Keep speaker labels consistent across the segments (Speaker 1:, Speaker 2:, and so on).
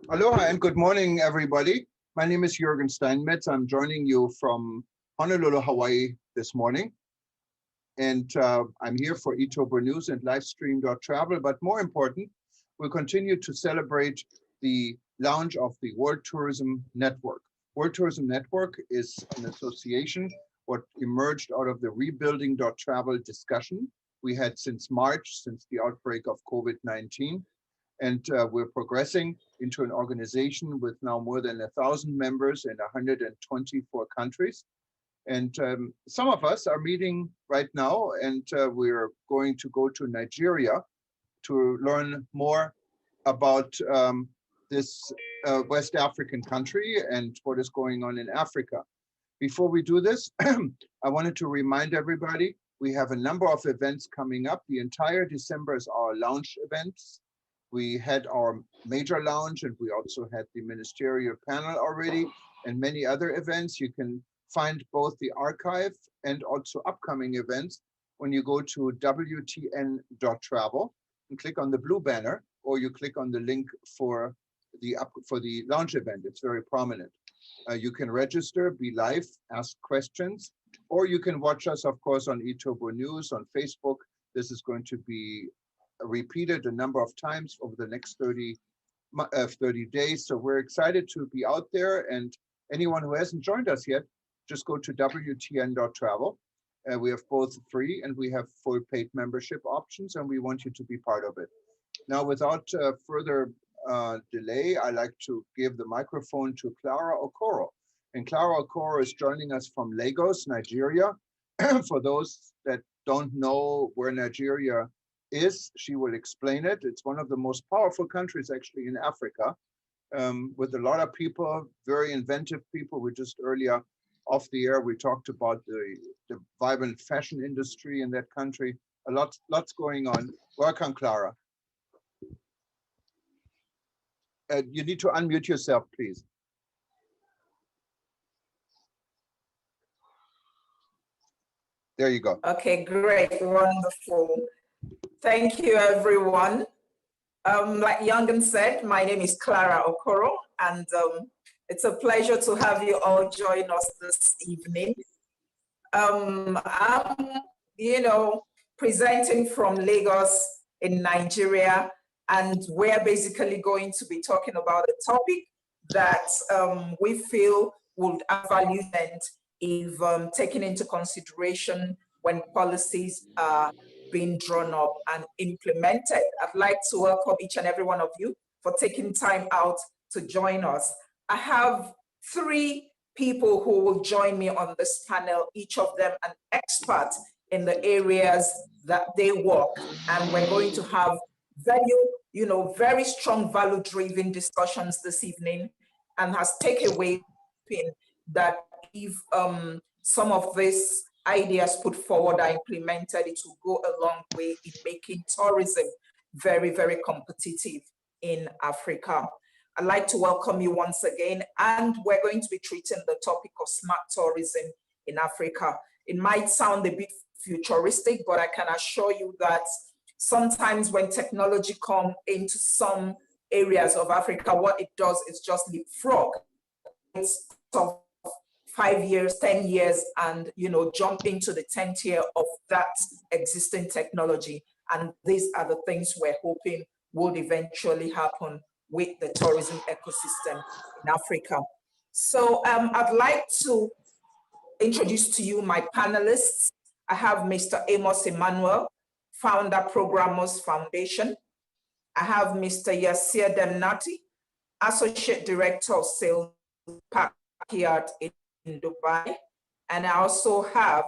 Speaker 1: Aloha and good morning, everybody. My name is Jürgen Steinmetz. I'm joining you from Honolulu, Hawaii this morning. And I'm here for eTober News and Livestream.travel. But more important, we'll continue to celebrate the launch of the World Tourism Network. World Tourism Network is an association what emerged out of the rebuilding.travel discussion we had since March, since the outbreak of COVID-19. And we're progressing into an organization with now more than 1,000 members in 124 countries. And some of us are meeting right now, and we're going to go to Nigeria to learn more about this West African country and what is going on in Africa. Before we do this, I wanted to remind everybody, we have a number of events coming up. The entire December is our launch events. We had our major launch, and we also had the ministerial panel already, and many other events. You can find both the archive and also upcoming events when you go to wtn.travel and click on the blue banner, or you click on the link for the launch event. It's very prominent. You can register, be live, ask questions, or you can watch us, of course, on eTober News, on Facebook. This is going to be repeated a number of times over the next 30 days. So we're excited to be out there, and anyone who hasn't joined us yet, just go to wtn.travel. We have both free and we have full paid membership options, and we want you to be part of it. Now, without further delay, I'd like to give the microphone to Clara Okoro. And Clara Okoro is joining us from Lagos, Nigeria. For those that don't know where Nigeria is, she will explain it. It's one of the most powerful countries actually in Africa, with a lot of people, very inventive people. We just earlier off the air, we talked about the vibrant fashion industry in that country. Lots going on. Welcome, Clara. You need to unmute yourself, please. There you go.
Speaker 2: Okay, great, wonderful. Thank you, everyone. Like Jürgen said, my name is Clara Okoro, and it's a pleasure to have you all join us this evening. I'm, presenting from Lagos in Nigeria, and we're basically going to be talking about a topic that we feel would add value and if taken into consideration when policies are being drawn up and implemented. I'd like to welcome each and every one of you for taking time out to join us. I have three people who will join me on this panel, each of them an expert in the areas that they work. And we're going to have very strong value-driven discussions this evening, and has takeaway that if some of these ideas put forward are implemented, it will go a long way in making tourism very, very competitive in Africa. I'd like to welcome you once again, and we're going to be treating the topic of smart tourism in Africa. It might sound a bit futuristic, but I can assure you that sometimes when technology comes into some areas of Africa, what it does is just leapfrog. It's 5 years, 10 years, and jump into the 10th year of that existing technology. And these are the things we're hoping would eventually happen with the tourism ecosystem in Africa. So I'd like to introduce to you my panelists. I have Mr. Amos Emmanuel, founder, Programmers Foundation. I have Mr. Yasir Demnati, Associate Director of Sales, Parkyard in Dubai. And I also have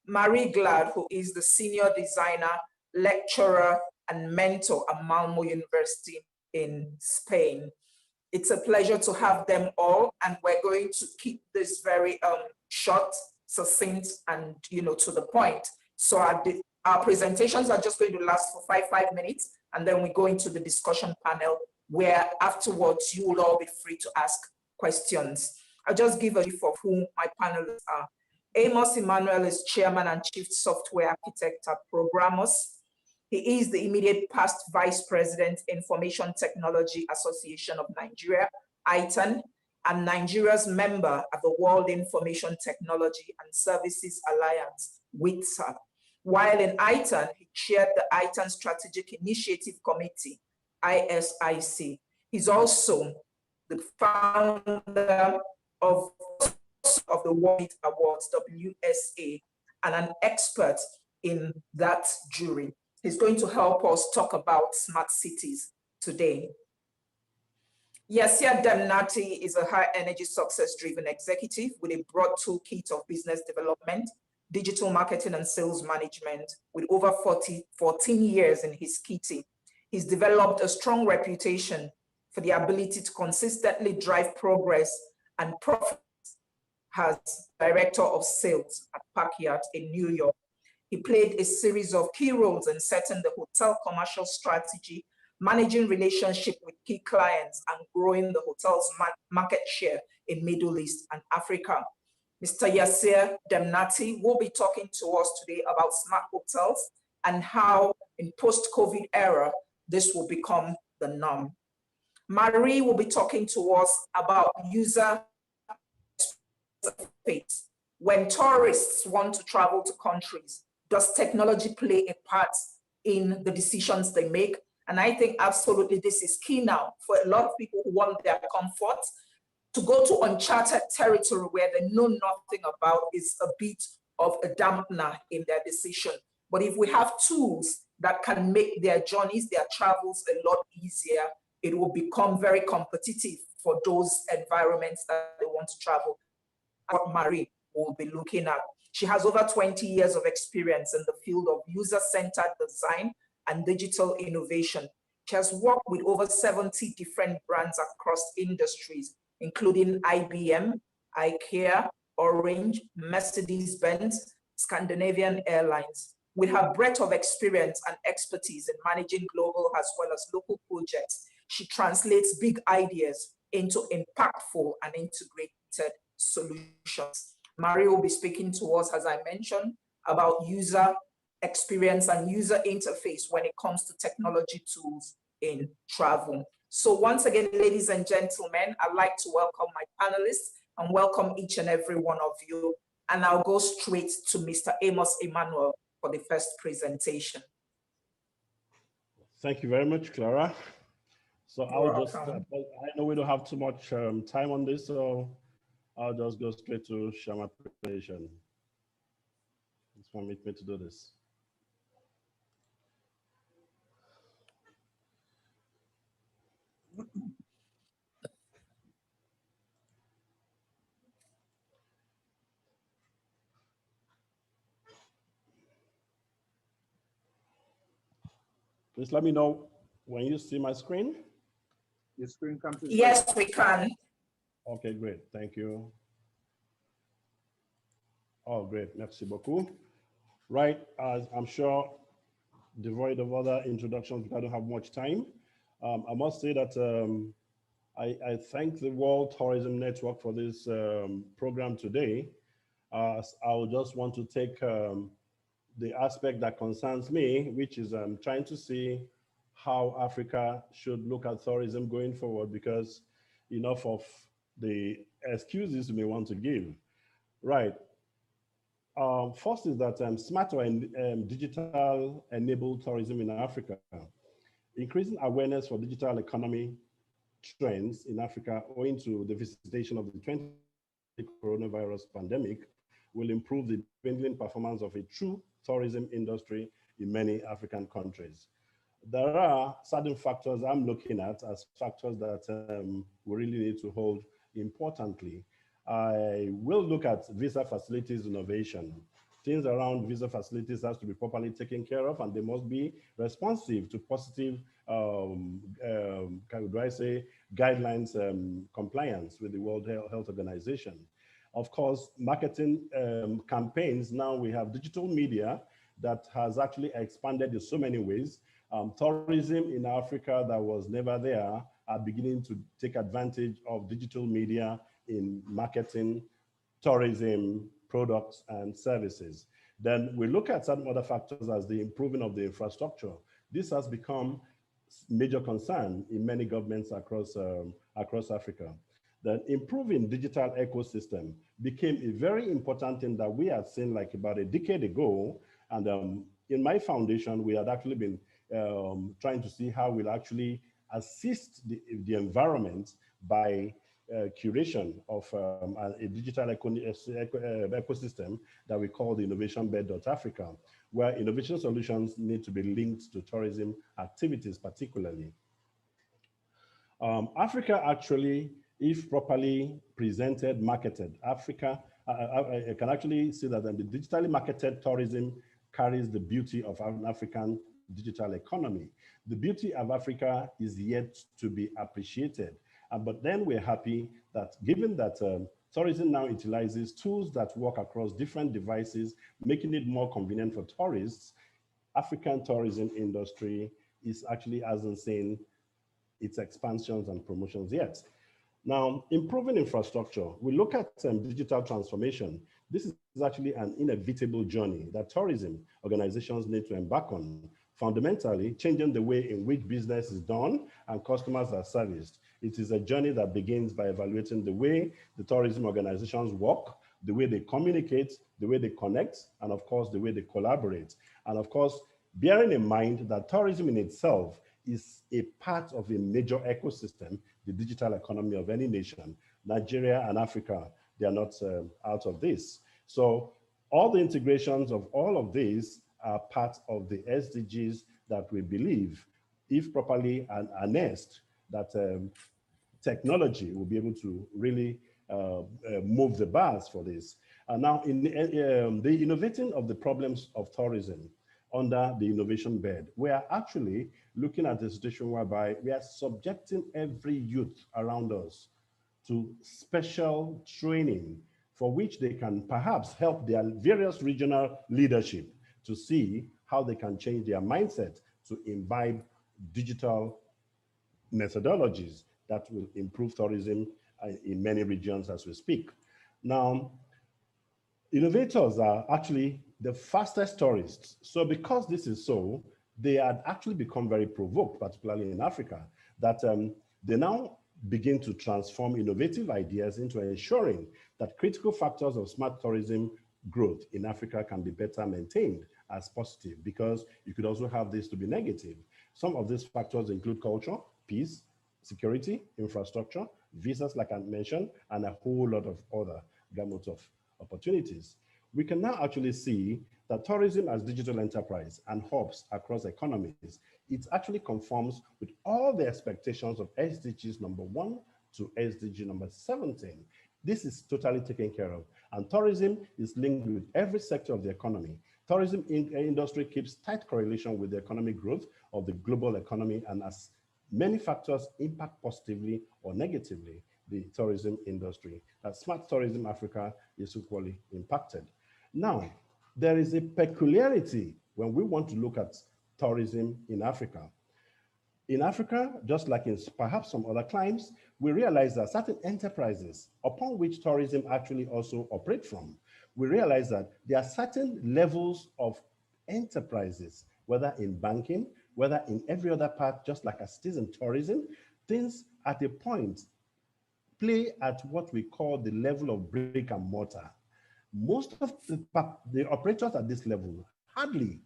Speaker 2: Marie Glad, who is the Senior Designer, Lecturer, and Mentor at Malmo University in Spain. It's a pleasure to have them all, and we're going to keep this very short, succinct, and to the point. So our presentations are just going to last for five minutes, and then we go into the discussion panel, where afterwards you will all be free to ask questions. I'll just give a brief of who my panelists are. Amos Emmanuel is Chairman and Chief Software Architect at Programmers. He is the immediate past Vice President, Information Technology Association of Nigeria, ITAN, and Nigeria's member at the World Information Technology and Services Alliance, WITSA. While in ITAN, he chaired the ITAN Strategic Initiative Committee, ISIC. He's also the founder of the World Awards, WSA, and an expert in that jury. He's going to help us talk about smart cities today. Yasir Demnati is a high energy success-driven executive with a broad toolkit of business development, digital marketing and sales management with over 14 years in his kitty. He's developed a strong reputation for the ability to consistently drive progress and profits as director of sales at Packyard in New York. He played a series of key roles in setting the hotel commercial strategy, managing relationship with key clients, and growing the hotel's market share in Middle East and Africa. Mr. Yasir Demnati will be talking to us today about smart hotels and how in post-COVID era, this will become the norm. Marie will be talking to us about user interface. When tourists want to travel to countries, does technology play a part in the decisions they make? And I think absolutely this is key now for a lot of people who want their comfort. To go to uncharted territory where they know nothing about is a bit of a dampener in their decision. But if we have tools that can make their journeys, their travels a lot easier, it will become very competitive for those environments that they want to travel. What Marie will be looking at. She has over 20 years of experience in the field of user-centered design and digital innovation. She has worked with over 70 different brands across industries, including IBM, IKEA, Orange, Mercedes-Benz, Scandinavian Airlines. With her breadth of experience and expertise in managing global as well as local projects, she translates big ideas into impactful and integrated solutions. Marie will be speaking to us, as I mentioned, about user experience and user interface when it comes to technology tools in travel. So once again, ladies and gentlemen, I'd like to welcome my panelists and welcome each and every one of you. And I'll go straight to Mr. Amos Emmanuel for the first presentation.
Speaker 3: Thank you very much, Clara. So I know we don't have too much time on this, so I'll just go straight to share my presentation. Just permit me to do this. Please let me know when you see my screen.
Speaker 1: Your screen comes in.
Speaker 2: Yes, we can.
Speaker 3: Okay, great. Thank you. Oh, great. Merci beaucoup. Right, as I'm sure, devoid of other introductions, because I don't have much time. I must say that I thank the World Tourism Network for this program today. I will just want to take the aspect that concerns me, which is trying to see how Africa should look at tourism going forward, because enough of the excuses we may want to give. Right. First is that smarter and digital enabled tourism in Africa. Increasing awareness for digital economy trends in Africa owing to the visitation of the 2020 coronavirus pandemic will improve the dwindling performance of a true tourism industry in many African countries. There are certain factors I'm looking at as factors that we really need to hold importantly. I will look at visa facilities innovation. Things around visa facilities has to be properly taken care of, and they must be responsive to positive, guidelines compliance with the World Health Organization. Of course, marketing campaigns, now we have digital media that has actually expanded in so many ways. Tourism in Africa that was never there are beginning to take advantage of digital media in marketing, tourism, products, and services. Then we look at some other factors as the improving of the infrastructure. This has become major concern in many governments across Africa. That improving digital ecosystem became a very important thing that we had seen like about a decade ago. And in my foundation, we had actually been trying to see how we'll actually assist the environment by curation of a digital ecosystem that we call the Innovation Bed.Africa, where innovation solutions need to be linked to tourism activities particularly. Africa actually, if properly presented, marketed, Africa, I can actually see that the digitally marketed tourism carries the beauty of an African digital economy. The beauty of Africa is yet to be appreciated. But then we're happy that given that tourism now utilizes tools that work across different devices, making it more convenient for tourists, African tourism industry is actually hasn't seen its expansions and promotions yet. Now, improving infrastructure, we look at digital transformation. This is actually an inevitable journey that tourism organizations need to embark on, fundamentally changing the way in which business is done and customers are serviced. It is a journey that begins by evaluating the way the tourism organizations work, the way they communicate, the way they connect, and of course, the way they collaborate. And of course, bearing in mind that tourism in itself is a part of a major ecosystem, the digital economy of any nation. Nigeria and Africa, they are not out of this. So all the integrations of all of these are part of the SDGs that we believe, if properly harnessed, that technology will be able to really move the bars for this. And now in the innovating of the problems of tourism under the innovation bed, we are actually looking at a situation whereby we are subjecting every youth around us to special training for which they can perhaps help their various regional leadership to see how they can change their mindset to imbibe digital methodologies that will improve tourism in many regions as we speak. Now, innovators are actually the fastest tourists. So because this is so, they had actually become very provoked, particularly in Africa, that they now begin to transform innovative ideas into ensuring that critical factors of smart tourism growth in Africa can be better maintained as positive, because you could also have this to be negative. Some of these factors include culture, peace, security, infrastructure, visas, like I mentioned, and a whole lot of other gamut of opportunities. We can now actually see that tourism as digital enterprise and hubs across economies, it actually conforms with all the expectations of SDGs number 1 to SDG number 17. This is totally taken care of. And tourism is linked with every sector of the economy. Tourism industry keeps tight correlation with the economic growth of the global economy, and as many factors impact positively or negatively the tourism industry. That Smart Tourism Africa is equally impacted. Now, there is a peculiarity when we want to look at tourism in Africa. In Africa, just like in perhaps some other climes, we realize that certain enterprises upon which tourism actually also operate from, we realize that there are certain levels of enterprises, whether in banking, whether in every other part, just like as it is in tourism, things at a point play at what we call the level of brick and mortar. Most of the operators at this level hardly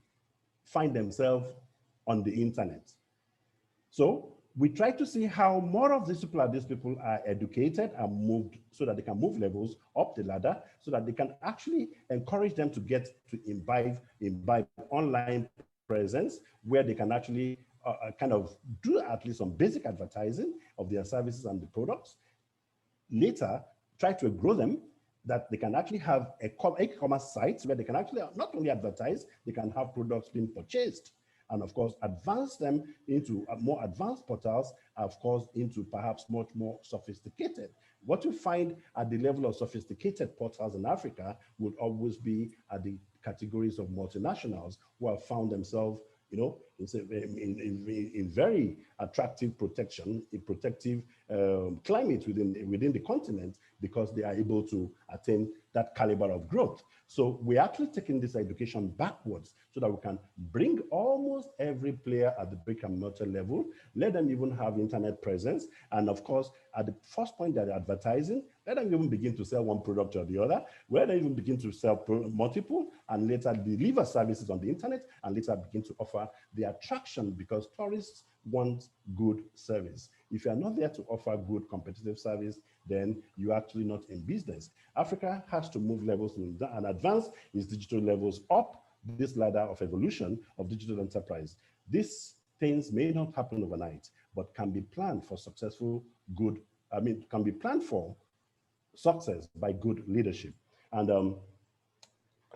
Speaker 3: find themselves on the internet. So we try to see how more of these people are educated and moved so that they can move levels up the ladder, so that they can actually encourage them to get to imbibe online presence where they can actually kind of do at least some basic advertising of their services and the products. Later, try to grow them that they can actually have e-commerce sites where they can actually not only advertise, they can have products being purchased. And of course, advance them into more advanced portals, of course, into perhaps much more sophisticated. What you find at the level of sophisticated portals in Africa would always be at the categories of multinationals who have found themselves, you know, in very attractive protective climate within the continent, because they are able to attain that caliber of growth. So we're actually taking this education backwards so that we can bring almost every player at the brick and mortar level, let them even have internet presence. And of course, at the first point that they're advertising, let them even begin to sell one product or the other, where they even begin to sell multiple, and later deliver services on the internet, and later begin to offer the attraction, because tourists want good service. If you are not there to offer good competitive service, then you're actually not in business. Africa has to move levels and advance its digital levels up this ladder of evolution of digital enterprise. These things may not happen overnight, but can be planned for successful, can be planned for success by good leadership. And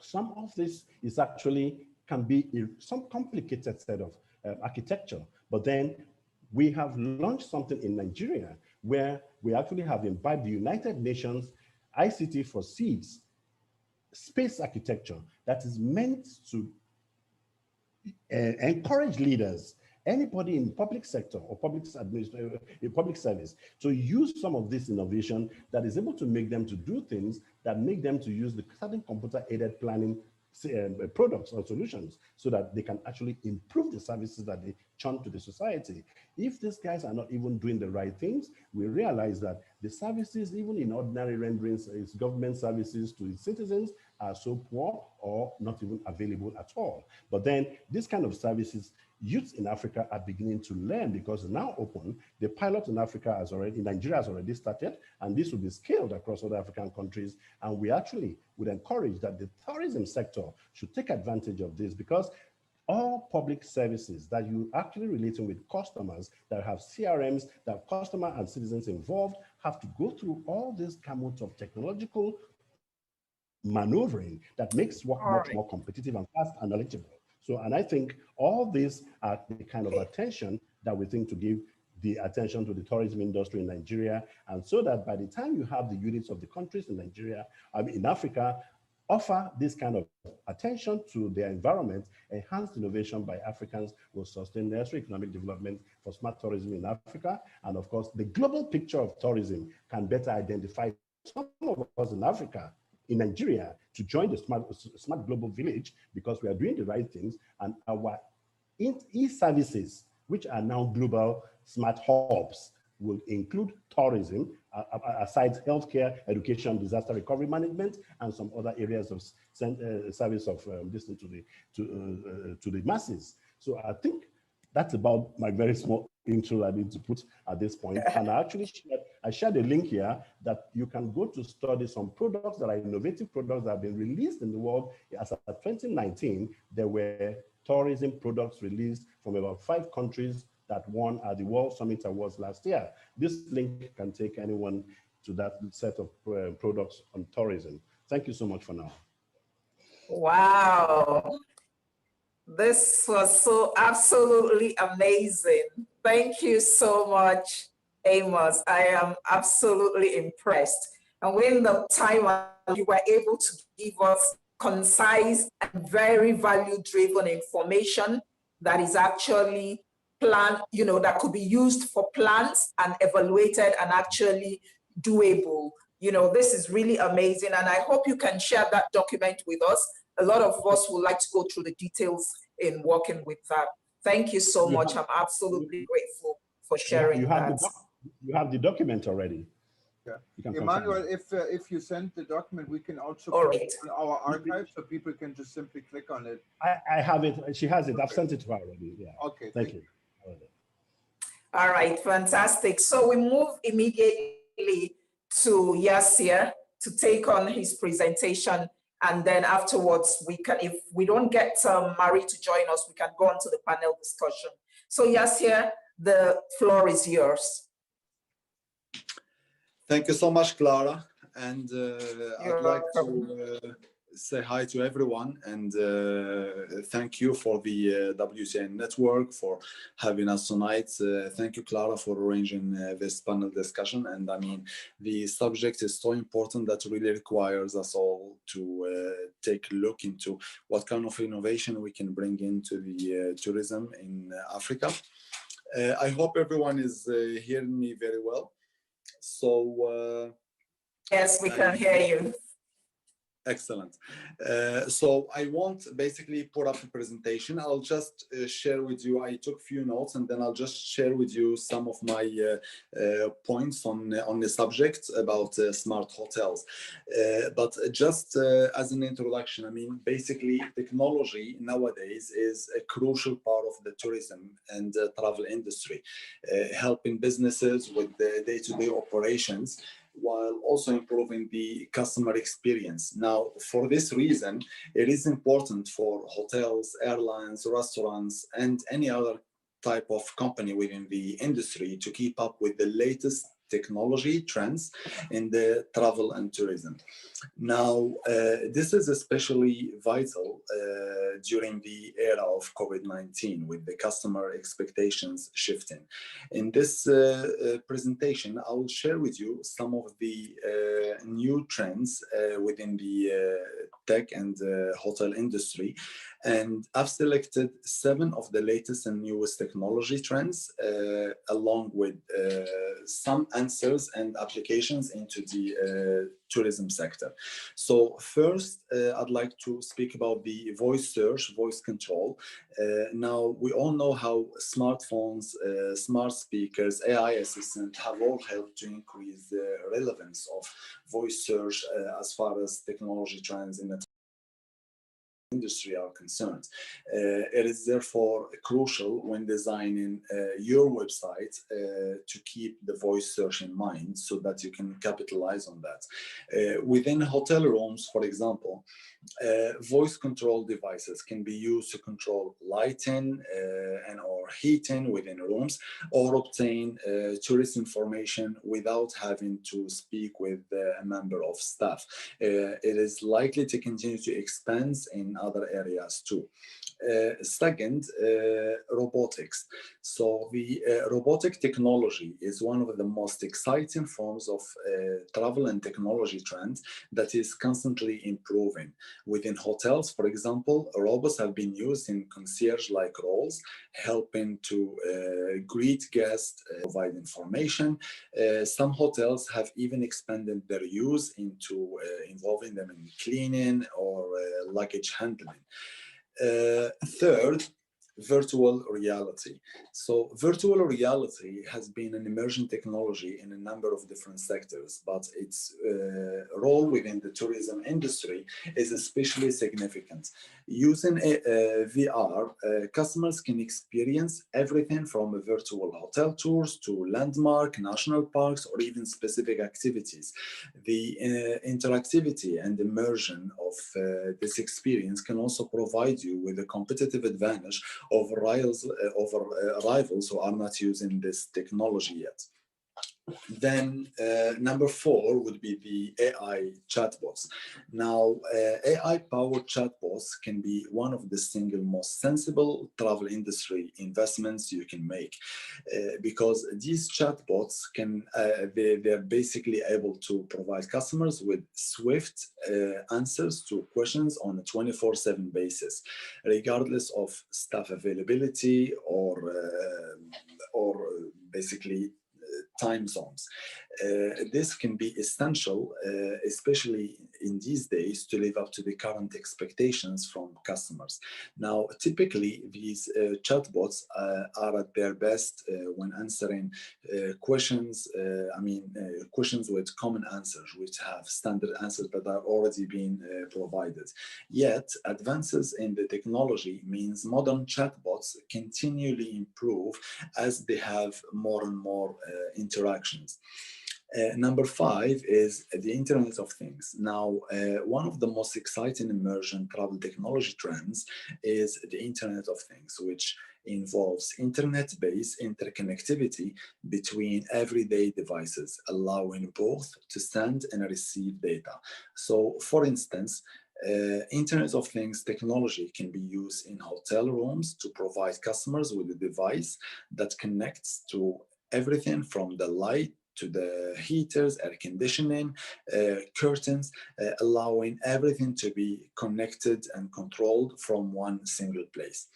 Speaker 3: some of this is actually can be some complicated set of architecture, but then we have launched something in Nigeria where we actually have imbibed the United Nations ICT for Seeds space architecture that is meant to encourage leaders, anybody in public sector or public service, to use some of this innovation that is able to make them to do things that make them to use the certain computer-aided planning products or solutions so that they can actually improve the services that they churn to the society. If these guys are not even doing the right things, we realize that the services, even in ordinary renderings, its government services to its citizens, are so poor or not even available at all. But then this kind of services, youths in Africa are beginning to learn because it's now open. The pilot in Africa in Nigeria has already started, and this will be scaled across other African countries. And we actually would encourage that the tourism sector should take advantage of this, because all public services that you actually relating with customers that have CRMs, that have customer and citizens involved, have to go through all this gamut of technological maneuvering that makes work much more competitive and fast and knowledgeable. So, and I think all these are the kind of attention that we think to give the attention to the tourism industry in Nigeria. And so that by the time you have the units of the countries in Nigeria, in Africa, offer this kind of attention to their environment, enhanced innovation by Africans will sustain necessary economic development for smart tourism in Africa. And of course, the global picture of tourism can better identify some of us in Africa, in Nigeria, to join the smart global village, because we are doing the right things, and our e-services, which are now global smart hubs, will include tourism, aside healthcare, education, disaster recovery management, and some other areas of service of listening to the masses. So I think that's about my very small intro I need to put at this point. And I actually shared a link here that you can go to study some products that are innovative products that have been released in the world. As of 2019, there were tourism products released from about 5 countries that won at the World Summit Awards last year. This link can take anyone to that set of products on tourism. Thank you so much for now.
Speaker 2: Wow. This was so absolutely amazing. Thank you so much, Amos. I am absolutely impressed. And when the time you were able to give us concise and very value-driven information that is actually planned, that could be used for plans and evaluated and actually doable. This is really amazing. And I hope you can share that document with us. A lot of us would like to go through the details in working with that. Thank you so much. I'm absolutely grateful for sharing that.
Speaker 3: You have the document already.
Speaker 1: Yeah. Emmanuel, if you send the document, we can also put it in our archive so people can just simply click on it.
Speaker 3: I have it. She has it. I've sent it to her already. Yeah.
Speaker 1: Okay.
Speaker 3: Thank you.
Speaker 2: All right. Fantastic. So we move immediately to Yasir to take on his presentation. And then afterwards, we can, if we don't get Marie to join us, we can go on to the panel discussion. So Yasir, the floor is yours.
Speaker 4: Thank you so much, Clara. And I'd like to say hi to everyone and thank you for the WCN network for having us tonight. Thank you, Clara, for arranging this panel discussion. And I mean, the subject is so important that really requires us all to take a look into what kind of innovation we can bring into the tourism in Africa. I hope everyone is hearing me very well. So
Speaker 2: yes, we can hear you.
Speaker 4: Excellent. So I won't basically put up a presentation. I'll just share with you. I took a few notes, and then I'll just share with you some of my points on the subject about smart hotels. But just as an introduction, I mean, basically, technology nowadays is a crucial part of the tourism and travel industry, helping businesses with the day-to-day operations, while also improving the customer experience. Now, for this reason, it is important for hotels, airlines, restaurants, and any other type of company within the industry to keep up with the latest technology trends in the travel and tourism. Now, this is especially vital during the era of COVID-19, with the customer expectations shifting. In this presentation, I will share with you some of the new trends within the tech and hotel industry. And I've selected 7 of the latest and newest technology trends, along with some answers and applications into the tourism sector. So first, I'd like to speak about the voice search, voice control. Now, we all know how smartphones, smart speakers, AI assistants have all helped to increase the relevance of voice search as far as technology trends in the industry are concerned. It is therefore crucial when designing your website to keep the voice search in mind so that you can capitalize on that. Within hotel rooms, for example, voice control devices can be used to control lighting and or heating within rooms, or obtain tourist information without having to speak with a member of staff. It is likely to continue to expand in other areas too. Second, robotics. So the robotic technology is one of the most exciting forms of travel and technology trend that is constantly improving. Within hotels, for example, robots have been used in concierge-like roles, helping to greet guests, provide information. Some hotels have even expanded their use into involving them in cleaning or luggage handling. Third, virtual reality. So virtual reality has been an emerging technology in a number of different sectors, but its role within the tourism industry is especially significant. Using VR, customers can experience everything from virtual hotel tours to landmark, national parks, or even specific activities. The interactivity and immersion of this experience can also provide you with a competitive advantage over rivals who are not using this technology yet. Then number 4 would be the AI chatbots. Now, AI-powered chatbots can be one of the single most sensible travel industry investments you can make, because these chatbots can, they're basically able to provide customers with swift answers to questions on a 24/7 basis, regardless of staff availability or basically time zones. This can be essential, especially in these days, to live up to the current expectations from customers. Now, typically, these chatbots are at their best when answering questions, questions with common answers, which have standard answers that are already being provided. Yet, advances in the technology means modern chatbots continually improve as they have more and more interactions. Number 5 is the Internet of Things. Now, one of the most exciting emerging travel technology trends is the Internet of Things, which involves internet-based interconnectivity between everyday devices, allowing both to send and receive data. So, for instance, Internet of Things technology can be used in hotel rooms to provide customers with a device that connects to everything from the light to the heaters, air conditioning, curtains, allowing everything to be connected and controlled from one single place.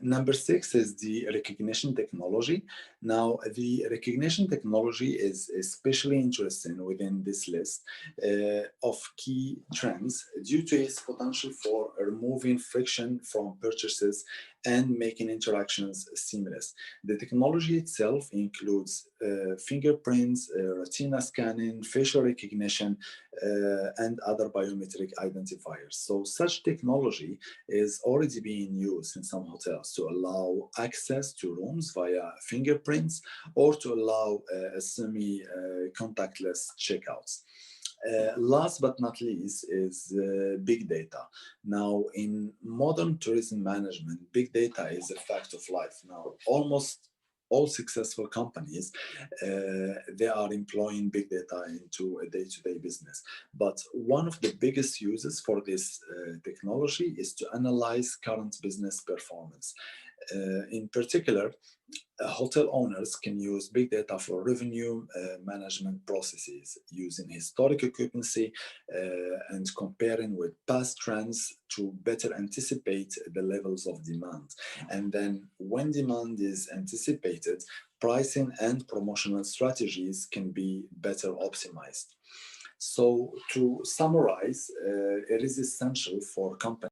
Speaker 4: Number 6 is the recognition technology. Now, the recognition technology is especially interesting within this list of key trends due to its potential for removing friction from purchases and making interactions seamless. The technology itself includes fingerprints, retina scanning, facial recognition, and other biometric identifiers. So such technology is already being used in some hotels to allow access to rooms via fingerprints or to allow semi-contactless checkouts. Last but not least is big data. Now, in modern tourism management, big data is a fact of life. Now, almost all successful companies, they are employing big data into a day-to-day business. But one of the biggest uses for this technology is to analyze current business performance. In particular, hotel owners can use big data for revenue management processes, using historic occupancy and comparing with past trends to better anticipate the levels of demand. And then when demand is anticipated, pricing and promotional strategies can be better optimized. So to summarize, it is essential for companies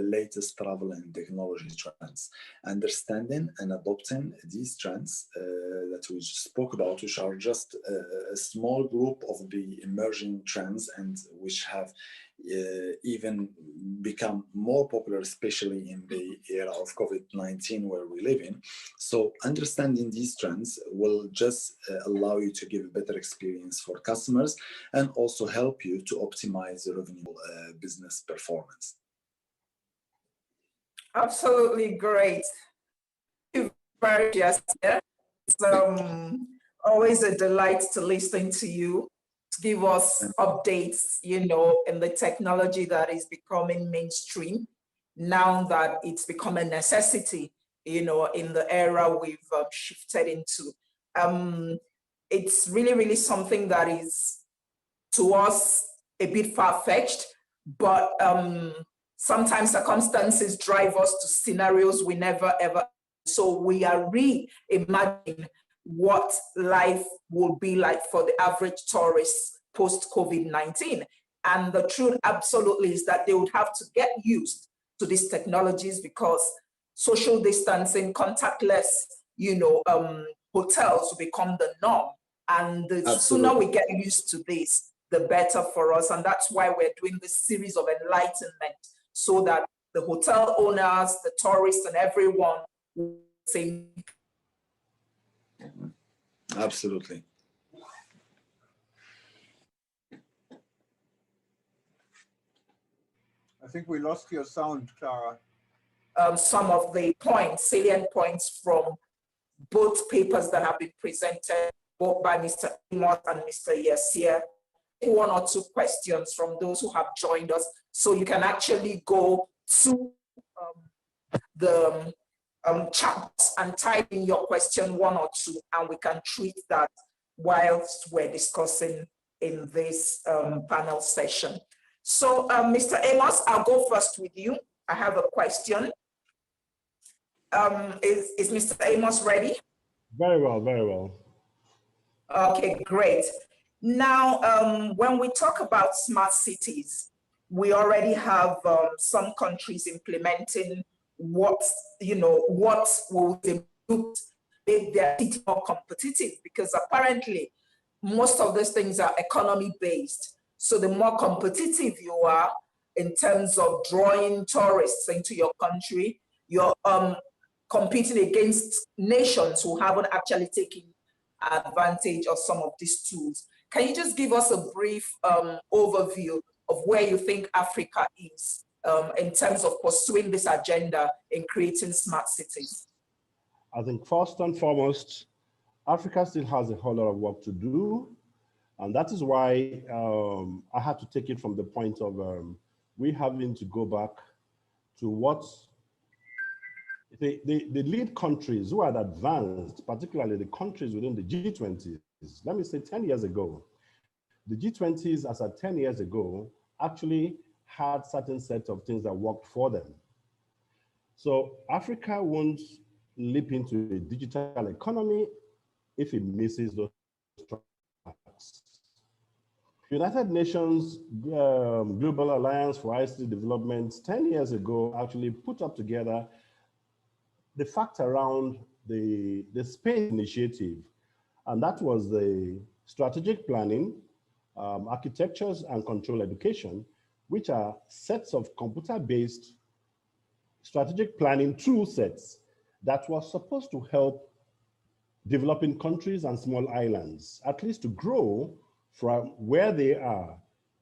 Speaker 4: latest travel and technology trends. Understanding and adopting these trends that we just spoke about, which are just a small group of the emerging trends and which have even become more popular, especially in the era of COVID-19 where we live in. So understanding these trends will just allow you to give a better experience for customers and also help you to optimize the revenue business performance.
Speaker 2: Absolutely great. Thank you very much. It's always a delight to listen to you, to give us updates, you know, in the technology that is becoming mainstream now that it's become a necessity, you know, in the era we've shifted into. It's really, really something that is to us a bit far-fetched, but sometimes circumstances drive us to scenarios we never ever. So we are reimagining what life will be like for the average tourist post-COVID-19. And the truth absolutely is that they would have to get used to these technologies because social distancing, contactless, you know, hotels will become the norm. And the sooner we get used to this, the better for us. And that's why we're doing this series of enlightenment, so that the hotel owners, the tourists, and everyone will say.
Speaker 4: Absolutely.
Speaker 1: I think we lost your sound, Clara.
Speaker 2: Some of the points, salient points from both papers that have been presented, both by Mr. Amos and Mr. Yasir. One or two questions from those who have joined us. So you can actually go to the chat and type in your question, one or two, and we can treat that whilst we're discussing in this panel session. So Mr. Amos, I'll go first with you. I have a question. Is Mr. Amos ready?
Speaker 3: Very well, very well.
Speaker 2: Okay, great. Now, when we talk about smart cities, we already have some countries implementing what will make their city more competitive, because apparently most of these things are economy based. So the more competitive you are in terms of drawing tourists into your country, you're competing against nations who haven't actually taken advantage of some of these tools. Can you just give us a brief overview of where you think Africa is in terms of pursuing this agenda in creating smart cities?
Speaker 3: I think first and foremost, Africa still has a whole lot of work to do. And that is why I had to take it from the point of we having to go back to what the lead countries who had advanced, particularly the countries within the G20s, let me say 10 years ago. The G20s, as at 10 years ago, actually had certain sets of things that worked for them. So Africa won't leap into a digital economy if it misses those tracks. United Nations Global Alliance for ICT Development 10 years ago actually put up together the fact around the space initiative, and that was the strategic planning, architectures and control education, which are sets of computer-based strategic planning tool sets that was supposed to help developing countries and small islands, at least to grow from where they are,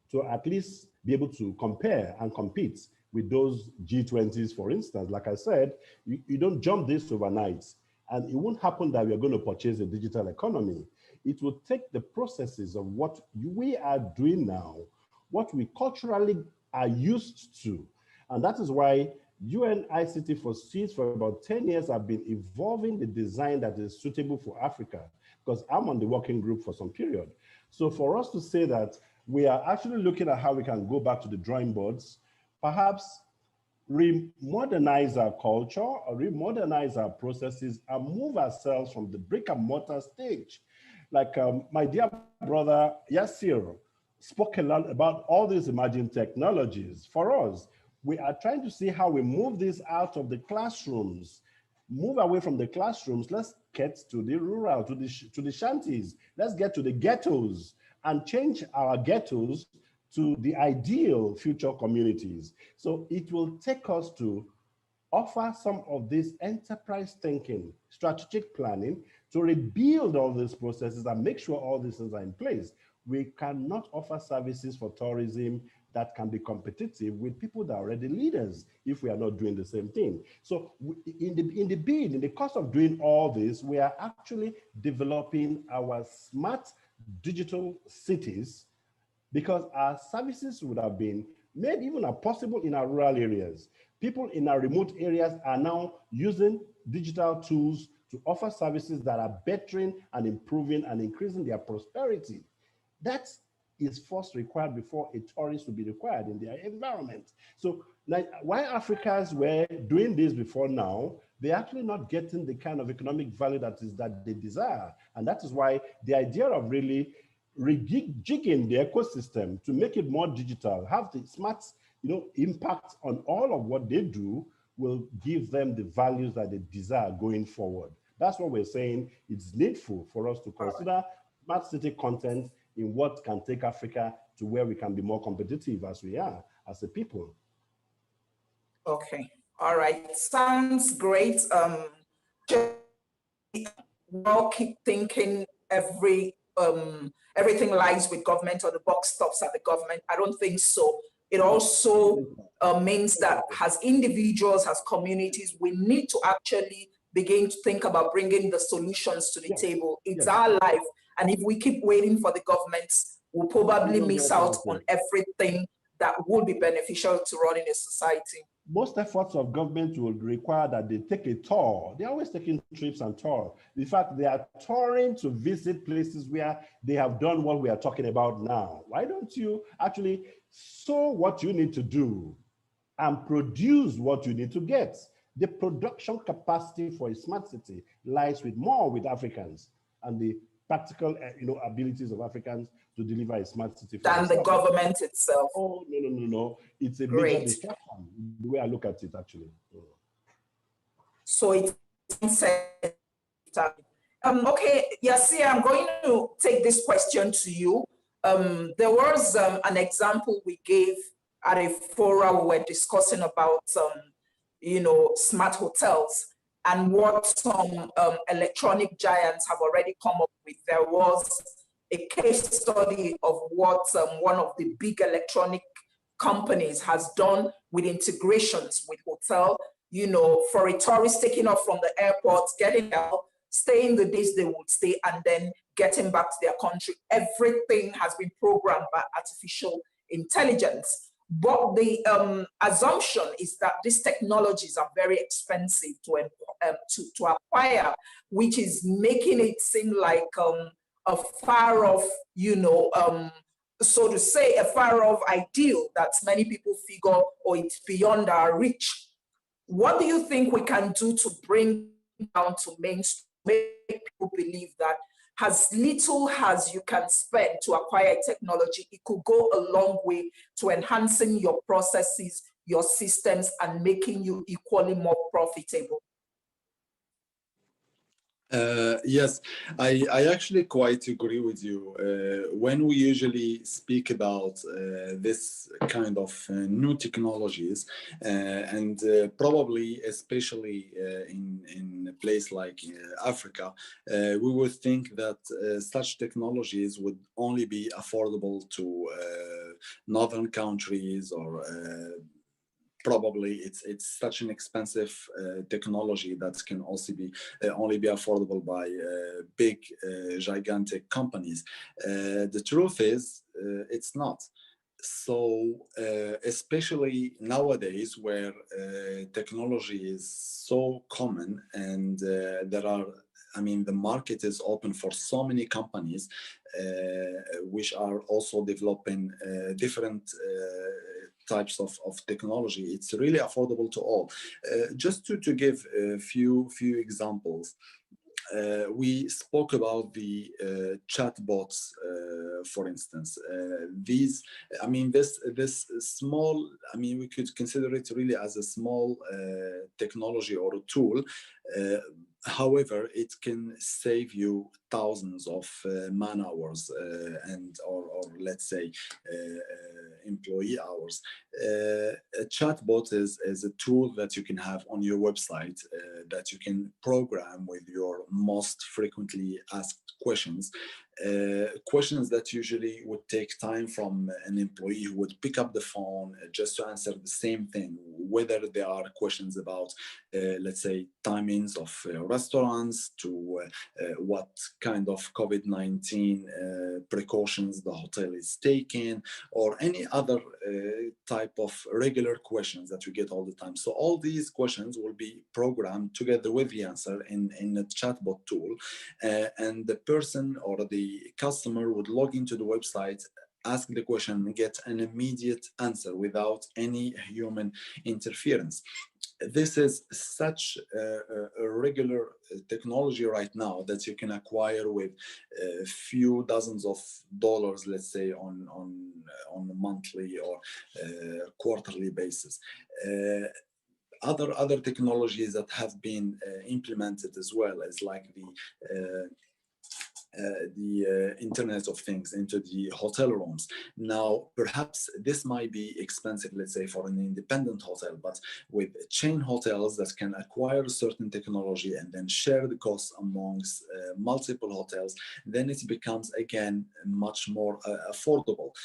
Speaker 3: to at least be able to compare and compete with those G20s, for instance. Like I said, you don't jump this overnight, and it won't happen that we are going to purchase a digital economy. It will take the processes of what we are doing now, what we culturally are used to. And that is why UN ICT for Seeds for about 10 years have been evolving the design that is suitable for Africa, because I'm on the working group for some period. So for us to say that we are actually looking at how we can go back to the drawing boards, perhaps re-modernize our culture or re-modernize our processes and move ourselves from the brick and mortar stage. Like my dear brother Yassir spoke a lot about all these emerging technologies. For us, we are trying to see how we move this out of the classrooms, move away from the classrooms. Let's get to the rural, to the shanties. Let's get to the ghettos and change our ghettos to the ideal future communities. So it will take us to offer some of this enterprise thinking, strategic planning, to rebuild all these processes and make sure all these things are in place. We cannot offer services for tourism that can be competitive with people that are already leaders if we are not doing the same thing. So in the course of doing all this, we are actually developing our smart digital cities, because our services would have been made even possible in our rural areas. People in our remote areas are now using digital tools to offer services that are bettering and improving and increasing their prosperity. That is first required before a tourist will be required in their environment. So like, while Africans were doing this before now, they're actually not getting the kind of economic value that they desire. And that is why the idea of really rejigging the ecosystem to make it more digital, have the smart impact on all of what they do, will give them the values that they desire going forward. That's what we're saying. It's needful for us to consider smart city content in what can take Africa to where we can be more competitive as we are, as a people.
Speaker 2: Okay, all right, sounds great. We'll keep thinking everything lies with government, or the buck stops at the government. I don't think so. It also means that as individuals, as communities, we need to actually begin to think about bringing the solutions to the table. It's our life. And if we keep waiting for the governments, we'll probably miss out on everything that would be beneficial to running a society.
Speaker 3: Most efforts of government will require that they take a tour. They're always taking trips and tour. In fact, they are touring to visit places where they have done what we are talking about now. Why don't you actually sow what you need to do and produce what you need to get? The production capacity for a smart city lies with Africans, and the practical abilities of Africans to deliver a smart city
Speaker 2: than the government itself.
Speaker 3: Oh, no. It's a major distraction, the way I look at it, actually.
Speaker 2: So it's okay, Yassir, I'm going to take this question to you. There was an example we gave at a forum we were discussing about smart hotels and what some electronic giants have already come up with. There was a case study of what one of the big electronic companies has done with integrations with hotel, for a tourist taking off from the airport, getting out, staying the days they would stay, and then getting back to their country. Everything has been programmed by artificial intelligence. But the assumption is that these technologies are very expensive to acquire, which is making it seem like a far off, so to say, a far off ideal that many people figure, or it's beyond our reach. What do you think we can do to bring down to mainstream, make people believe that as little as you can spend to acquire technology, it could go a long way to enhancing your processes, your systems, and making you equally more profitable?
Speaker 4: Yes, I actually quite agree with you. When we usually speak about this kind of new technologies, and probably especially in a place like Africa, we would think that such technologies would only be affordable to northern countries, or probably it's such an expensive technology that can also be only be affordable by big gigantic companies. The truth is it's not. So especially nowadays, where technology is so common, and there are, I mean, the market is open for so many companies which are also developing different types of technology. It's really affordable to all. Just to give a few examples. We spoke about the chatbots, for instance. These, I mean, this small, I mean, we could consider it really as a small technology or a tool. However, it can save you thousands of man hours or let's say employee hours. A chatbot is a tool that you can have on your website that you can program with your most frequently asked questions. Questions that usually would take time from an employee who would pick up the phone just to answer the same thing, whether there are questions about, let's say, timings of restaurants, to what kind of COVID-19 precautions the hotel is taking, or any other type of regular questions that we get all the time. So all these questions will be programmed together with the answer in a chatbot tool, and the person or the customer would log into the website, ask the question, and get an immediate answer without any human interference. This is such a regular technology right now that you can acquire with a few dozens of dollars, let's say, on a monthly or quarterly basis. Other technologies that have been implemented as well, as like the Internet of Things into the hotel rooms. Now, perhaps this might be expensive, let's say, for an independent hotel, but with chain hotels that can acquire certain technology and then share the costs amongst multiple hotels, then it becomes, again, much more affordable.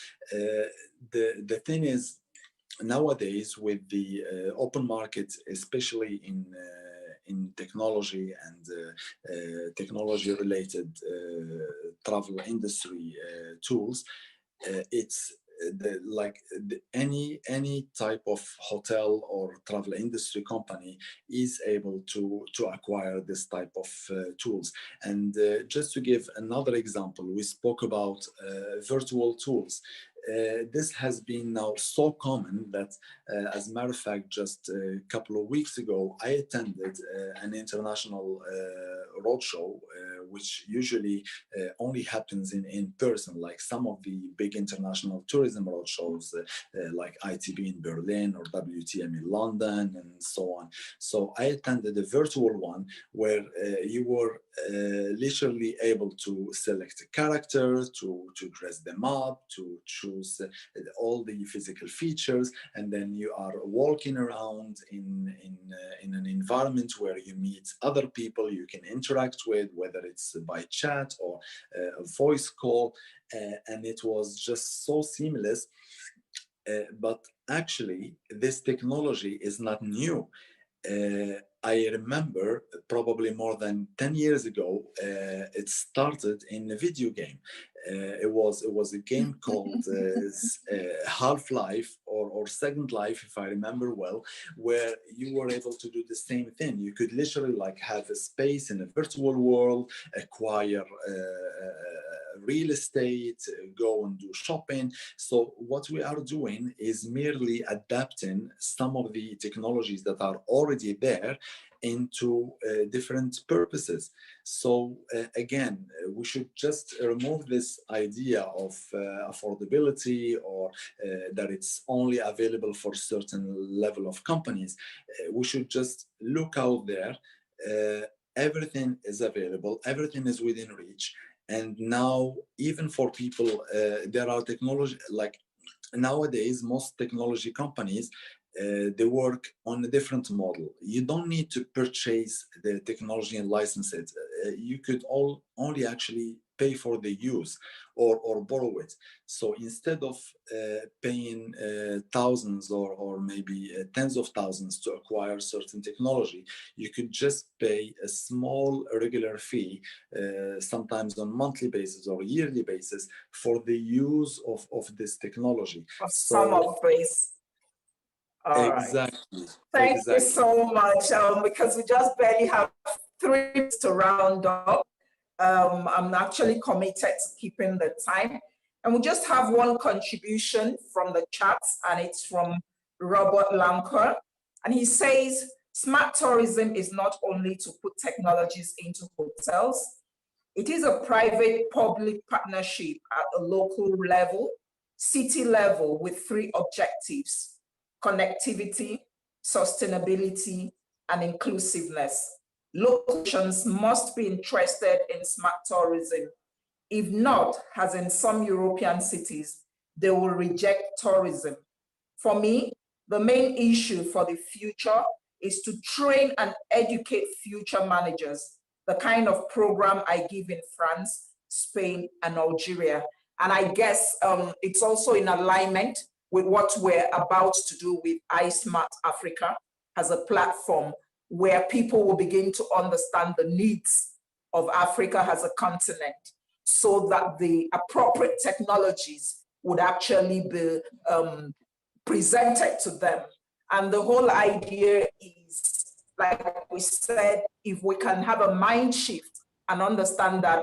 Speaker 4: The thing is, nowadays, with the open market, especially in technology and technology-related travel industry tools, it's any type of hotel or travel industry company is able to acquire this type of tools. And just to give another example, we spoke about virtual tools. This has been now so common that, as a matter of fact, just a couple of weeks ago, I attended an international roadshow, which usually only happens in person, like some of the big international tourism roadshows, like ITB in Berlin or WTM in London and so on. So I attended a virtual one where you were literally able to select a character, to dress them up, to choose all the physical features, and then you are walking around in an environment where you meet other people you can interact with, whether it's by chat or a voice call, and it was just so seamless. But actually, this technology is not new. I remember probably more than 10 years ago, it started in a video game. It was a game called Half-Life or Second Life, if I remember well, where you were able to do the same thing. You could literally like have a space in a virtual world, acquire real estate, go and do shopping. So what we are doing is merely adapting some of the technologies that are already there into different purposes. So again, we should just remove this idea of affordability or that it's only available for certain level of companies. We should just look out there. Everything is available, everything is within reach. And now, even for people, there are technology, like nowadays, most technology companies, they work on a different model. You don't need to purchase the technology and license it. You could only actually pay for the use or borrow it. So instead of paying thousands or maybe tens of thousands to acquire certain technology, you could just pay a small regular fee, sometimes on monthly basis or yearly basis, for the use of this technology.
Speaker 2: Some of this. All
Speaker 4: Exactly.
Speaker 2: Right. Thank you so much. Because we just barely have 3 minutes to round up. I'm actually committed to keeping the time. And we just have one contribution from the chat, and it's from Robert Lanker. And he says, smart tourism is not only to put technologies into hotels, it is a private-public partnership at a local level, city level, with 3 objectives: connectivity, sustainability, and inclusiveness. Locations must be interested in smart tourism. If not, as in some European cities, they will reject tourism. For me, the main issue for the future is to train and educate future managers, the kind of program I give in France, Spain, and Algeria. And I guess it's also in alignment with what we're about to do with iSmart Africa as a platform where people will begin to understand the needs of Africa as a continent, so that the appropriate technologies would actually be presented to them. And the whole idea is, like we said, if we can have a mind shift and understand that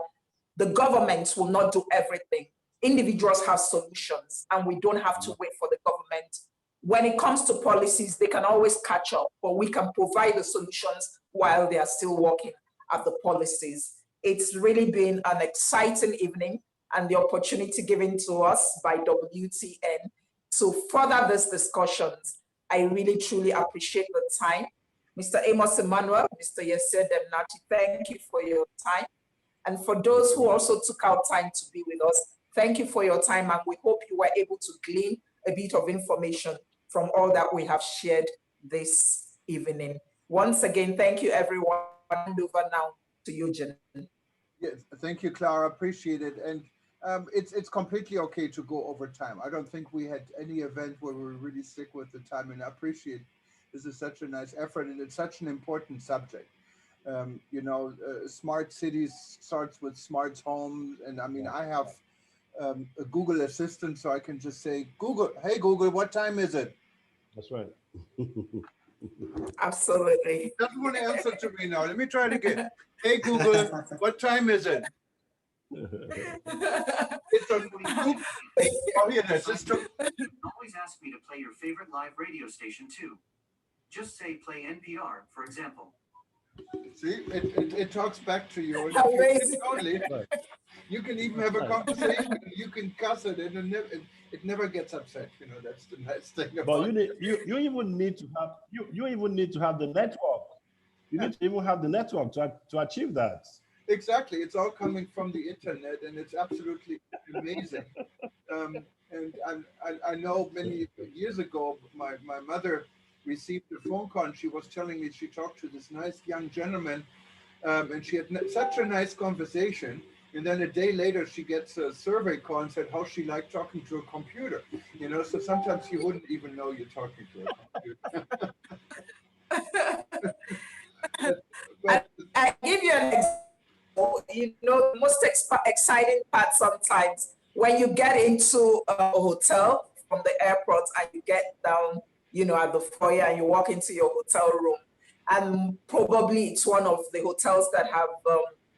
Speaker 2: the governments will not do everything. Individuals have solutions, and we don't have to wait for the government. When it comes to policies, they can always catch up, but we can provide the solutions while they are still working at the policies. It's really been an exciting evening, and the opportunity given to us by WTN to further these discussions. I really, truly appreciate the time. Mr. Amos Emmanuel, Mr. Yasser Demnati, thank you for your time. And for those who also took out time to be with us, thank you for your time, and we hope you were able to glean a bit of information from all that we have shared this evening. Once again, thank you, everyone. Hand over now to you, Jen.
Speaker 1: Yes, thank you, Clara. Appreciate it. And it's completely okay to go over time. I don't think we had any event where we really stick with the time, and I appreciate this is such a nice effort, and it's such an important subject. You know, smart cities starts with smart homes, and I mean, I have a Google Assistant, so I can just say, Google, hey Google, what time is it?
Speaker 3: That's right.
Speaker 2: Absolutely.
Speaker 1: That's one answer to me now. Let me try it again. Hey Google, what time is it? It's on Google. Oh, here it is.
Speaker 5: Always ask me to play your favorite live radio station too. Just say play NPR, for example.
Speaker 1: See, it talks back to you. Only. You can even have a conversation. You can cuss it, and it never gets upset. You know, that's the nice thing about
Speaker 3: it. But you even need to have you even need to have the network. You need to even have the network to achieve that.
Speaker 1: Exactly. It's all coming from the internet, and it's absolutely amazing. And I know many years ago, my mother received a phone call, and she was telling me she talked to this nice young gentleman, and she had such a nice conversation. And then a day later, she gets a survey call and said how she liked talking to a computer. You know, so sometimes you wouldn't even know you're talking to a computer.
Speaker 2: I give you an example. you know, the most exciting part sometimes when you get into a hotel from the airport and you get down, you know, at the foyer and you walk into your hotel room, and probably it's one of the hotels that have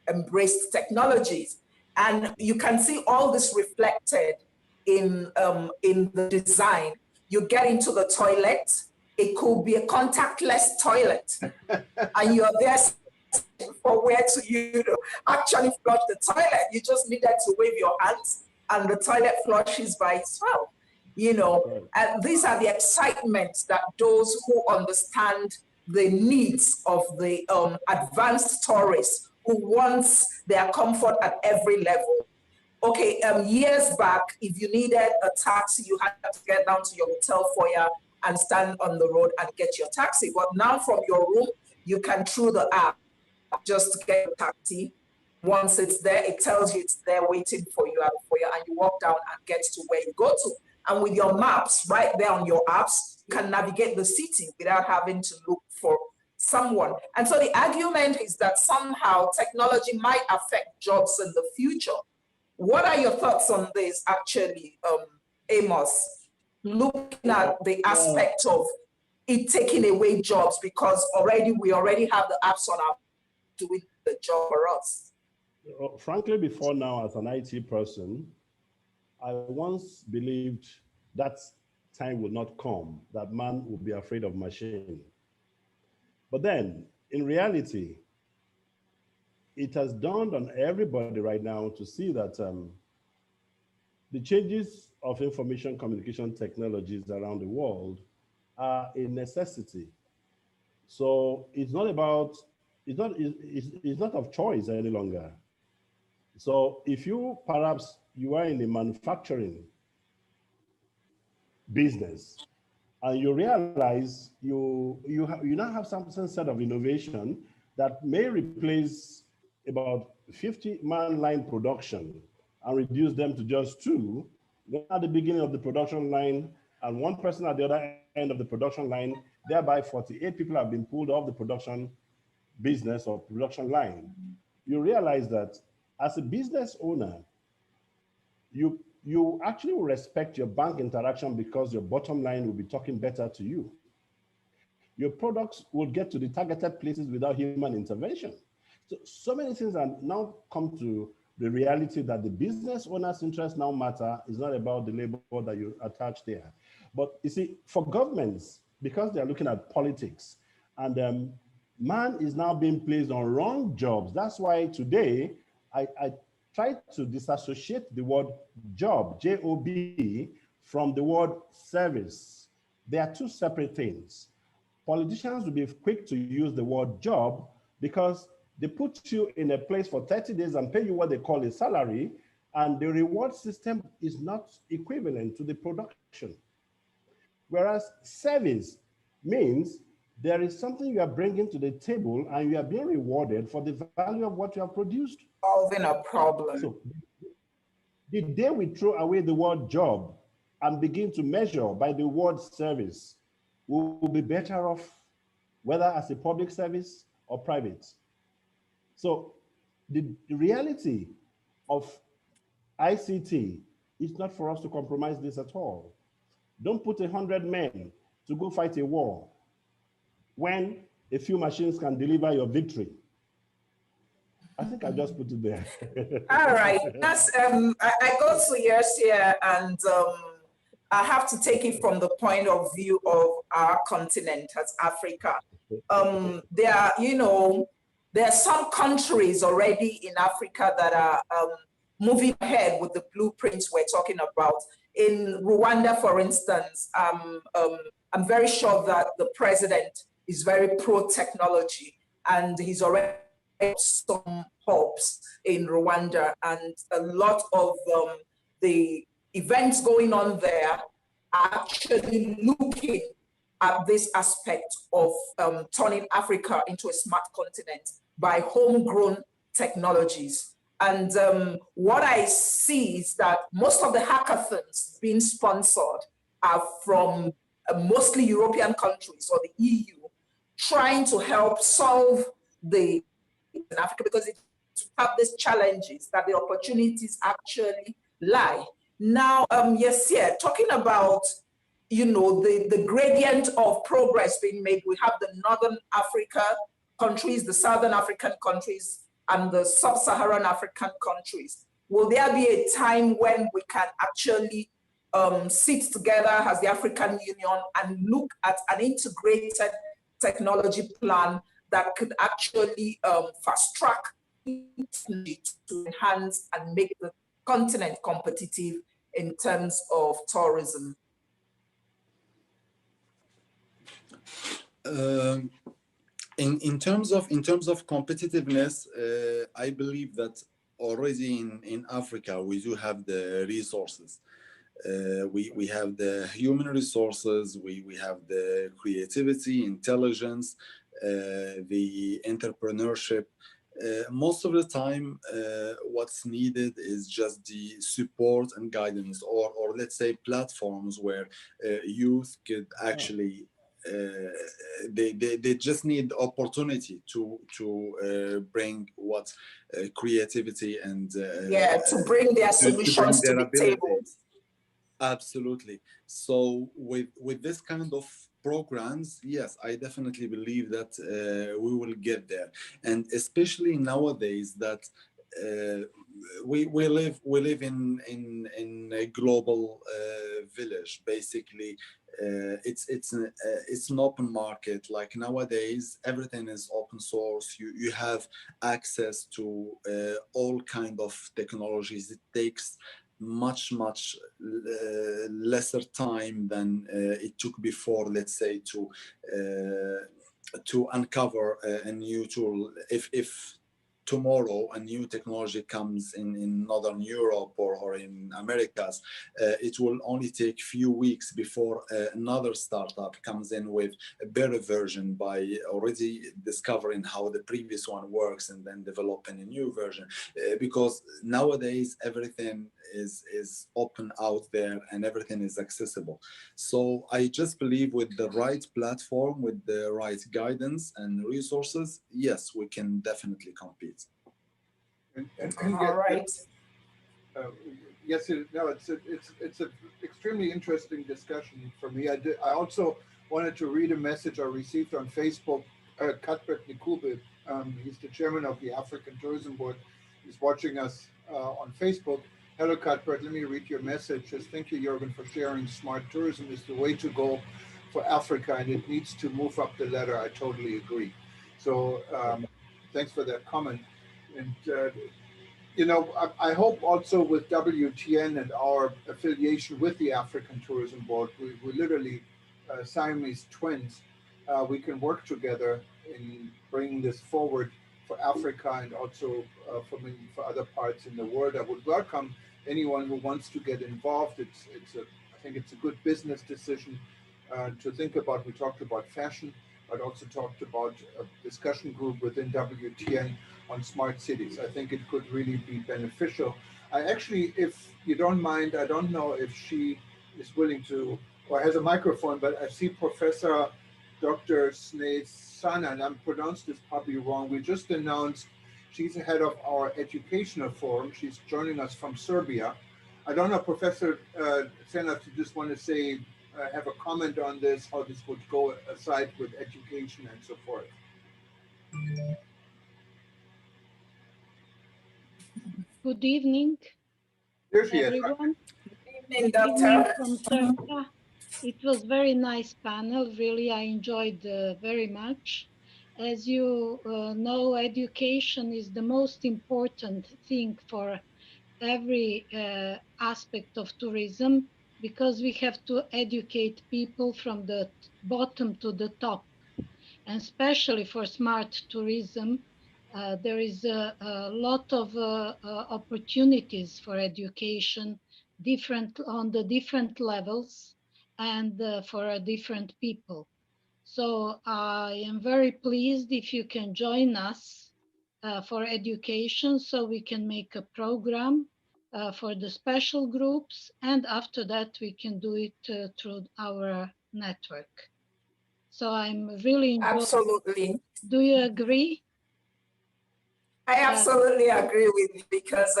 Speaker 2: embraced technologies, and you can see all this reflected in the design. You get into the toilet, it could be a contactless toilet, and you're there for where to, you know, actually flush the toilet. You just needed to wave your hands and the toilet flushes by itself, you know. And these are the excitements that those who understand the needs of the advanced tourists who wants their comfort at every level. Okay, years back, if you needed a taxi, you had to get down to your hotel foyer and stand on the road and get your taxi. But now from your room, you can, through the app, just get a taxi. Once it's there, it tells you it's there waiting for you at the foyer, and you walk down and get to where you go to. And with your maps right there on your apps, you can navigate the city without having to look for someone. And so the argument is that somehow technology might affect jobs in the future. What are your thoughts on this, actually, Amos? Looking at the aspect of it taking away jobs, because we already have the apps on our doing the job for us.
Speaker 3: Frankly, before now, as an IT person, I once believed that time would not come, that man would be afraid of machine. But then, in reality, it has dawned on everybody right now to see that the changes of information communication technologies around the world are a necessity. So it's not about, it's not of choice any longer. So if you are in a manufacturing business and you realize you now have some set of innovation that may replace about 50-man line production and reduce them to just 2, one at the beginning of the production line and one person at the other end of the production line, thereby 48 people have been pulled off the production business or production line. You realize that as a business owner, you actually will respect your bank interaction because your bottom line will be talking better to you. Your products will get to the targeted places without human intervention. So many things are now come to the reality that the business owner's interests now matter. Is not about the labor that you attach there. But you see, for governments, because they're looking at politics, and man is now being placed on wrong jobs. That's why today, I try to disassociate the word job, J-O-B, from the word service. They are two separate things. Politicians will be quick to use the word job because they put you in a place for 30 days and pay you what they call a salary, and the reward system is not equivalent to the production. Whereas service means there is something you are bringing to the table and you are being rewarded for the value of what you have produced.
Speaker 2: Solving a problem.
Speaker 3: So the day we throw away the word job and begin to measure by the word service, we will be better off, whether as a public service or private. So the reality of ICT is not for us to compromise this at all. Don't put 100 men to go fight a war when a few machines can deliver your victory. I think I just put it there.
Speaker 2: All right. That's, I go to yours here, and I have to take it from the point of view of our continent as Africa. There are, you know, there are some countries already in Africa that are moving ahead with the blueprints we're talking about. In Rwanda, for instance, I'm very sure that the president is very pro-technology, and he's already some hubs in Rwanda, and a lot of the events going on there are actually looking at this aspect of turning Africa into a smart continent by homegrown technologies. And what I see is that most of the hackathons being sponsored are from mostly European countries or the EU, trying to help solve the in Africa, because have these challenges, that the opportunities actually lie. Now, yes, yeah, talking about, you know, the gradient of progress being made. We have the Northern Africa countries, the Southern African countries, and the Sub-Saharan African countries. Will there be a time when we can actually sit together as the African Union and look at an integrated technology plan that could actually fast track to enhance and make the continent competitive in terms of tourism?
Speaker 4: In terms of competitiveness, I believe that already in Africa we do have the resources. We have the human resources, we have the creativity, intelligence, the entrepreneurship. Most of the time, what's needed is just the support and guidance, or let's say platforms where youth could actually they just need opportunity to bring what creativity and
Speaker 2: to bring their solutions to the table.
Speaker 4: Absolutely. So with this kind of programs, yes, I definitely believe that we will get there, and especially nowadays that we live in a global village. Basically, it's an open market. Like nowadays, everything is open source. You have access to all kind of technologies. It takes much lesser time than it took before, let's say, to uncover a new tool. If tomorrow a new technology comes in Northern Europe or in Americas, it will only take few weeks before another startup comes in with a better version by already discovering how the previous one works and then developing a new version. Because nowadays everything is open out there and everything is accessible. So I just believe with the right platform, with the right guidance and resources, yes, we can definitely compete.
Speaker 2: All right.
Speaker 1: Yes, it's an extremely interesting discussion for me. I also wanted to read a message I received on Facebook. Cuthbert Nikube, he's the chairman of the African Tourism Board. He's watching us on Facebook. Hello, Cuthbert. Let me read your message. Just thank you, Jürgen, for sharing. Smart tourism is the way to go for Africa, and it needs to move up the ladder. I totally agree. So thanks for that comment. And you know, I hope also with WTN and our affiliation with the African Tourism Board, we literally Siamese twins. We can work together in bringing this forward for Africa and also for other parts in the world. I would welcome anyone who wants to get involved. I think it's a good business decision to think about. We talked about fashion, but also talked about a discussion group within WTN on smart cities. I think it could really be beneficial. I actually, if you don't mind, I don't know if she is willing to or has a microphone, but I see Professor Dr. Snežana, and I'm pronounced this probably wrong. We just announced she's the head of our educational forum. She's joining us from Serbia. I don't know, Professor Sena, if you just want to say, have a comment on this, how this would go aside with education and so forth.
Speaker 6: Good evening,
Speaker 1: There she
Speaker 6: everyone.
Speaker 2: Good evening, Doctor.
Speaker 6: From Serbia. It was very nice panel. Really, I enjoyed very much. As you know, education is the most important thing for every aspect of tourism, because we have to educate people from the bottom to the top. And especially for smart tourism, there is a lot of opportunities for education, on the different levels and for different people. So I am very pleased if you can join us for education, so we can make a program for the special groups, and after that we can do it through our network. So I'm really enjoying.
Speaker 2: Absolutely.
Speaker 6: Do you agree?
Speaker 2: I absolutely agree with you because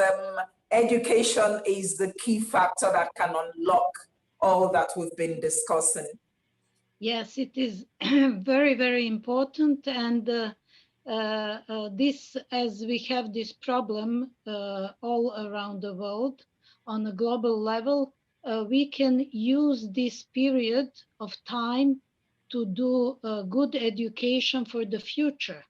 Speaker 2: education is the key factor that can unlock all that we've been discussing.
Speaker 6: Yes, it is very, very important. And this, as we have this problem all around the world on a global level, we can use this period of time to do good education for the future,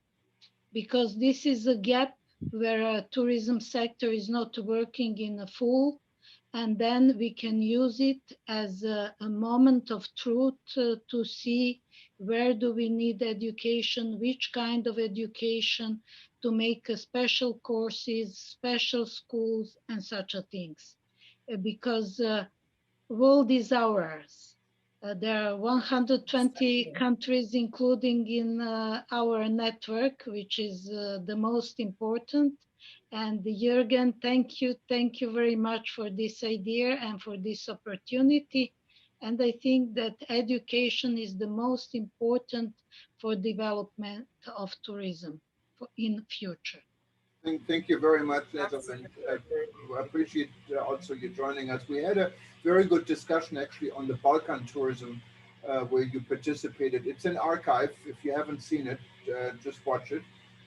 Speaker 6: because this is a gap where a tourism sector is not working in a full, and then we can use it as a moment of truth to see where do we need education, which kind of education, to make special courses, special schools, and such a things. Because world is ours. There are 120 countries, including in our network, which is the most important. And Jürgen, thank you very much for this idea and for this opportunity. And I think that education is the most important for development of tourism in future.
Speaker 1: Thank you very much, Netherlands. I appreciate also you joining us. We had a very good discussion actually on the Balkan tourism where you participated. It's an archive. If you haven't seen it, just watch it.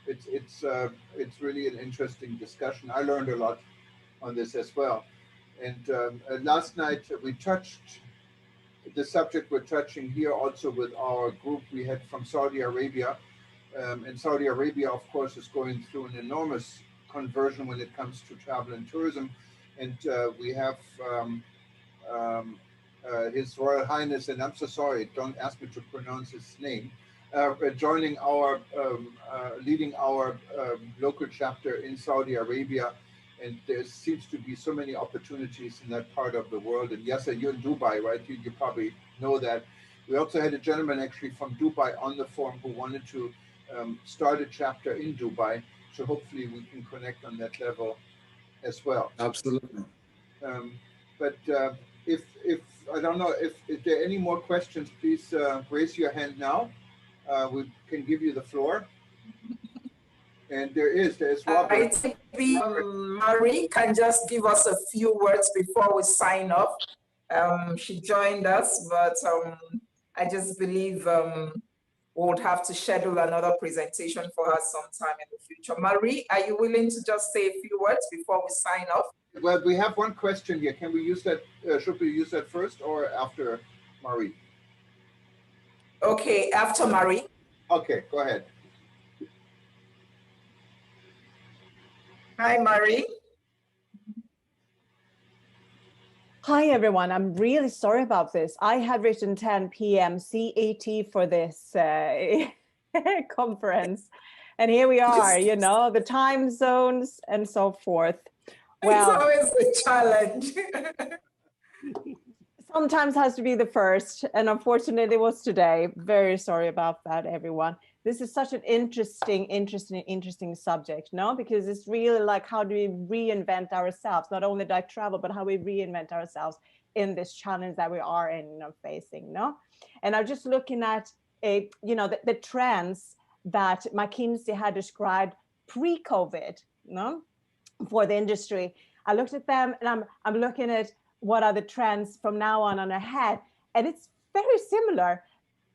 Speaker 1: It's really an interesting discussion. I learned a lot on this as well. And last night we touched the subject we're touching here also with our group we had from Saudi Arabia. And Saudi Arabia, of course, is going through an enormous conversion when it comes to travel and tourism. And we have His Royal Highness, and I'm so sorry, don't ask me to pronounce his name, joining our, leading our local chapter in Saudi Arabia. And there seems to be so many opportunities in that part of the world. And yes, you're in Dubai, right? You probably know that. We also had a gentleman actually from Dubai on the forum who wanted to start a chapter in Dubai. So hopefully we can connect on that level as well.
Speaker 4: Absolutely.
Speaker 1: But if I don't know, if there are any more questions, please raise your hand now. We can give you the floor. And there's Robert.
Speaker 2: I think Marie can just give us a few words before we sign off. She joined us, but I just believe we would have to schedule another presentation for her sometime in the future. Marie, are you willing to just say a few words before we sign off?
Speaker 1: Well, we have one question here. Can we use that? Should we use that first or after Marie?
Speaker 2: Okay, after Marie.
Speaker 1: Okay, go ahead.
Speaker 2: Hi, Marie.
Speaker 7: Hi, everyone. I'm really sorry about this. I had written 10 p.m. CET for this conference. And here we are, you know, the time zones and so forth.
Speaker 2: Well, it's always a challenge.
Speaker 7: Sometimes has to be the first. And unfortunately, it was today. Very sorry about that, everyone. This is such an interesting subject, no? Because it's really like, how do we reinvent ourselves? Not only like travel, but how we reinvent ourselves in this challenge that we are in, you know, facing, no? And I'm just looking at the trends that McKinsey had described pre-COVID, no, for the industry. I looked at them, and I'm looking at what are the trends from now on ahead, and it's very similar.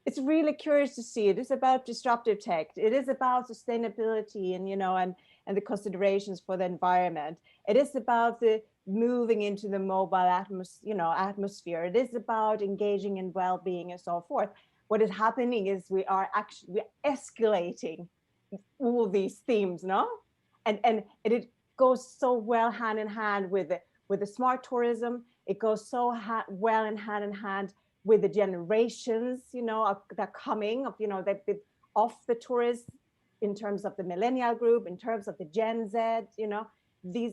Speaker 7: It's really curious to see. It is about disruptive tech. It is about sustainability and, you know, and the considerations for the environment. It is about the moving into the mobile atmosphere. It is about engaging in well-being and so forth. What is happening is we're escalating all these themes, no? And it goes so well hand in hand with the smart tourism. It goes so well in hand with the generations, you know, that are coming of, you know, of the tourists, in terms of the millennial group, in terms of the Gen Z, you know,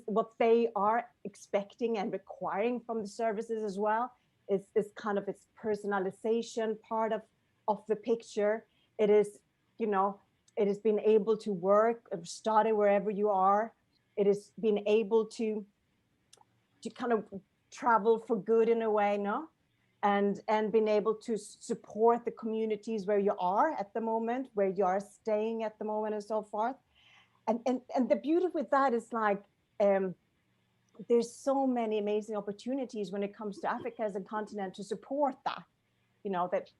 Speaker 7: what they are expecting and requiring from the services as well is kind of its personalization part of the picture. It is, you know, it has been able to work, study wherever you are. It has been able to kind of travel for good in a way, no? And being able to support the communities where you are at the moment, where you are staying at the moment and so forth. And the beauty with that is like, there's so many amazing opportunities when it comes to Africa as a continent to support that, you know, that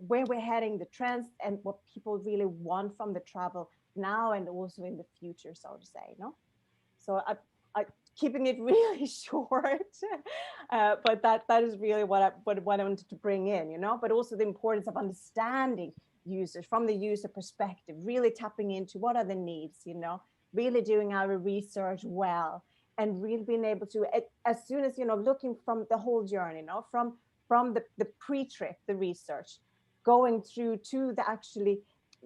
Speaker 7: where we're heading, the trends, and what people really want from the travel now and also in the future, so to say, no? So I keeping it really short, but that is really what I wanted to bring in, you know, but also the importance of understanding users from the user perspective, really tapping into what are the needs, you know, really doing our research well, and really being able to, as soon as, you know, looking from the whole journey, you know, from the pre-trip, the research, going through to the actually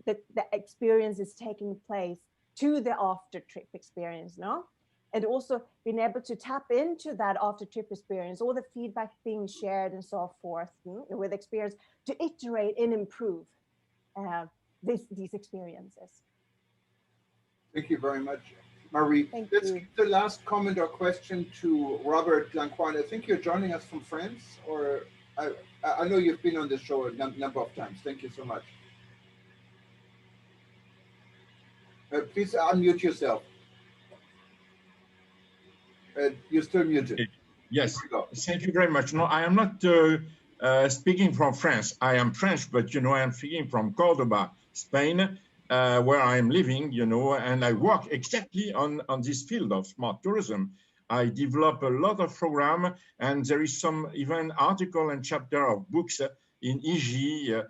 Speaker 7: the experience is taking place, to the after trip experience, no? And also being able to tap into that after trip experience, all the feedback being shared and so forth with experience, to iterate and improve these experiences.
Speaker 1: Thank you very much, Marie. Let's give the last comment or question to Robert Lancoine. I think you're joining us from France, or I know you've been on the show a number of times. Thank you so much. Please unmute yourself. You're still muted.
Speaker 8: Yes, thank you very much. No, I am not speaking from France. I am French, but, you know, I am speaking from Cordoba, Spain, where I am living, you know, and I work exactly on this field of smart tourism. I develop a lot of program, and there is some even article and chapter of books in EG,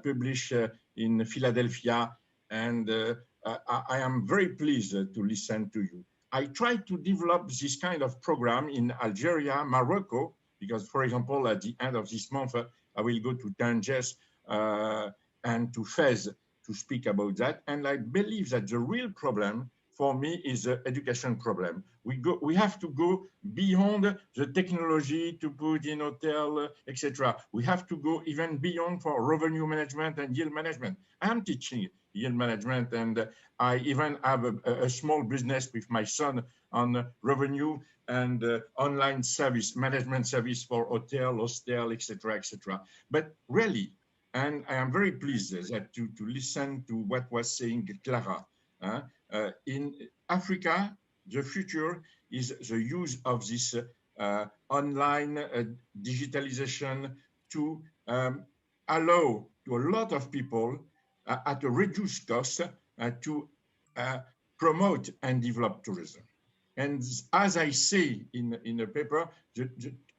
Speaker 8: published in Philadelphia, and I am very pleased to listen to you. I try to develop this kind of program in Algeria, Morocco, because, for example, at the end of this month, I will go to Tangier and to Fez to speak about that. And I believe that the real problem for me is the education problem. We have to go beyond the technology to put in hotel, etc. We have to go even beyond for revenue management and yield management. I am teaching yield management, and I even have a small business with my son on revenue and online service, management service for hotel, hostel, etc., etc. But really, and I am very pleased that to listen to what was saying Clara. In Africa, the future is the use of this online digitalization to allow to a lot of people at a reduced cost to promote and develop tourism. And as I say in the paper, the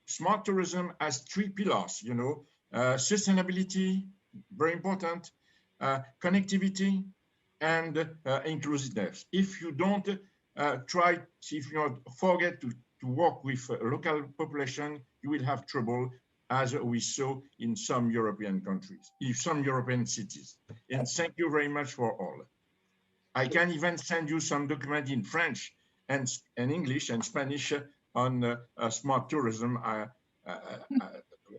Speaker 8: smart tourism has 3 pillars, you know, sustainability, very important, connectivity, and inclusiveness. If you don't if you forget to work with a local population, you will have trouble, as we saw in some European countries, in some European cities. And thank you very much for all. I can even send you some document in French and English and Spanish on smart tourism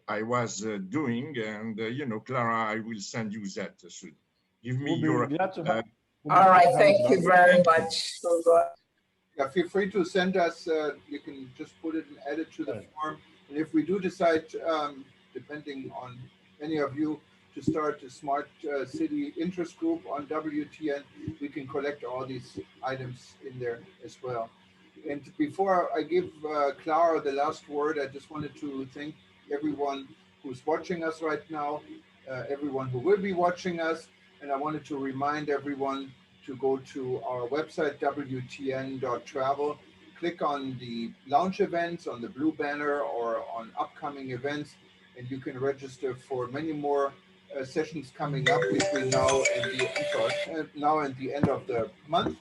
Speaker 8: I was doing, and you know, Clara, I will send you that soon. Give me your.
Speaker 2: All right, thank you very much.
Speaker 1: Yeah, feel free to send us. You can just put it and add it to the form. And if we do decide, depending on any of you, to start a smart city interest group on WTN, we can collect all these items in there as well. And before I give Clara the last word, I just wanted to thank everyone who's watching us right now, everyone who will be watching us. And I wanted to remind everyone to go to our website, WTN.travel, click on the lounge events on the blue banner or on upcoming events, and you can register for many more sessions coming up between now and the end of the month.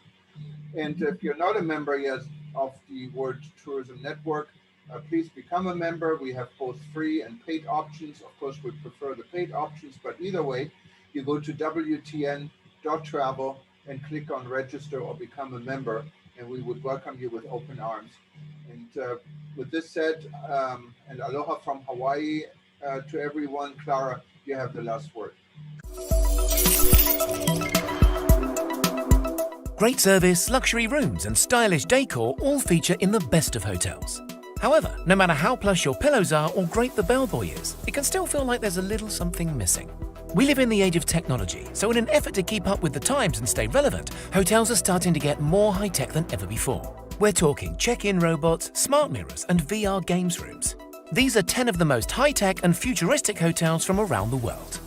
Speaker 1: And if you're not a member yet of the World Tourism Network, please become a member. We have both free and paid options. Of course, we prefer the paid options, but either way, you go to WTN.travel and click on register or become a member, and we would welcome you with open arms. And with this said, and aloha from Hawaii to everyone. Clara, you have the last word.
Speaker 9: Great service, luxury rooms and stylish decor all feature in the best of hotels. However, no matter how plush your pillows are or great the bellboy is, it can still feel like there's a little something missing. We live in the age of technology, so in an effort to keep up with the times and stay relevant, hotels are starting to get more high-tech than ever before. We're talking check-in robots, smart mirrors, and VR games rooms. These are 10 of the most high-tech and futuristic hotels from around the world.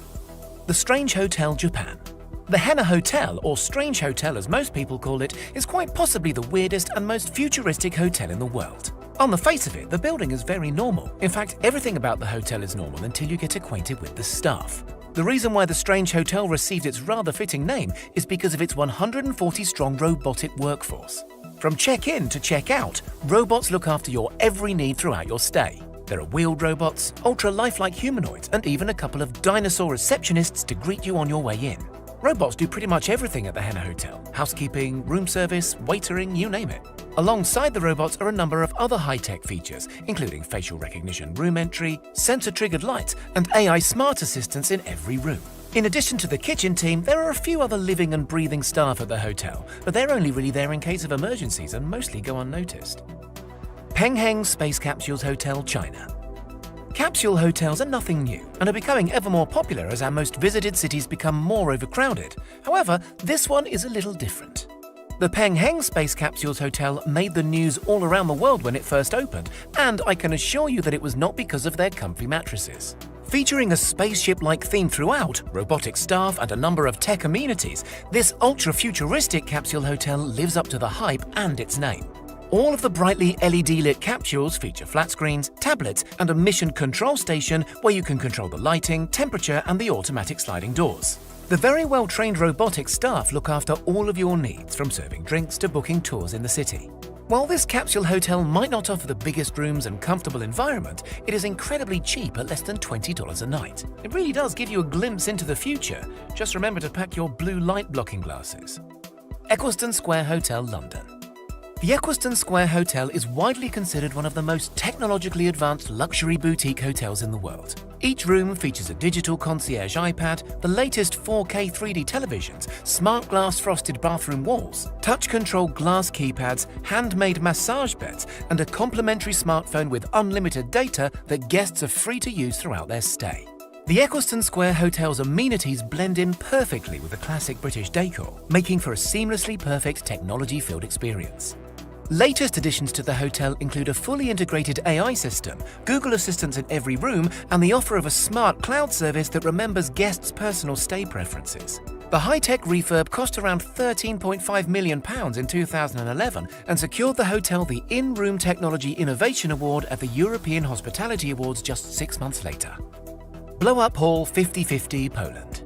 Speaker 9: The Strange Hotel Japan. The Henna Hotel, or Strange Hotel as most people call it, is quite possibly the weirdest and most futuristic hotel in the world. On the face of it, the building is very normal. In fact, everything about the hotel is normal until you get acquainted with the staff. The reason why the Strange Hotel received its rather fitting name is because of its 140-strong robotic workforce. From check-in to check-out, robots look after your every need throughout your stay. There are wheeled robots, ultra-lifelike humanoids, and even a couple of dinosaur receptionists to greet you on your way in. Robots do pretty much everything at the Henna Hotel: housekeeping, room service, waitering, you name it. Alongside the robots are a number of other high-tech features, including facial recognition room entry, sensor-triggered lights, and AI smart assistants in every room. In addition to the kitchen team, there are a few other living and breathing staff at the hotel, but they're only really there in case of emergencies and mostly go unnoticed. Pengheng Space Capsules Hotel, China. Capsule hotels are nothing new and are becoming ever more popular as our most visited cities become more overcrowded. However, this one is a little different. The Pengheng Space Capsules Hotel made the news all around the world when it first opened, and I can assure you that it was not because of their comfy mattresses. Featuring a spaceship-like theme throughout, robotic staff, and a number of tech amenities, this ultra-futuristic capsule hotel lives up to the hype and its name. All of the brightly LED-lit capsules feature flat screens, tablets, and a mission control station where you can control the lighting, temperature, and the automatic sliding doors. The very well-trained robotic staff look after all of your needs, from serving drinks to booking tours in the city. While this capsule hotel might not offer the biggest rooms and comfortable environment, it is incredibly cheap at less than $20 a night. It really does give you a glimpse into the future. Just remember to pack your blue light blocking glasses. Eccleston Square Hotel, London. The Eccleston Square Hotel is widely considered one of the most technologically advanced luxury boutique hotels in the world. Each room features a digital concierge iPad, the latest 4K 3D televisions, smart glass frosted bathroom walls, touch-controlled glass keypads, handmade massage beds, and a complimentary smartphone with unlimited data that guests are free to use throughout their stay. The Eccleston Square Hotel's amenities blend in perfectly with the classic British decor, making for a seamlessly perfect technology-filled experience. Latest additions to the hotel include a fully integrated AI system, Google Assistants in every room, and the offer of a smart cloud service that remembers guests' personal stay preferences. The high-tech refurb cost around £13.5 million in 2011 and secured the hotel the In-Room Technology Innovation Award at the European Hospitality Awards just 6 months later. Blow Up Hall 50/50, Poland.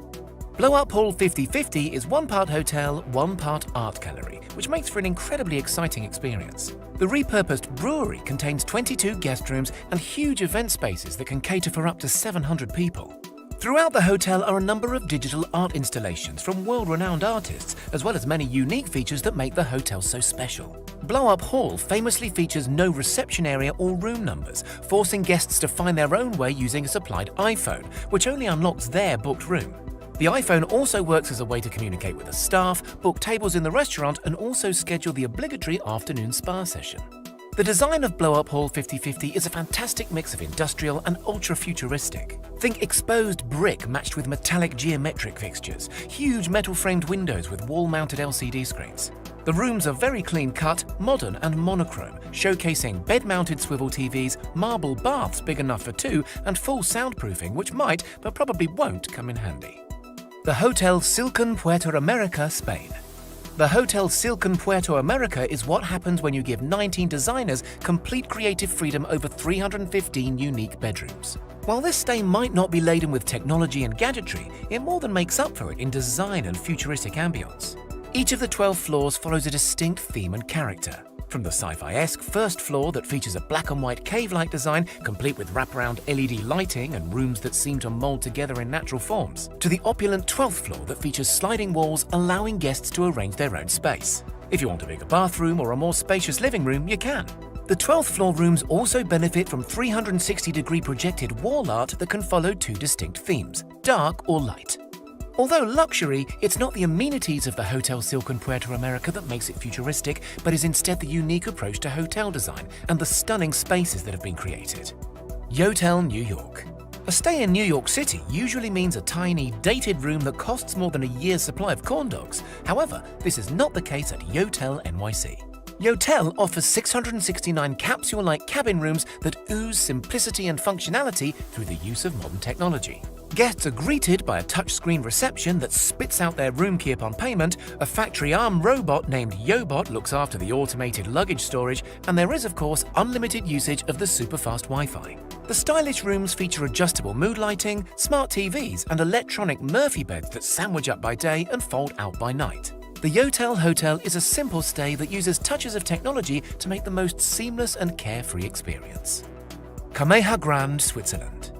Speaker 9: Blow Up Hall 50/50 is one part hotel, one part art gallery, which makes for an incredibly exciting experience. The repurposed brewery contains 22 guest rooms and huge event spaces that can cater for up to 700 people. Throughout the hotel are a number of digital art installations from world-renowned artists, as well as many unique features that make the hotel so special. Blow Up Hall famously features no reception area or room numbers, forcing guests to find their own way using a supplied iPhone, which only unlocks their booked room. The iPhone also works as a way to communicate with the staff, book tables in the restaurant, and also schedule the obligatory afternoon spa session. The design of Blow Up Hall 50/50 is a fantastic mix of industrial and ultra-futuristic. Think exposed brick matched with metallic geometric fixtures, huge metal-framed windows with wall-mounted LCD screens. The rooms are very clean-cut, modern, and monochrome, showcasing bed-mounted swivel TVs, marble baths big enough for two, and full soundproofing, which might, but probably won't, come in handy. The Hotel Silcon Puerto America, Spain. The Hotel Silcon Puerto America is what happens when you give 19 designers complete creative freedom over 315 unique bedrooms. While this stay might not be laden with technology and gadgetry, it more than makes up for it in design and futuristic ambience. Each of the 12 floors follows a distinct theme and character. From the sci-fi-esque first floor that features a black and white cave-like design, complete with wraparound LED lighting and rooms that seem to mold together in natural forms, to the opulent 12th floor that features sliding walls allowing guests to arrange their own space. If you want a bigger bathroom or a more spacious living room, you can. The 12th floor rooms also benefit from 360-degree projected wall art that can follow two distinct themes, dark or light. Although luxury, it's not the amenities of the Hotel Silk Puerto America that makes it futuristic, but is instead the unique approach to hotel design and the stunning spaces that have been created. Yotel New York. A stay in New York City usually means a tiny, dated room that costs more than a year's supply of corn dogs. However, this is not the case at Yotel NYC. Yotel offers 669 capsule-like cabin rooms that ooze simplicity and functionality through the use of modern technology. Guests are greeted by a touchscreen reception that spits out their room key upon payment, a factory-arm robot named Yobot looks after the automated luggage storage, and there is, of course, unlimited usage of the superfast Wi-Fi. The stylish rooms feature adjustable mood lighting, smart TVs, and electronic Murphy beds that sandwich up by day and fold out by night. The Yotel Hotel is a simple stay that uses touches of technology to make the most seamless and carefree experience. Kameha Grand, Switzerland.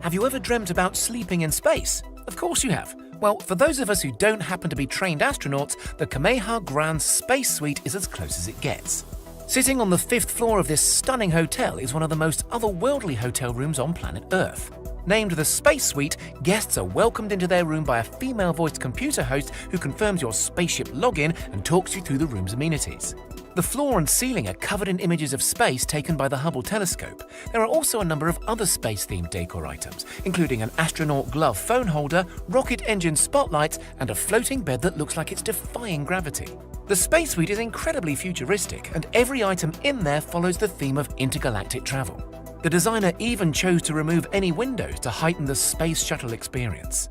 Speaker 9: Have you ever dreamt about sleeping in space? Of course you have. Well, for those of us who don't happen to be trained astronauts, the Kameha Grand Space Suite is as close as it gets. Sitting on the 5th floor of this stunning hotel is one of the most otherworldly hotel rooms on planet Earth. Named the Space Suite, guests are welcomed into their room by a female-voiced computer host who confirms your spaceship login and talks you through the room's amenities. The floor and ceiling are covered in images of space taken by the Hubble telescope. There are also a number of other space-themed decor items, including an astronaut glove phone holder, rocket engine spotlights, and a floating bed that looks like it's defying gravity. The Space Suite is incredibly futuristic, and every item in there follows the theme of intergalactic travel. The designer even chose to remove any windows to heighten the space shuttle experience.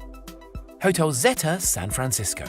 Speaker 9: Hotel Zeta, San Francisco.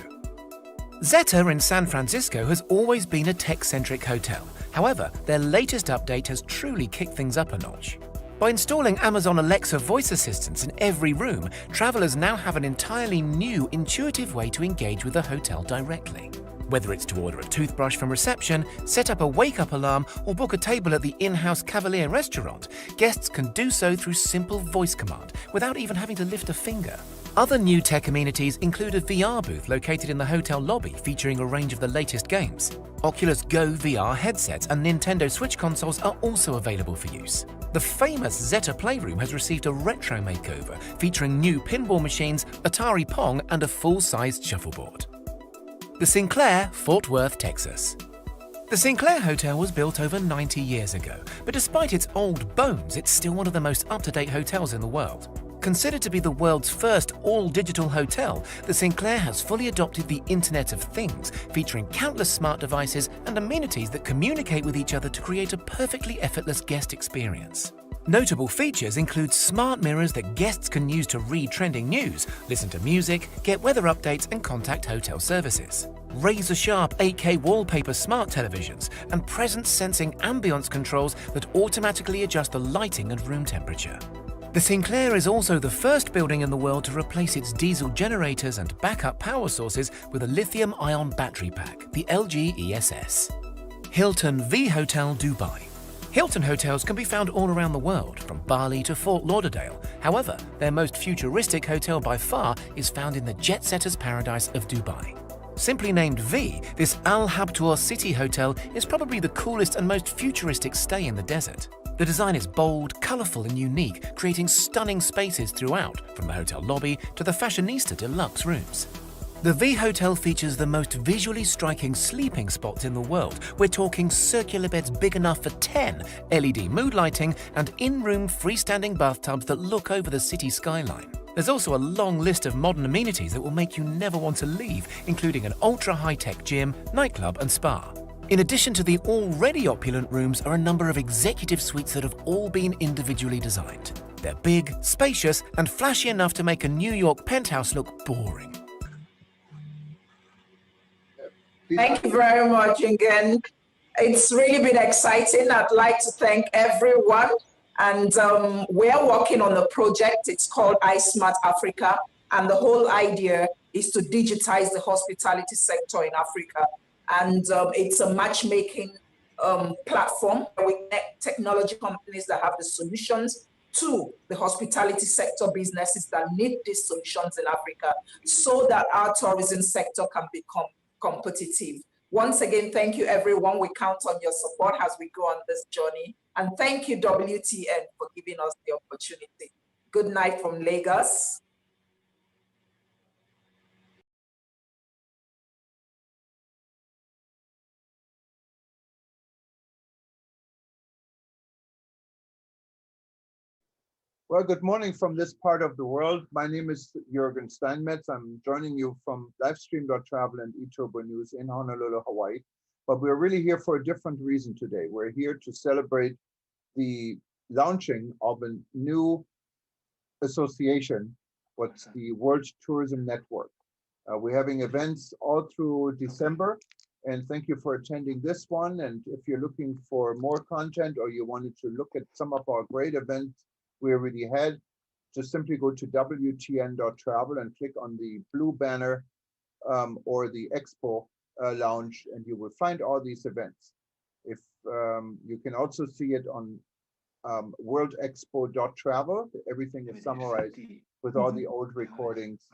Speaker 9: Zeta in San Francisco has always been a tech-centric hotel. However, their latest update has truly kicked things up a notch. By installing Amazon Alexa voice assistants in every room, travelers now have an entirely new, intuitive way to engage with the hotel directly. Whether it's to order a toothbrush from reception, set up a wake-up alarm, or book a table at the in-house Cavalier restaurant, guests can do so through simple voice command without even having to lift a finger. Other new tech amenities include a VR booth located in the hotel lobby featuring a range of the latest games. Oculus Go VR headsets and Nintendo Switch consoles are also available for use. The famous Zeta Playroom has received a retro makeover featuring new pinball machines, Atari Pong, and a full-sized shuffleboard. The Sinclair, Fort Worth, Texas. The Sinclair Hotel was built over 90 years ago, but despite its old bones, it's still one of the most up-to-date hotels in the world. Considered to be the world's first all-digital hotel, the Sinclair has fully adopted the Internet of Things, featuring countless smart devices and amenities that communicate with each other to create a perfectly effortless guest experience. Notable features include smart mirrors that guests can use to read trending news, listen to music, get weather updates, and contact hotel services. Razor-sharp 8K wallpaper smart televisions and presence-sensing ambience controls that automatically adjust the lighting and room temperature. The Sinclair is also the first building in the world to replace its diesel generators and backup power sources with a lithium-ion battery pack, the LG ESS. Hilton V Hotel, Dubai. Hilton hotels can be found all around the world, from Bali to Fort Lauderdale. However, their most futuristic hotel by far is found in the jet-setter's paradise of Dubai. Simply named V, this Al Habtoor City Hotel is probably the coolest and most futuristic stay in the desert. The design is bold, colourful and unique, creating stunning spaces throughout, from the hotel lobby to the fashionista deluxe rooms. The V Hotel features the most visually striking sleeping spots in the world. We're talking circular beds big enough for 10, LED mood lighting, and in-room freestanding bathtubs that look over the city skyline. There's also a long list of modern amenities that will make you never want to leave, including an ultra-high-tech gym, nightclub, and spa. In addition to the already opulent rooms are a number of executive suites that have all been individually designed. They're big, spacious, and flashy enough to make a New York penthouse look boring.
Speaker 2: Thank you very much again. It's really been exciting. I'd like to thank everyone. And we're working on a project. It's called iSmart Africa. And the whole idea is to digitize the hospitality sector in Africa. And it's a matchmaking platform with technology companies that have the solutions to the hospitality sector businesses that need these solutions in Africa so that our tourism sector can become competitive. Once again, thank you, everyone. We count on your support as we go on this journey. And thank you, WTN, for giving us the opportunity. Good night from Lagos.
Speaker 1: Well, good morning from this part of the world. My name is Jürgen Steinmetz. I'm joining you from Livestream.travel and eTurbo News in Honolulu, Hawaii. But we're really here for a different reason today. We're here to celebrate the launching of a new association, what's the World Tourism Network. We're having events all through December, and thank you for attending this one. And if you're looking for more content or you wanted to look at some of our great events we already had, just simply go to WTN.travel and click on the blue banner or the Expo lounge, and you will find all these events. If you can also see it on worldexpo.travel, everything is summarized with all the old recordings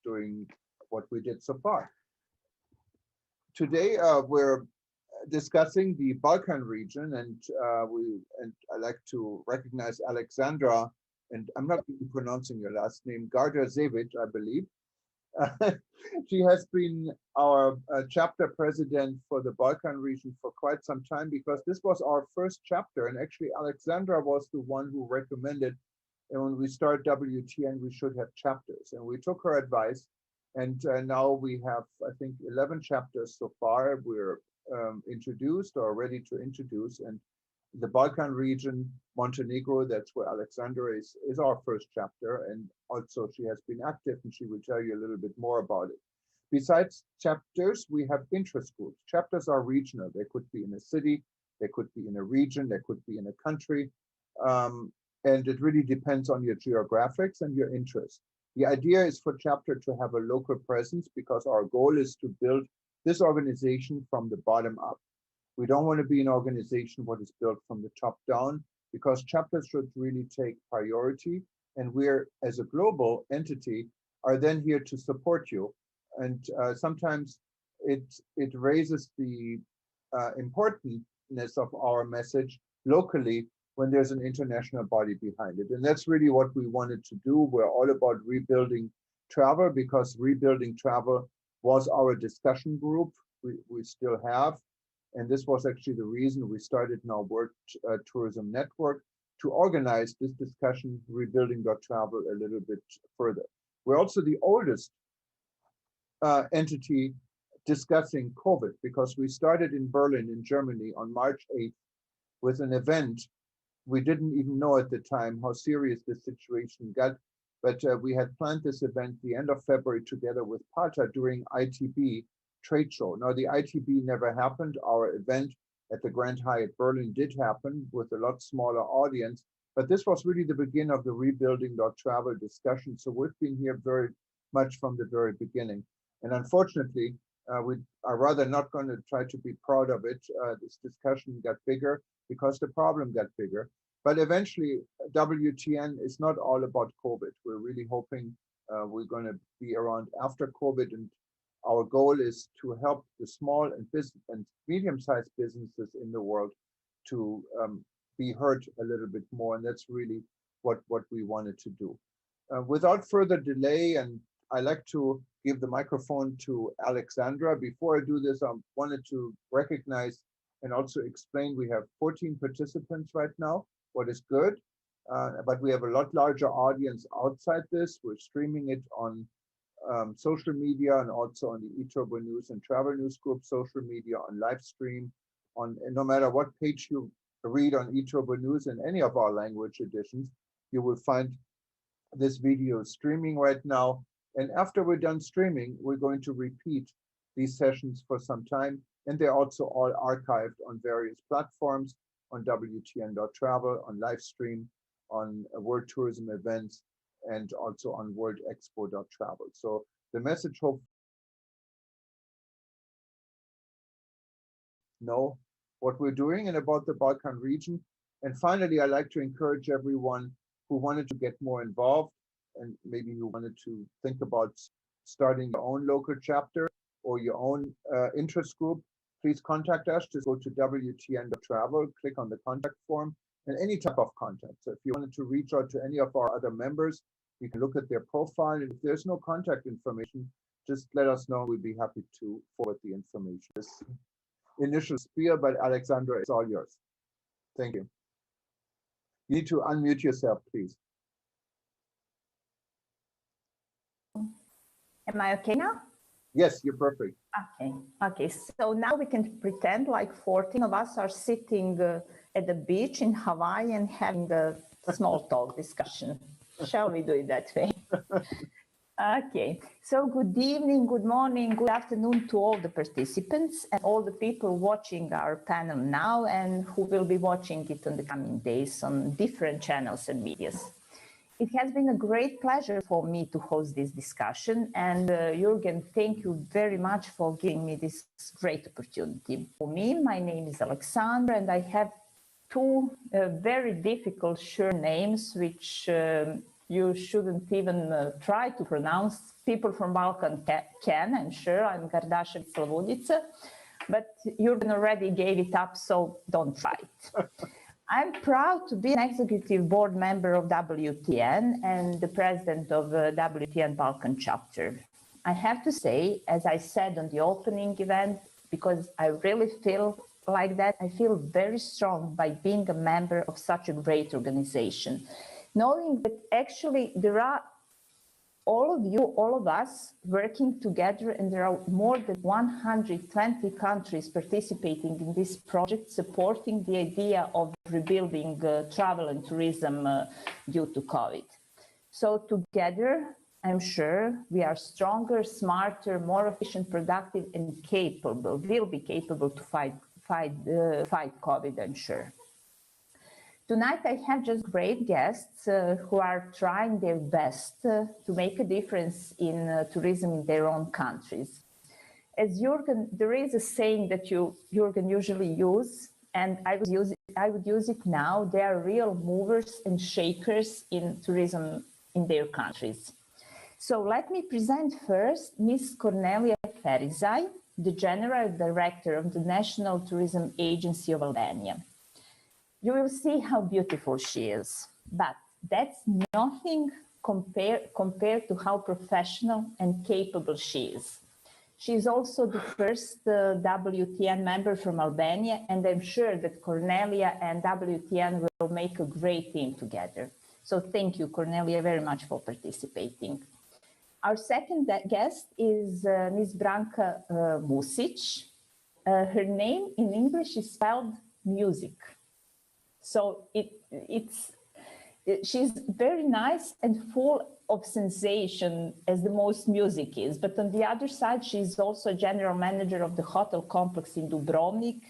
Speaker 1: during what we did so far. Today we're discussing the Balkan region, and I'd like to recognize Alexandra, and I'm not even pronouncing your last name, Gardazevic, I believe. She has been our chapter president for the Balkan region for quite some time, because this was our first chapter, and actually Alexandra was the one who recommended, and when we start WTN we should have chapters, and we took her advice, and now we have, I think, 11 chapters so far. We're introduced or ready to introduce, and the Balkan region, Montenegro, that's where Alexandra is our first chapter, and also she has been active, and she will tell you a little bit more about it. Besides chapters, we have interest groups. Chapters are regional. They could be in a city, they could be in a region, they could be in a country, and it really depends on your geographics and your interest. The idea is for chapter to have a local presence, because our goal is to build this organization from the bottom up. We don't want to be an organization what is built from the top down, because chapters should really take priority, and we're, as a global entity, are then here to support you. And sometimes it raises the importance of our message locally when there's an international body behind it. And that's really what we wanted to do. We're all about rebuilding travel, because rebuilding travel was our discussion group. We still have. And this was actually the reason we started now World Tourism Network, to organize this discussion, rebuilding.travel, a little bit further. We're also the oldest entity discussing COVID, because we started in Berlin, in Germany, on March 8th with an event. We didn't even know at the time how serious this situation got, but we had planned this event the end of February together with PATA during ITB trade show. Now, the ITB never happened. Our event at the Grand Hyatt Berlin did happen with a lot smaller audience, but this was really the beginning of the rebuilding.travel discussion. So we've been here very much from the very beginning. And unfortunately, we are rather not going to try to be proud of it. This discussion got bigger because the problem got bigger. But eventually, WTN is not all about COVID. We're really hoping we're going to be around after COVID, and our goal is to help the small and medium-sized businesses in the world to be heard a little bit more, and that's really what we wanted to do. Without further delay, and I like to give the microphone to Alexandra. Before I do this, I wanted to recognize and also explain we have 14 participants right now, what is good, but we have a lot larger audience outside this. We're streaming it on social media, and also on the eTurbo News and Travel News Group social media, on live stream, on no matter what page you read on eTurbo News in any of our language editions, you will find this video streaming right now. And after we're done streaming, we're going to repeat these sessions for some time, and they're also all archived on various platforms, on WTN.travel, on live stream, on World Tourism Events, and also on worldexpo.travel. So the message, hope know what we're doing and about the Balkan region. And finally, I'd like to encourage everyone who wanted to get more involved, and maybe you wanted to think about starting your own local chapter or your own interest group, please contact us. Just go to WTN.travel, click on the contact form, and any type of contact. So if you wanted to reach out to any of our other members, you can look at their profile. And if there's no contact information, just let us know. We'd be happy to forward the information. This initial spiel, but Alexandra, it's all yours. Thank you. You need to unmute yourself, please.
Speaker 10: Am I okay now?
Speaker 1: Yes, you're perfect.
Speaker 10: Okay. So now we can pretend like 14 of us are sitting at the beach in Hawaii and having a small talk discussion. Shall we do it that way? Okay. So good evening, good morning, good afternoon to all the participants and all the people watching our panel now and who will be watching it in the coming days on different channels and medias. It has been a great pleasure for me to host this discussion, and Jürgen, thank you very much for giving me this great opportunity. For me, my name is Alexandra, and I have two very difficult surnames, which you shouldn't even try to pronounce. People from Balkan can, I'm sure. I'm Gardašević Slavudica, but Jürgen already gave it up, so don't try it. I'm proud to be an executive board member of WTN and the president of WTN Balkan chapter. I have to say, as I said on the opening event, because I really feel like that, I feel very strong by being a member of such a great organization, knowing that actually there are all of you, all of us working together, and there are more than 120 countries participating in this project, supporting the idea of rebuilding travel and tourism due to COVID. So together, I'm sure we are stronger, smarter, more efficient, productive, and capable, will be capable to fight COVID, I'm sure. Tonight, I have just great guests who are trying their best to make a difference in tourism in their own countries. As Jürgen, there is a saying that Jürgen usually use, and I would use it now. They are real movers and shakers in tourism in their countries. So let me present first Ms. Cornelia Ferizaj, the General Director of the National Tourism Agency of Albania. You will see how beautiful she is, but that's nothing compared to how professional and capable she is. She is also the first WTN member from Albania, and I'm sure that Cornelia and WTN will make a great team together. So thank you, Cornelia, very much for participating. Our second guest is Ms. Branka Music. Her name in English is spelled music. So she's very nice and full of sensation, as the most music is. But on the other side, she's also general manager of the hotel complex in Dubrovnik.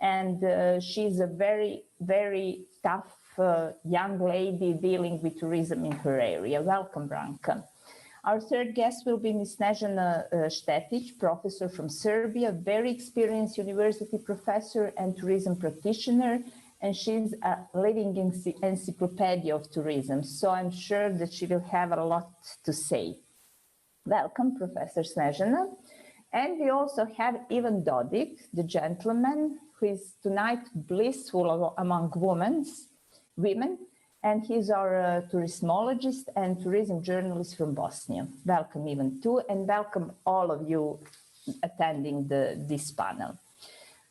Speaker 10: And she's a very, very tough young lady dealing with tourism in her area. Welcome, Branka. Our third guest will be Ms. Snežana Štetić, professor from Serbia, very experienced university professor and tourism practitioner. And she's a living encyclopedia of tourism. So I'm sure that she will have a lot to say. Welcome, Professor Snežana. And we also have Ivan Dodig, the gentleman who is tonight blissful among women. And he's our tourismologist and tourism journalist from Bosnia. Welcome, Ivan, too, and welcome all of you attending this panel.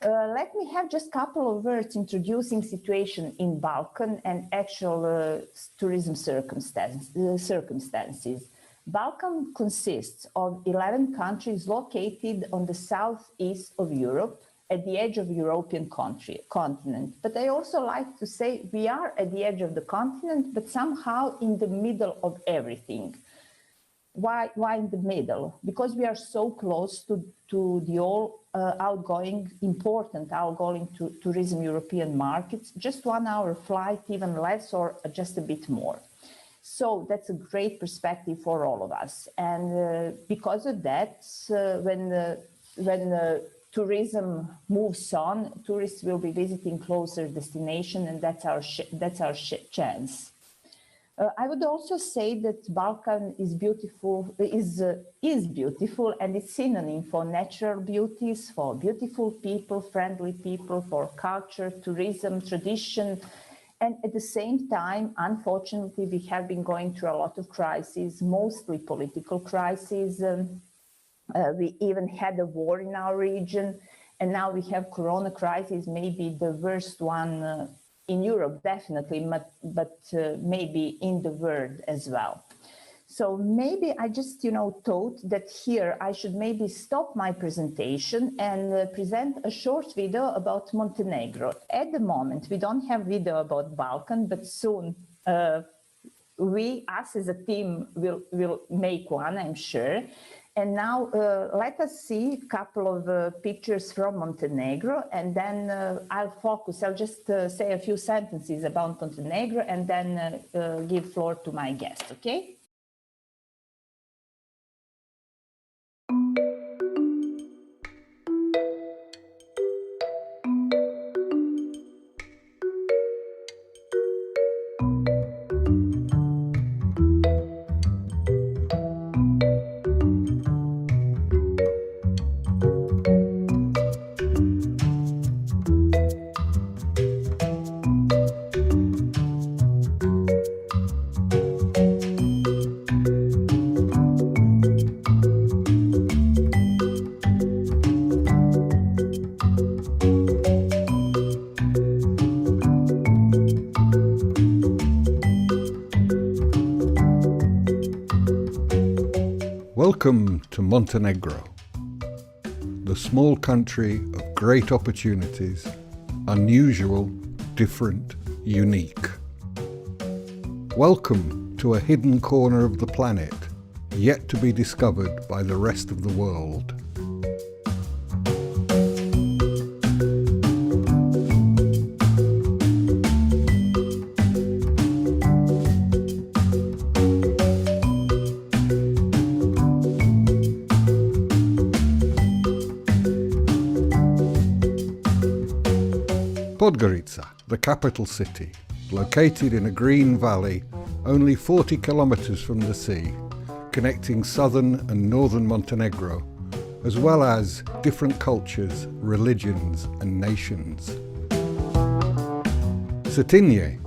Speaker 10: Let me have just a couple of words introducing situation in Balkan and actual tourism circumstances. Balkan consists of 11 countries located on the southeast of Europe, at the edge of the European continent. But I also like to say we are at the edge of the continent, but somehow in the middle of everything. Why in the middle? Because we are so close to the all important outgoing tourism European markets, just 1 hour flight, even less, or just a bit more. So that's a great perspective for all of us. And because of that, when tourism moves on, tourists will be visiting closer destination, and that's our chance. I would also say that Balkan is beautiful, and it's synonym for natural beauties, for beautiful people, friendly people, for culture, tourism, tradition. And at the same time, unfortunately, we have been going through a lot of crises, mostly political crises. We even had a war in our region, and now we have Corona crisis, maybe the worst one in Europe, definitely, but maybe in the world as well. So maybe I just, thought that here I should maybe stop my presentation and present a short video about Montenegro. At the moment, we don't have video about Balkan, but soon us as a team will make one, I'm sure. And now let us see a couple of pictures from Montenegro, and then I'll just say a few sentences about Montenegro and then give floor to my guest, okay?
Speaker 11: Welcome to Montenegro, the small country of great opportunities, unusual, different, unique. Welcome to a hidden corner of the planet, yet to be discovered by the rest of the world. Podgorica, the capital city, located in a green valley only 40 kilometers from the sea, connecting southern and northern Montenegro, as well as different cultures, religions and nations. Cetinje,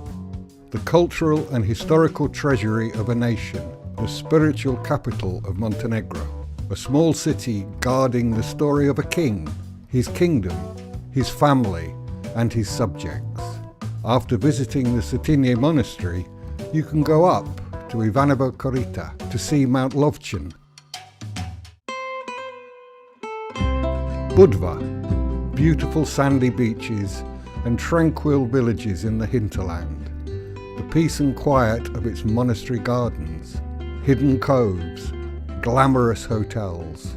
Speaker 11: the cultural and historical treasury of a nation, the spiritual capital of Montenegro, a small city guarding the story of a king, his kingdom, his family, and his subjects. After visiting the Cetinje monastery, you can go up to Ivanovo Korita to see Mount Lovćen. Budva, beautiful sandy beaches and tranquil villages in the hinterland, the peace and quiet of its monastery gardens, hidden coves, glamorous hotels,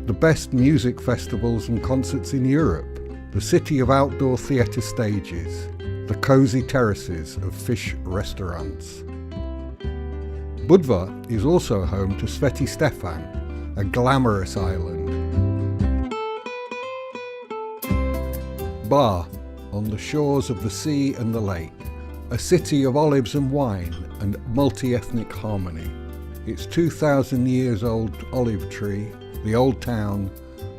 Speaker 11: the best music festivals and concerts in Europe, the city of outdoor theatre stages, the cosy terraces of fish restaurants. Budva is also home to Sveti Stefan, a glamorous island. Bar, on the shores of the sea and the lake, a city of olives and wine and multi-ethnic harmony. Its 2,000 years old olive tree, the old town,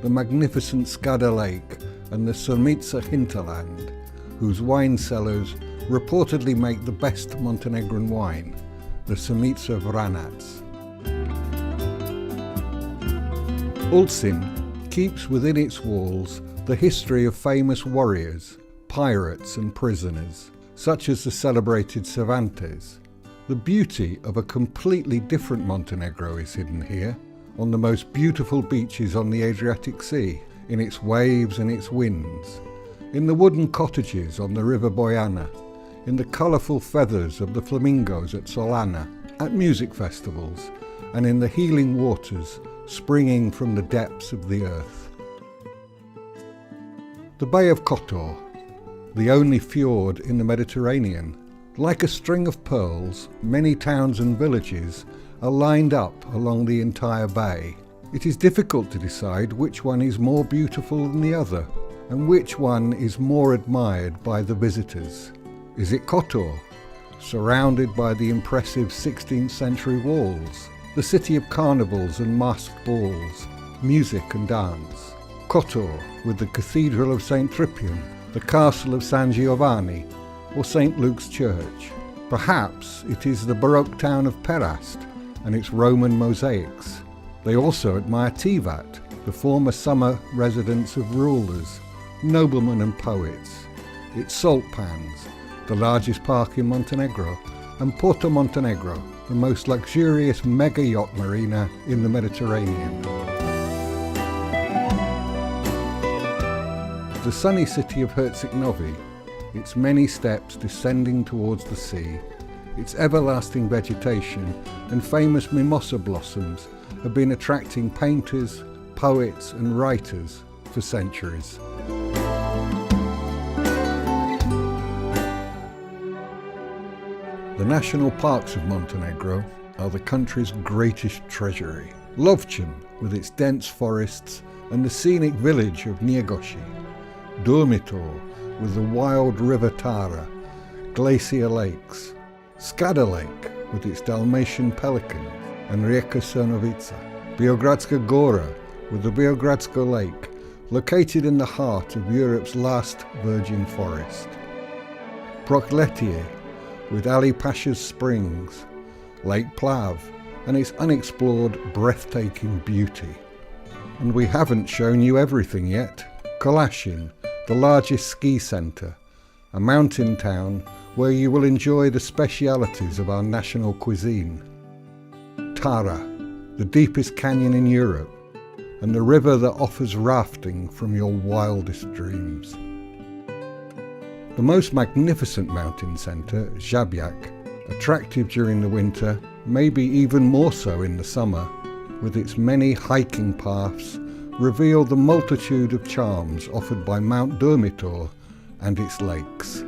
Speaker 11: the magnificent Skada Lake, and the Sremica hinterland, whose wine cellars reportedly make the best Montenegrin wine, the Sremica Vranac. Ulcinj keeps within its walls the history of famous warriors, pirates and prisoners, such as the celebrated Cervantes. The beauty of a completely different Montenegro is hidden here, on the most beautiful beaches on the Adriatic Sea, in its waves and its winds, in the wooden cottages on the River Bojana, in the colourful feathers of the flamingos at Solana, at music festivals, and in the healing waters springing from the depths of the earth. The Bay of Kotor, the only fjord in the Mediterranean. Like a string of pearls, many towns and villages are lined up along the entire bay. It is difficult to decide which one is more beautiful than the other, and which one is more admired by the visitors. Is it Kotor, surrounded by the impressive 16th century walls, the city of carnivals and masked balls, music and dance? Kotor, with the Cathedral of St. Tripion, the Castle of San Giovanni, or St. Luke's Church? Perhaps it is the Baroque town of Perast and its Roman mosaics. They also admire Tivat, the former summer residence of rulers, noblemen and poets, its salt pans, the largest park in Montenegro, and Porto Montenegro, the most luxurious mega yacht marina in the Mediterranean. The sunny city of Herceg Novi, its many steps descending towards the sea, its everlasting vegetation and famous mimosa blossoms have been attracting painters, poets and writers for centuries. The national parks of Montenegro are the country's greatest treasury. Lovćen, with its dense forests, and the scenic village of Njegoši. Durmitor, with the wild river Tara, glacier lakes. Skada Lake, with its Dalmatian pelican, and Rijeka Crnovica. Biogradska Gora, with the Biogradsko Lake, located in the heart of Europe's last virgin forest. Prokletje, with Ali Pasha's springs, Lake Plav, and its unexplored, breathtaking beauty. And we haven't shown you everything yet. Kolashin, the largest ski centre, a mountain town where you will enjoy the specialities of our national cuisine. Tara, the deepest canyon in Europe, and the river that offers rafting from your wildest dreams. The most magnificent mountain centre, Žabljak, attractive during the winter, maybe even more so in the summer, with its many hiking paths, reveal the multitude of charms offered by Mount Durmitor and its lakes.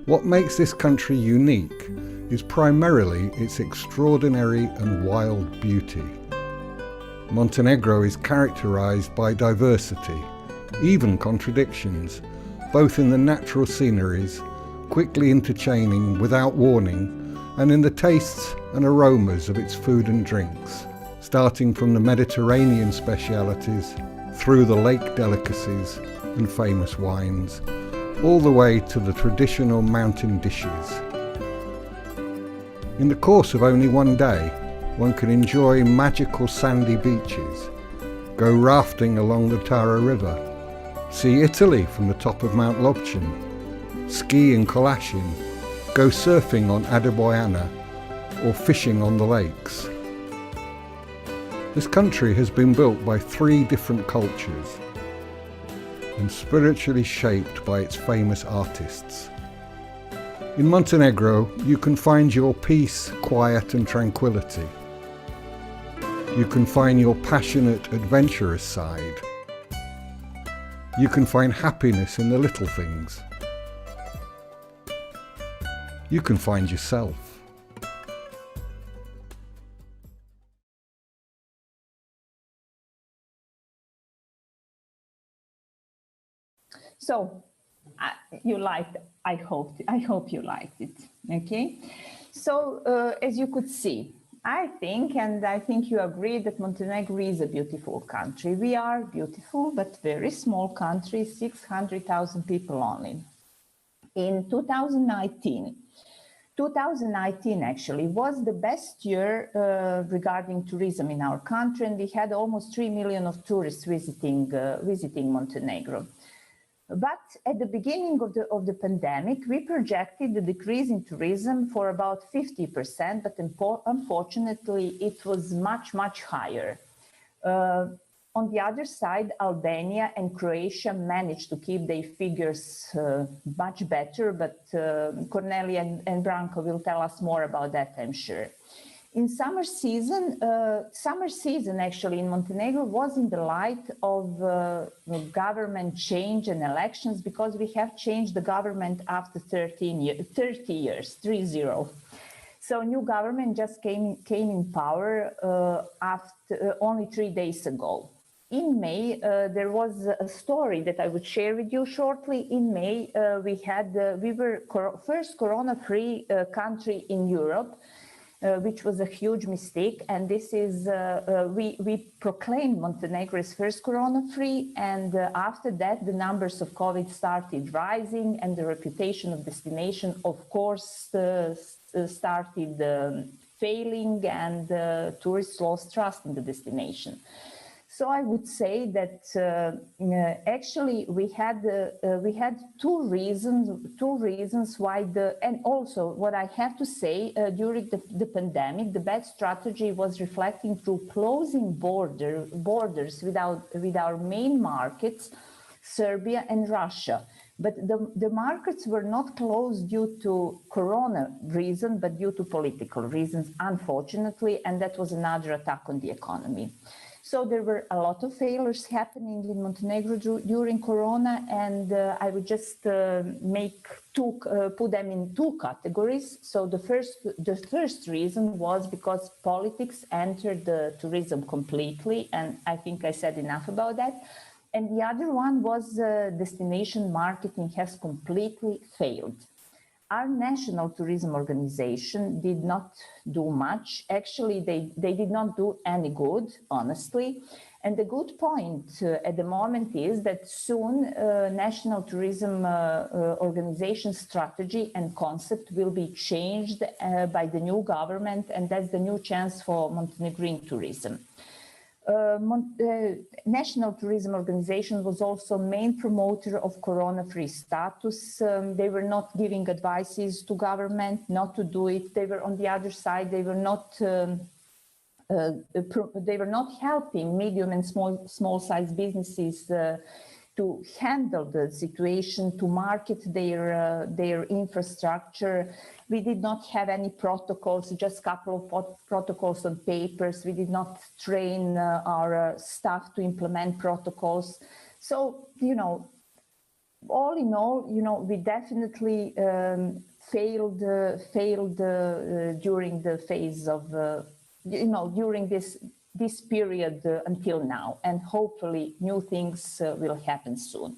Speaker 11: What makes this country unique is primarily its extraordinary and wild beauty. Montenegro is characterized by diversity, even contradictions, both in the natural sceneries, quickly interchaining without warning, and in the tastes and aromas of its food and drinks, starting from the Mediterranean specialities, through the lake delicacies and famous wines, all the way to the traditional mountain dishes. In the course of only one day, one can enjoy magical sandy beaches, go rafting along the Tara River, see Italy from the top of Mount Lovćen, ski in Kolashin, go surfing on Ada Bojana, or fishing on the lakes. This country has been built by 3 different cultures and spiritually shaped by its famous artists. In Montenegro, you can find your peace, quiet and tranquility. You can find your passionate, adventurous side. You can find happiness in the little things. You can find yourself.
Speaker 10: So you liked, I hope you liked it, okay? So as you could see, I think you agree that Montenegro is a beautiful country. We are beautiful, but very small country, 600,000 people only. In 2019 actually was the best year regarding tourism in our country, and we had almost 3 million of tourists visiting Montenegro. But at the beginning of the pandemic, we projected the decrease in tourism for about 50%, but unfortunately, it was much, much higher. On the other side, Albania and Croatia managed to keep their figures much better, but Cornelia and Branko will tell us more about that, I'm sure. In summer season actually in Montenegro was in the light of government change and elections, because we have changed the government after 30 years. So new government just came in power after only 3 days ago. In May, there was a story that I would share with you shortly. In May, we were first corona-free country in Europe, which was a huge mistake. And this is, we proclaimed Montenegro as first corona-free. And after that, the numbers of COVID started rising, and the reputation of destination, of course, started failing, and tourists lost trust in the destination. So I would say that actually we had two reasons why and also what I have to say during the pandemic, the bad strategy was reflecting through closing borders with our main markets, Serbia and Russia. But the markets were not closed due to Corona reason, but due to political reasons, unfortunately, and that was another attack on the economy. So there were a lot of failures happening in Montenegro during Corona, and I would just put them in two categories. So the first reason was because politics entered the tourism completely, and I think I said enough about that. And the other one was destination marketing has completely failed. Our national tourism organization did not do much. Actually, they did not do any good, honestly. And the good point at the moment is that soon national tourism organization strategy and concept will be changed by the new government, and that's the new chance for Montenegrin tourism. National Tourism Organization was also main promoter of corona-free status. They were not giving advices to government not to do it. They were on the other side. They were not helping medium and small-sized businesses to handle the situation, to market their infrastructure. We did not have any protocols, just a couple of protocols on papers. We did not train our staff to implement protocols. So, all in all, we definitely failed during the phase of, during this period until now, and hopefully new things will happen soon.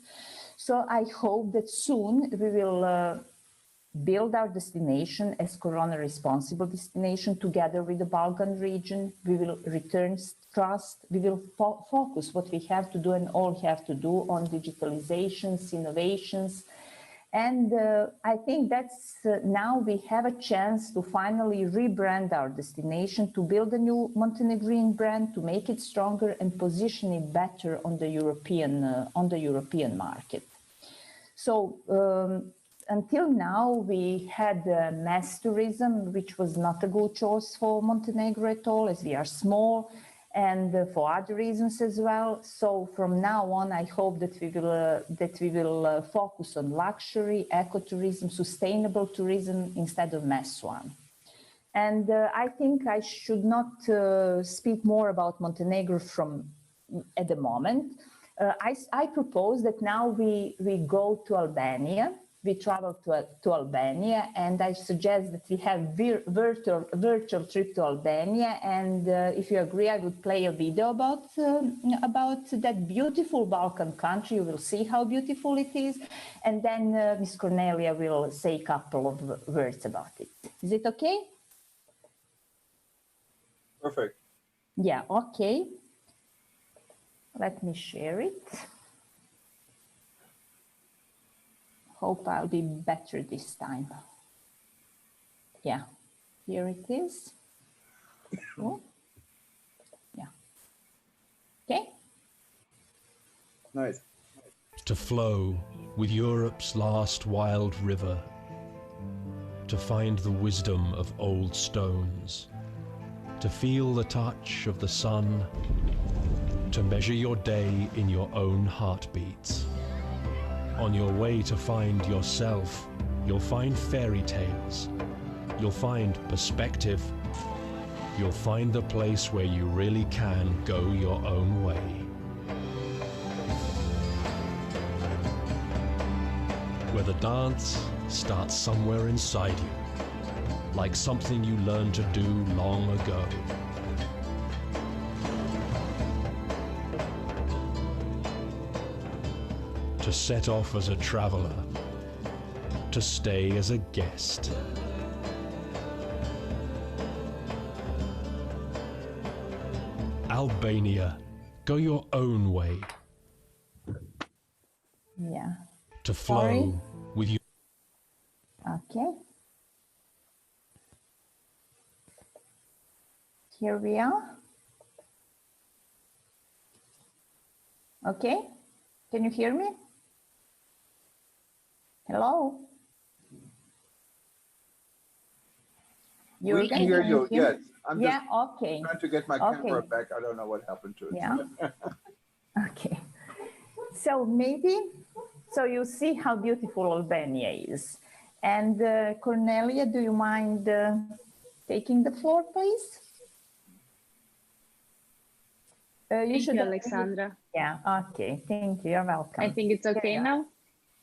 Speaker 10: So I hope that soon we will build our destination as corona responsible destination together with the Balkan region. We will return trust. We will focus what we have to do and all have to do on digitalizations, innovations. And I think that's now we have a chance to finally rebrand our destination, to build a new Montenegrin brand, to make it stronger and position it better on the European market. So until now, we had mass tourism, which was not a good choice for Montenegro at all, as we are small, and for other reasons as well. So from now on, I hope that we will focus on luxury, ecotourism, sustainable tourism instead of mass one. And I think I should not speak more about Montenegro at the moment. I propose that now we go to Albania. We travel to Albania, and I suggest that we have virtual trip to Albania. And if you agree, I would play a video about that beautiful Balkan country. You will see how beautiful it is, and then Ms. Cornelia will say a couple of words about it. Is it okay?
Speaker 1: Perfect.
Speaker 10: Yeah. Okay. Let me share it. Hope I'll be better this time. Yeah, here it is. Oh. Yeah. Okay.
Speaker 1: Nice.
Speaker 12: To flow with Europe's last wild river, to find the wisdom of old stones, to feel the touch of the sun, to measure your day in your own heartbeats. On your way to find yourself, you'll find fairy tales, you'll find perspective, you'll find the place where you really can go your own way. Where the dance starts somewhere inside you, like something you learned to do long ago. To set off as a traveler, to stay as a guest. Albania, go your own way.
Speaker 10: Yeah.
Speaker 12: To flow with you.
Speaker 10: Okay. Here we are. Okay, can you hear me? Hello?
Speaker 1: We can hear you, yes. I'm just
Speaker 10: okay.
Speaker 1: trying to get my camera back. I don't know what happened to it.
Speaker 10: Yeah. Okay. So maybe, so you see how beautiful Albania is. And Cornelia, do you mind taking the floor, please?
Speaker 13: Thank you, Alexandra.
Speaker 10: Yeah, okay, thank you, you're welcome.
Speaker 13: I think it's okay now?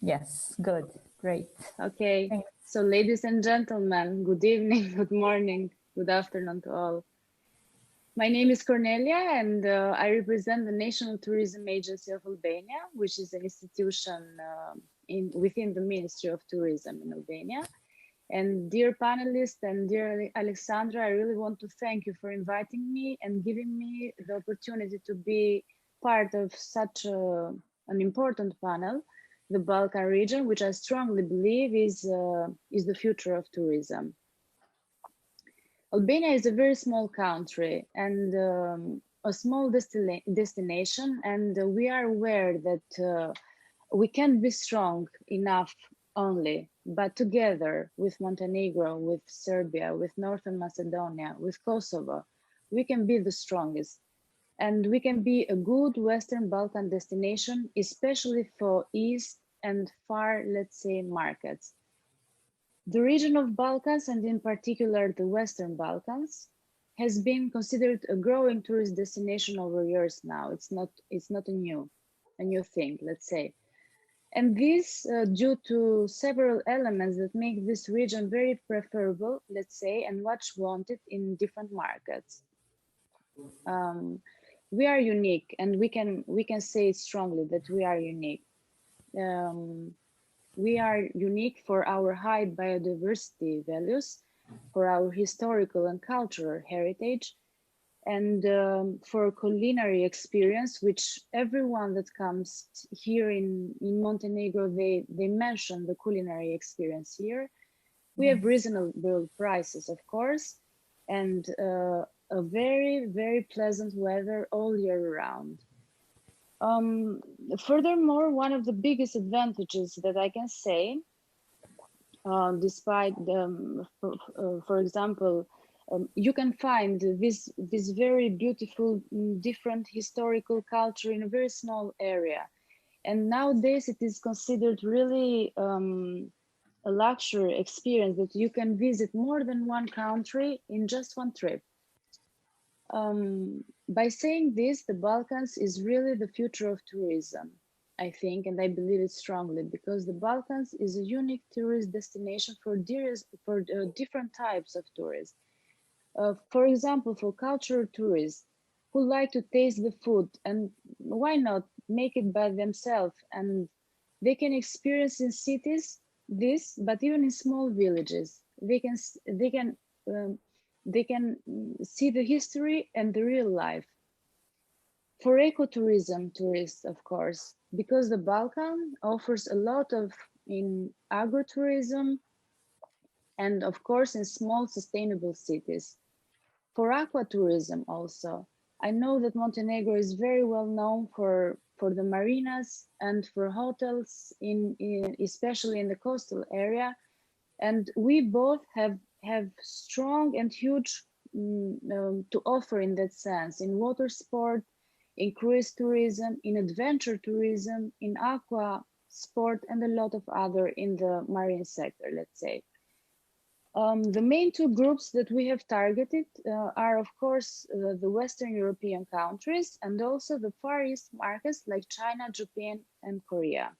Speaker 10: Yes, good, great.
Speaker 13: Okay,
Speaker 10: Thanks.
Speaker 13: so ladies and gentlemen, good evening, good morning, good afternoon to all. My name is Cornelia and I represent the National Tourism Agency of Albania, which is an institution within the Ministry of Tourism in Albania. And dear panelists and dear Alexandra, I really want to thank you for inviting me and giving me the opportunity to be part of such an important panel, the Balkan region, which I strongly believe is the future of tourism. Albania is a very small country and a small destination, and we are aware that we can't be strong enough only, but together with Montenegro, with Serbia, with Northern Macedonia, with Kosovo, we can be the strongest. And we can be a good Western Balkan destination, especially for East and far, let's say, markets. The region of Balkans, and in particular the Western Balkans, has been considered a growing tourist destination over years now. It's not a new thing, let's say. And this due to several elements that make this region very preferable, let's say, and much wanted in different markets. We are unique, and we can say it strongly that we are unique. We are unique for our high biodiversity values, for our historical and cultural heritage, and for culinary experience, which everyone that comes here in Montenegro, they mention the culinary experience here. We have reasonable prices, of course, and a very, very pleasant weather all year round. Furthermore, one of the biggest advantages that I can say, despite for example, you can find this very beautiful, different historical culture in a very small area. And nowadays it is considered really a luxury experience that you can visit more than one country in just one trip. By saying this, the Balkans is really the future of tourism, I think, and I believe it strongly, because the Balkans is a unique tourist destination for different types of tourists. For example, for cultural tourists who like to taste the food, and why not make it by themselves, and they can experience in cities this, but even in small villages, they can see the history and the real life. For ecotourism tourists, of course, because the Balkan offers a lot in agrotourism and of course in small sustainable cities. For aquatourism also, I know that Montenegro is very well known for the marinas and for hotels, especially in the coastal area. And we both have strong and huge to offer in that sense, in water sport, in cruise tourism, in adventure tourism, in aqua sport, and a lot of other in the marine sector, let's say. The main two groups that we have targeted are, of course, the Western European countries and also the Far East markets like China, Japan, and Korea.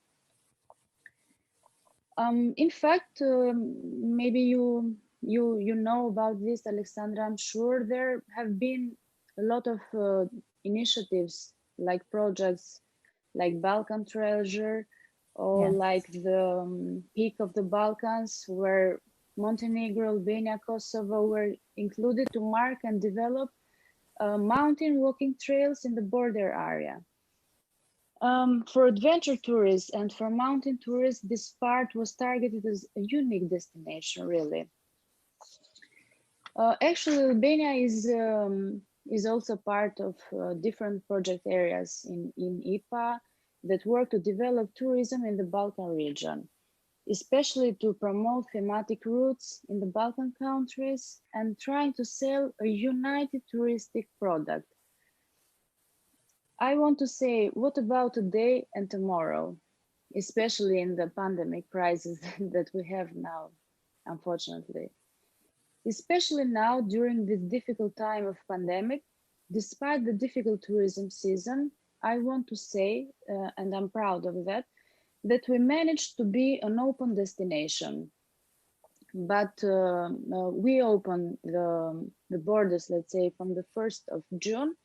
Speaker 13: In fact, maybe you know about this, Alexandra. I'm sure there have been a lot of initiatives like projects like Balkan Treasure or like the Peak of the Balkans, where Montenegro, Albania, Kosovo were included to mark and develop mountain walking trails in the border area. For adventure tourists and for mountain tourists, this part was targeted as a unique destination, really. Actually, Albania is also part of different project areas in IPA that work to develop tourism in the Balkan region, especially to promote thematic routes in the Balkan countries and trying to sell a united touristic product. I want to say, what about today and tomorrow, especially in the pandemic crisis that we have now, unfortunately. Especially now during this difficult time of pandemic, despite the difficult tourism season, I want to say, and I'm proud of that, that we managed to be an open destination. But we opened the borders, let's say, from the 1st of June,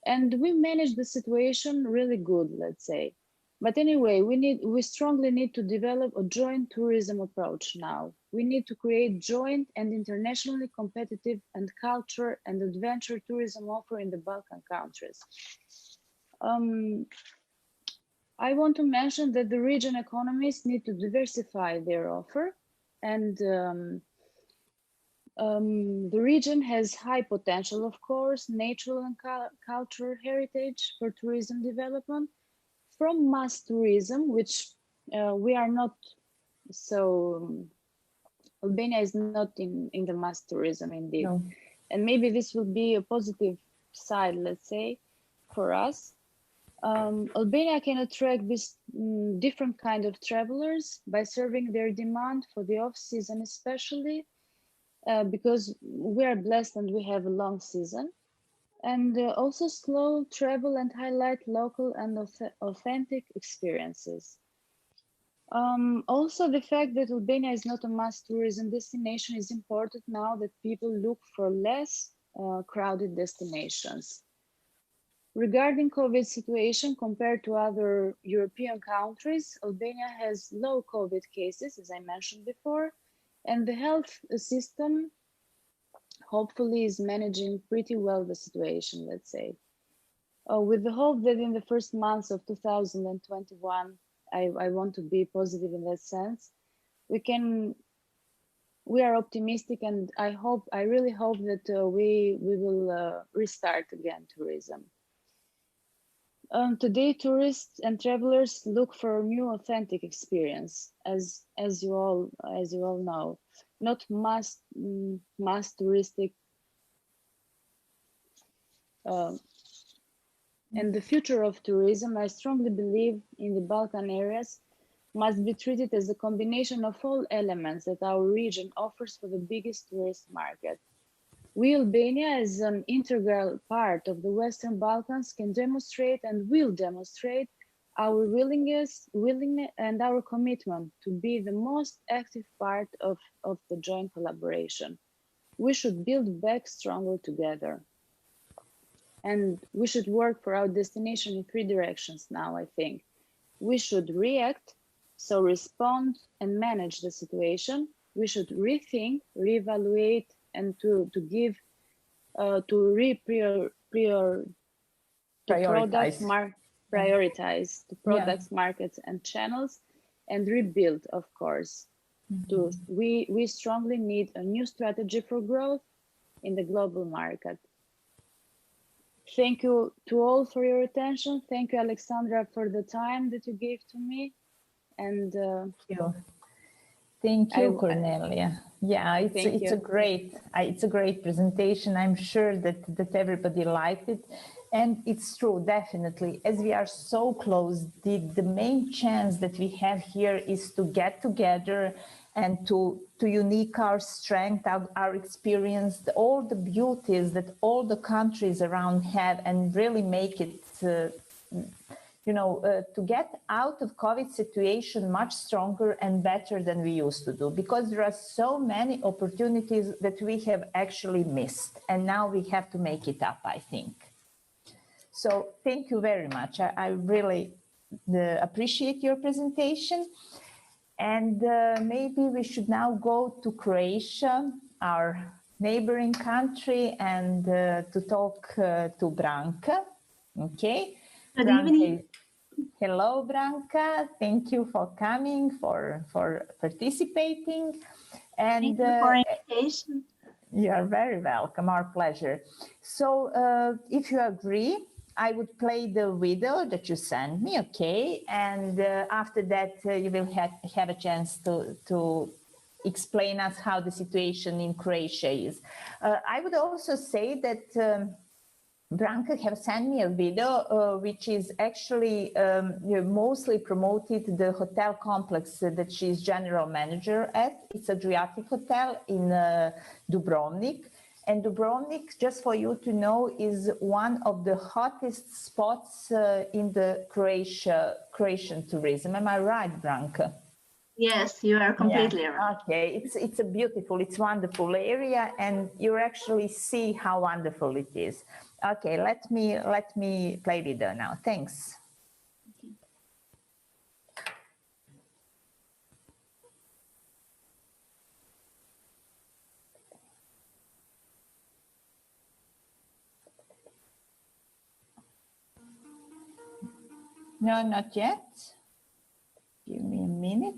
Speaker 13: and we managed the situation really good, let's say. But anyway, we strongly need to develop a joint tourism approach now. We need to create joint and internationally competitive and culture and adventure tourism offer in the Balkan countries. I want to mention that the region economies need to diversify their offer, and the region has high potential, of course, natural and cultural heritage for tourism development, from mass tourism, which we are not so, Albania is not in the mass tourism indeed. No. And maybe this will be a positive side, let's say, for us. Albania can attract this different kind of travelers by serving their demand for the off-season, especially because we are blessed and we have a long season. And also slow travel and highlight local and authentic experiences. Also, the fact that Albania is not a mass tourism destination is important now that people look for less crowded destinations. Regarding COVID situation, compared to other European countries, Albania has low COVID cases, as I mentioned before, and the health system hopefully is managing pretty well the situation, let's say. With the hope that in the first months of 2021, I want to be positive in that sense, we are optimistic, and I really hope that we will restart again tourism. Today, tourists and travelers look for a new authentic experience, as you all know, not mass touristic. And the future of tourism, I strongly believe, in the Balkan areas must be treated as a combination of all elements that our region offers for the biggest tourist market. We, Albania, as an integral part of the Western Balkans, can demonstrate and will demonstrate our willingness and our commitment to be the most active part of the joint collaboration. We should build back stronger together. And we should work for our destination in 3 directions now, I think. We should react, so respond and manage the situation. We should rethink, reevaluate, and to prioritize the products, markets, and channels, and rebuild, of course. We strongly need a new strategy for growth in the global market. Thank you to all for your attention. Thank you, Alexandra, for the time that you gave to me. And
Speaker 10: Thank you, Cornelia. Yeah, it's a great presentation. I'm sure that everybody liked it, and it's true, definitely. As we are so close, the main chance that we have here is to get together and to unique our strength, our experience, all the beauties that all the countries around have, and really make it, to get out of COVID situation much stronger and better than we used to do, because there are so many opportunities that we have actually missed, and now we have to make it up, I think. So thank you very much. I really appreciate your presentation. And maybe we should now go to Croatia, our neighboring country, and to talk to Branka. Okay.
Speaker 14: Good evening.
Speaker 10: Hello, Branka. Thank you for coming, for participating. And
Speaker 14: thank you for invitation.
Speaker 10: You are very welcome. Our pleasure. So if you agree, I would play the video that you sent me, okay? And after that, you will have a chance to explain us how the situation in Croatia is. I would also say that Branka have sent me a video which is actually mostly promoted the hotel complex that she's general manager at. It's Adriatic Hotel in Dubrovnik. And Dubrovnik, just for you to know, is one of the hottest spots in the Croatian tourism. Am I right, Branka?
Speaker 14: Yes, you are completely right.
Speaker 10: Okay, it's a beautiful, it's wonderful area, and you actually see how wonderful it is. Okay, let me play video now. Thanks. No, not yet. Give me a minute.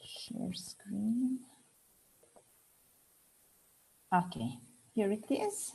Speaker 10: Share screen. Okay, here it is.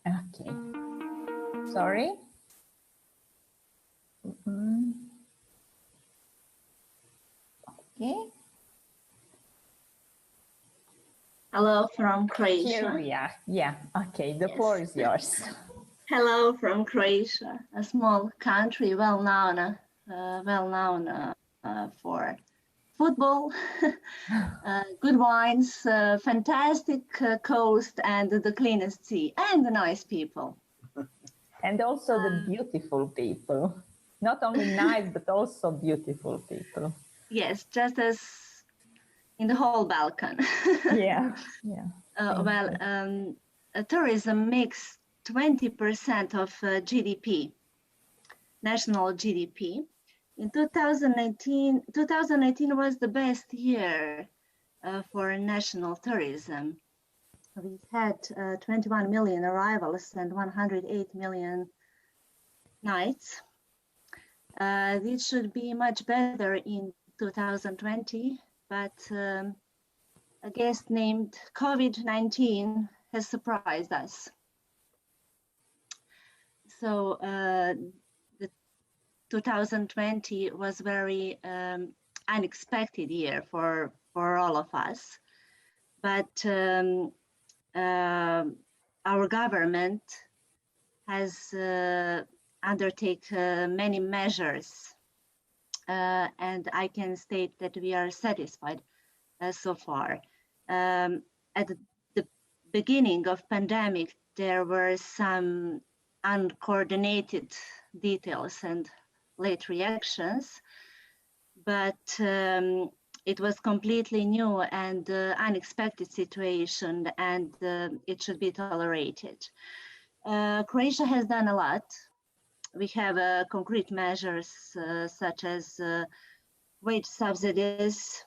Speaker 10: Okay. Sorry. Okay.
Speaker 14: Hello from Croatia.
Speaker 10: Here we are. Yeah. Okay. The floor is yours.
Speaker 14: Hello from Croatia, a small country well known for football, good wines, fantastic coast, and the cleanest sea, and the nice people.
Speaker 10: And also the beautiful people. Not only nice, but also beautiful people.
Speaker 14: Yes, just as in the whole Balkan.
Speaker 10: Yeah.
Speaker 14: Tourism makes 20% of GDP, national GDP. In 2019 was the best year for national tourism. We had 21 million arrivals and 108 million nights. This should be much better in 2020, but a guest named COVID-19 has surprised us. So the 2020 was very unexpected year for all of us, but our government has undertaken many measures, and I can state that we are satisfied so far. At the beginning of pandemic, there were some uncoordinated details and late reactions, but it was completely new and unexpected situation, and it should be tolerated. Croatia has done a lot. We have concrete measures such as wage subsidies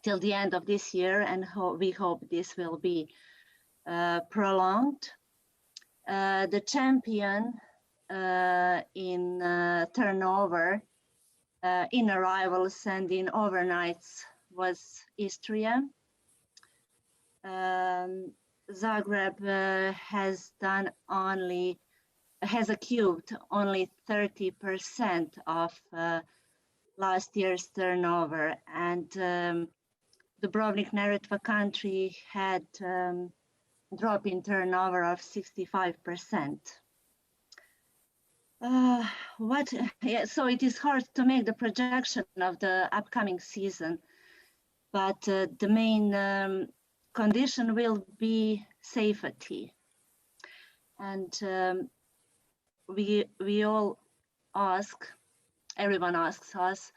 Speaker 14: till the end of this year, and we hope this will be prolonged. The champion in turnover, in arrivals and in overnights was Istria. Zagreb has achieved only 30% of last year's turnover, and Dubrovnik-Neretva country had drop in turnover of 65%. So it is hard to make the projection of the upcoming season, but the main condition will be safety. And we all ask, everyone asks us,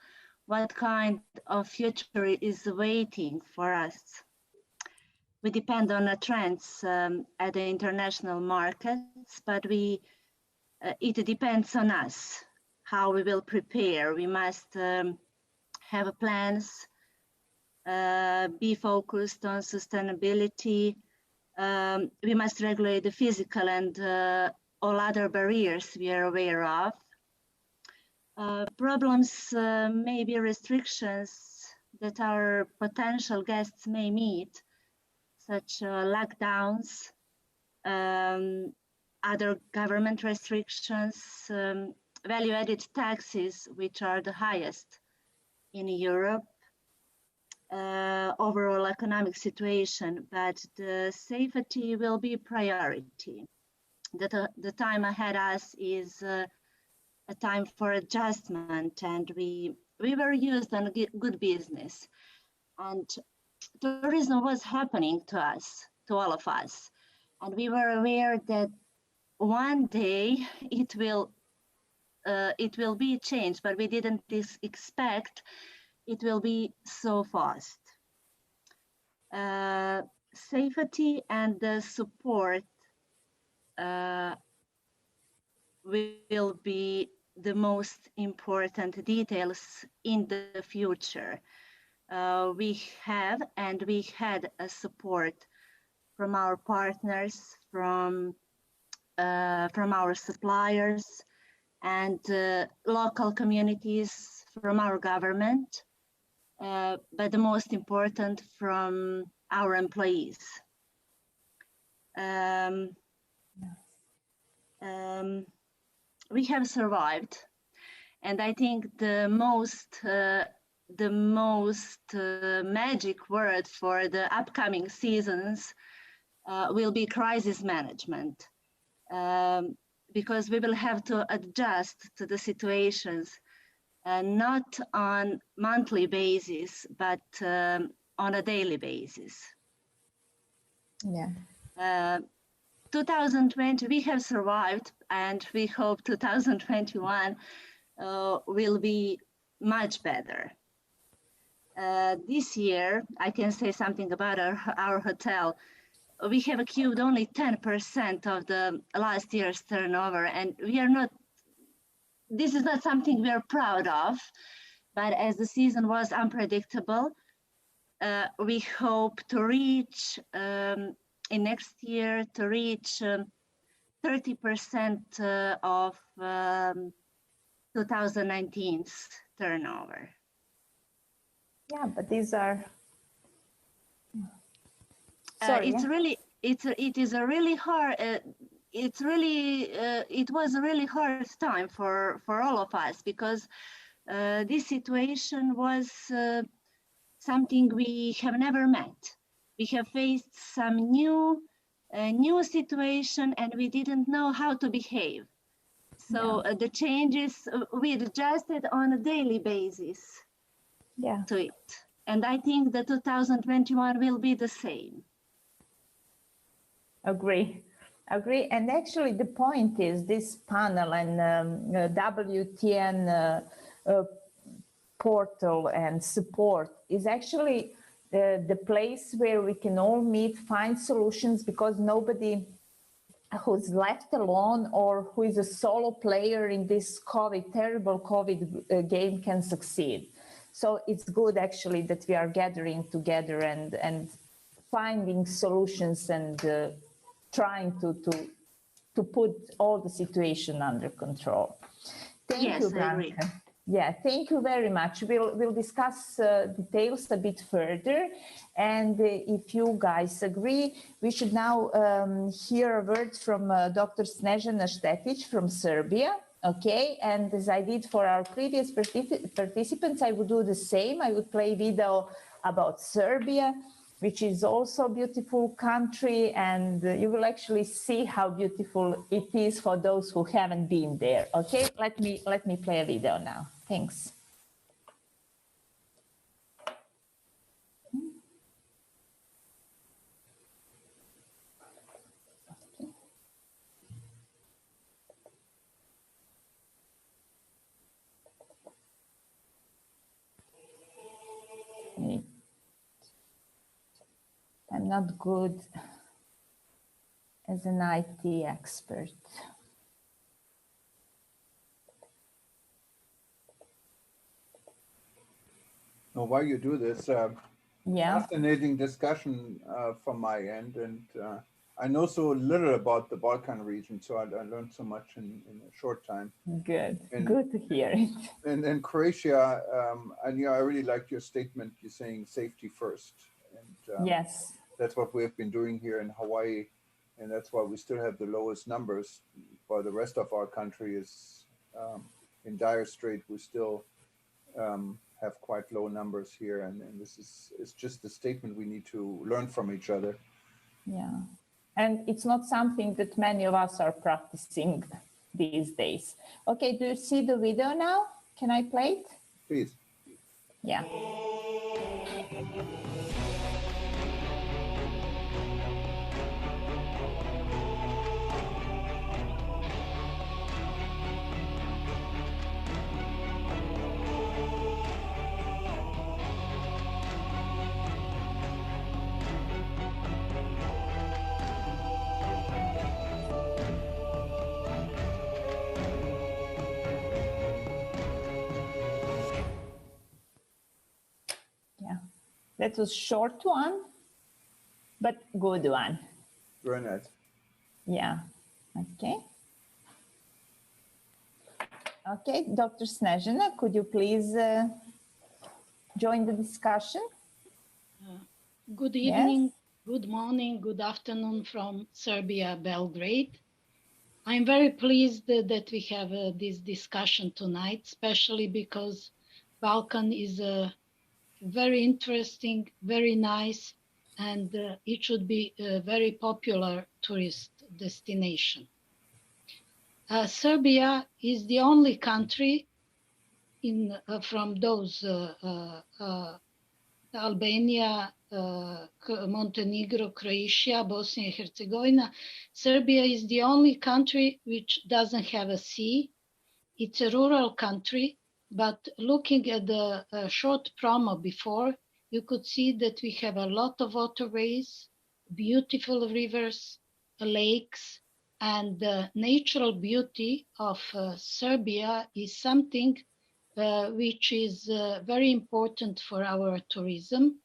Speaker 14: what kind of future is waiting for us? We depend on the trends at the international markets, but it depends on us how we will prepare. We must have plans, be focused on sustainability. We must regulate the physical and all other barriers we are aware of. Problems may be restrictions that our potential guests may meet, such lockdowns, other government restrictions, value-added taxes, which are the highest in Europe, overall economic situation, but the safety will be priority. The time ahead us is a time for adjustment, and we were used on good business, and tourism was happening to us, to all of us, and we were aware that one day it will be changed, but we didn't expect it will be so fast. Safety and the support will be the most important details in the future. We have and we had a support from our partners, from our suppliers, and local communities, from our government, but the most important, from our employees. We have survived, and I think the most magic word for the upcoming seasons will be crisis management, because we will have to adjust to the situations, not on monthly basis, but on a daily basis.
Speaker 10: Yeah.
Speaker 14: 2020, we have survived, and we hope 2021 will be much better. This year, I can say something about our hotel. We have achieved only 10% of the last year's turnover, and this is not something we are proud of, but as the season was unpredictable, we hope to reach in next year to reach 30% of 2019's turnover.
Speaker 10: Yeah, but these are...
Speaker 14: It's really it is a really hard. It was a really hard time for all of us, because this situation was something we have never met. We have faced some new situation, and we didn't know how to behave. So the changes, we adjusted on a daily basis to it. And I think that 2021 will be the same.
Speaker 10: Agree. And actually the point is this panel and WTN portal and support is actually the place where we can all meet, find solutions, because nobody who's left alone or who is a solo player in this terrible COVID game can succeed. So it's good actually that we are gathering together and finding solutions and trying to put all the situation under control. Thank you, Branka. Yeah, thank you very much. We'll discuss details a bit further. And if you guys agree, we should now hear a word from Dr. Snežana Štetić from Serbia. Okay, and as I did for our previous participants, I would do the same. I would play video about Serbia, which is also a beautiful country, and you will actually see how beautiful it is for those who haven't been there. Okay, let me play a video now. Thanks. I'm not good as an IT expert.
Speaker 1: Now, while you do this, fascinating discussion from my end, and I know so little about the Balkan region, so I learned so much in a short time.
Speaker 10: Good, good to hear it.
Speaker 1: And Croatia, I really liked your statement. You're saying safety first, and
Speaker 10: yes,
Speaker 1: that's what we have been doing here in Hawaii, and that's why we still have the lowest numbers. While the rest of our country is in dire strait, we still have quite low numbers here, and this is just a statement we need to learn from each other.
Speaker 10: Yeah, and it's not something that many of us are practicing these days. Okay, do you see the video now? Can I play it?
Speaker 1: Please.
Speaker 10: Yeah. That was short one, but good one.
Speaker 1: Very nice.
Speaker 10: Yeah, okay. Okay, Dr. Snežana, could you please join the discussion?
Speaker 6: Good evening, good morning, good afternoon from Serbia, Belgrade. I'm very pleased that we have this discussion tonight, especially because Balkan is a very interesting, very nice, and it should be a very popular tourist destination. Serbia is the only country from those Albania, Montenegro, Croatia, Bosnia and Herzegovina. Serbia is the only country which doesn't have a sea. It's a rural country. But looking at the short promo before, you could see that we have a lot of waterways, beautiful rivers, lakes, and the natural beauty of Serbia is something which is very important for our tourism,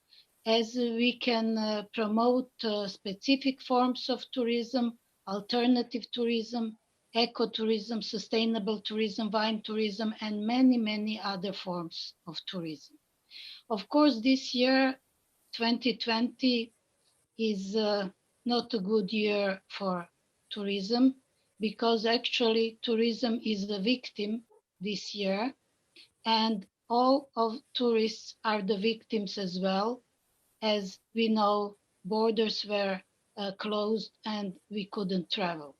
Speaker 6: as we can promote specific forms of tourism, alternative tourism, ecotourism, sustainable tourism, wine tourism, and many, many other forms of tourism. Of course, this year, 2020, is not a good year for tourism, because actually tourism is the victim this year, and all of tourists are the victims as well. As we know, borders were closed and we couldn't travel.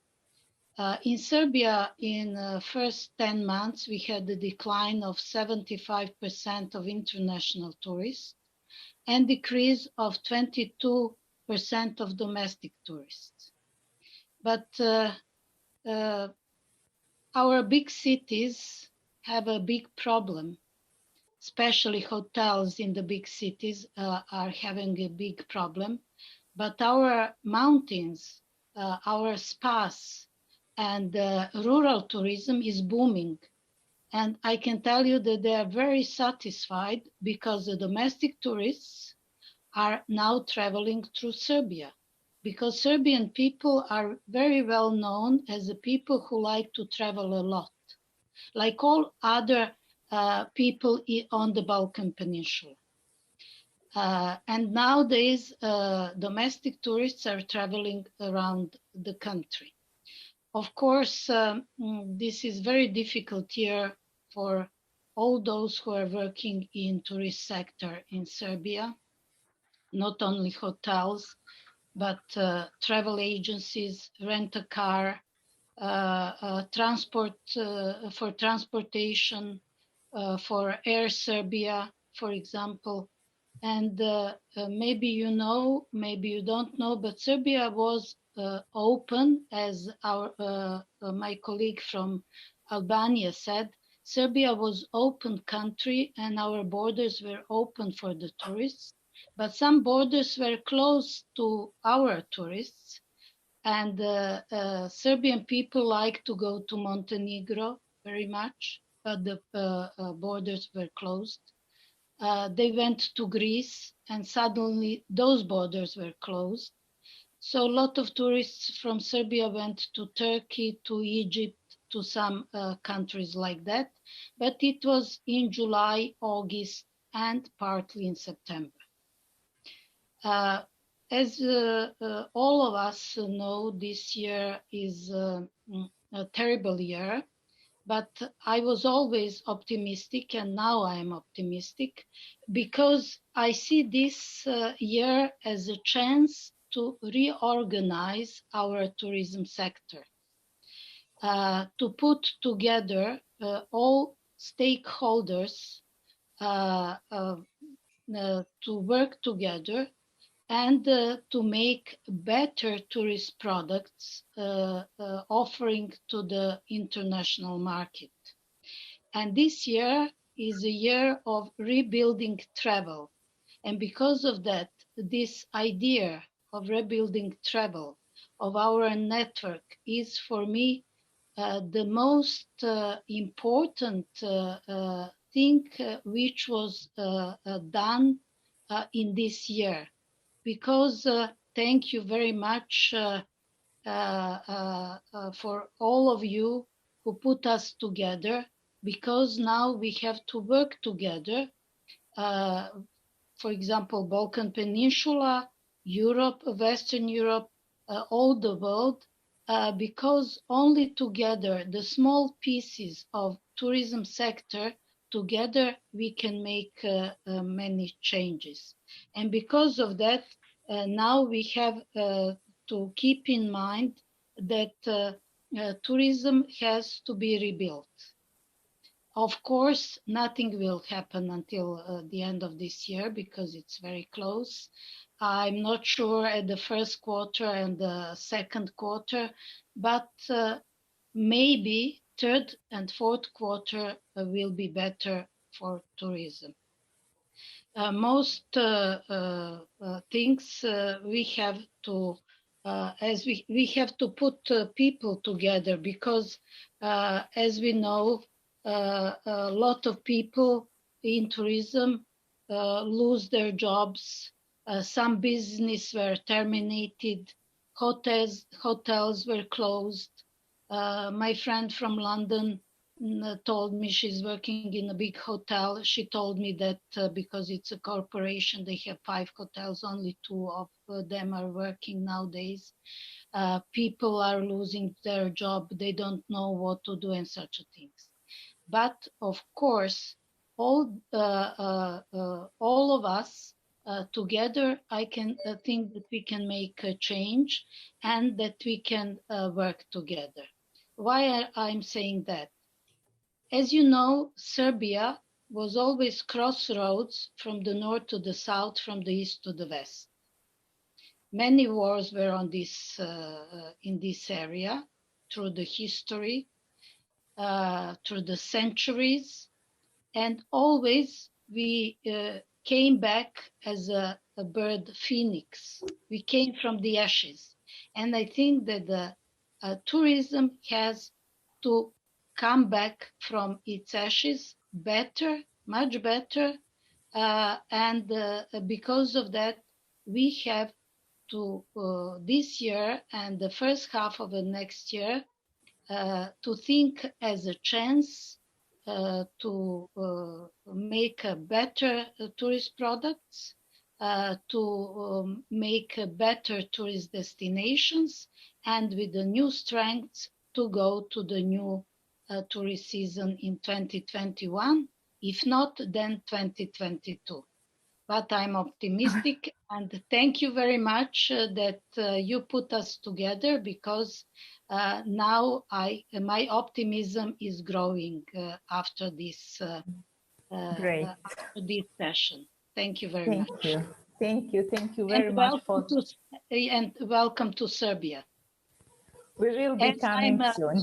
Speaker 6: In Serbia, in the first 10 months, we had a decline of 75% of international tourists and decrease of 22% of domestic tourists. But our big cities have a big problem, especially hotels in the big cities are having a big problem. But our mountains, our spas, and rural tourism is booming. And I can tell you that they are very satisfied because the domestic tourists are now traveling through Serbia, because Serbian people are very well known as the people who like to travel a lot, like all other people on the Balkan Peninsula. And nowadays, domestic tourists are traveling around the country. Of course, this is very difficult year for all those who are working in tourist sector in Serbia, not only hotels, but travel agencies, rent a car, transport for transportation, for Air Serbia, for example. And maybe you know, maybe you don't know, but Serbia was open, as my colleague from Albania said. Serbia was open country and our borders were open for the tourists, but some borders were closed to our tourists. And Serbian people like to go to Montenegro very much, but the borders were closed. They went to Greece and suddenly those borders were closed. So a lot of tourists from Serbia went to Turkey, to Egypt, to some countries like that. But it was in July, August, and partly in September. As all of us know, this year is a terrible year. But I was always optimistic, and now I am optimistic because I see this year as a chance to reorganize our tourism sector, to put together all stakeholders to work together and to make better tourist products offering to the international market. And this year is a year of rebuilding travel. And because of that, this idea of rebuilding travel, of our network, is for me the most important thing which was done in this year. Because thank you very much for all of you who put us together, because now we have to work together. For example, Balkan Peninsula, Europe, Western Europe, all the world, because only together, the small pieces of tourism sector, together we can make many changes. And because of that, now we have to keep in mind that tourism has to be rebuilt. Of course, nothing will happen until the end of this year because it's very close. I'm not sure at the first quarter and the second quarter, but maybe third and fourth quarter will be better for tourism. Most things we have to, as we have to put people together, because as we know, a lot of people in tourism lose their jobs. Some business were terminated. Hotels were closed. My friend from London told me she's working in a big hotel. She told me that because it's a corporation, they have 5 hotels, only 2 of them are working nowadays. People are losing their job. They don't know what to do and such things. But of course, all of us together, I can think that we can make a change and that we can work together. Why I'm saying that? As you know, Serbia was always crossroads from the north to the south, from the east to the west. Many wars were on this in this area through the history, through the centuries, and always we came back as a bird phoenix. We came from the ashes, and I think that the tourism has to come back from its ashes better, much better, and because of that, we have to this year and the first half of the next year to think as a chance to make a better tourist products, to make better tourist destinations, and with the new strengths to go to the new tourist season in 2021, if not, then 2022. But I'm optimistic, and thank you very much that you put us together, because now my optimism is growing after this
Speaker 10: Great.
Speaker 6: after this session. Thank you very
Speaker 10: Thank
Speaker 6: much.
Speaker 10: you. Thank you. Thank you very much for.
Speaker 6: And welcome to Serbia.
Speaker 10: We will be coming soon.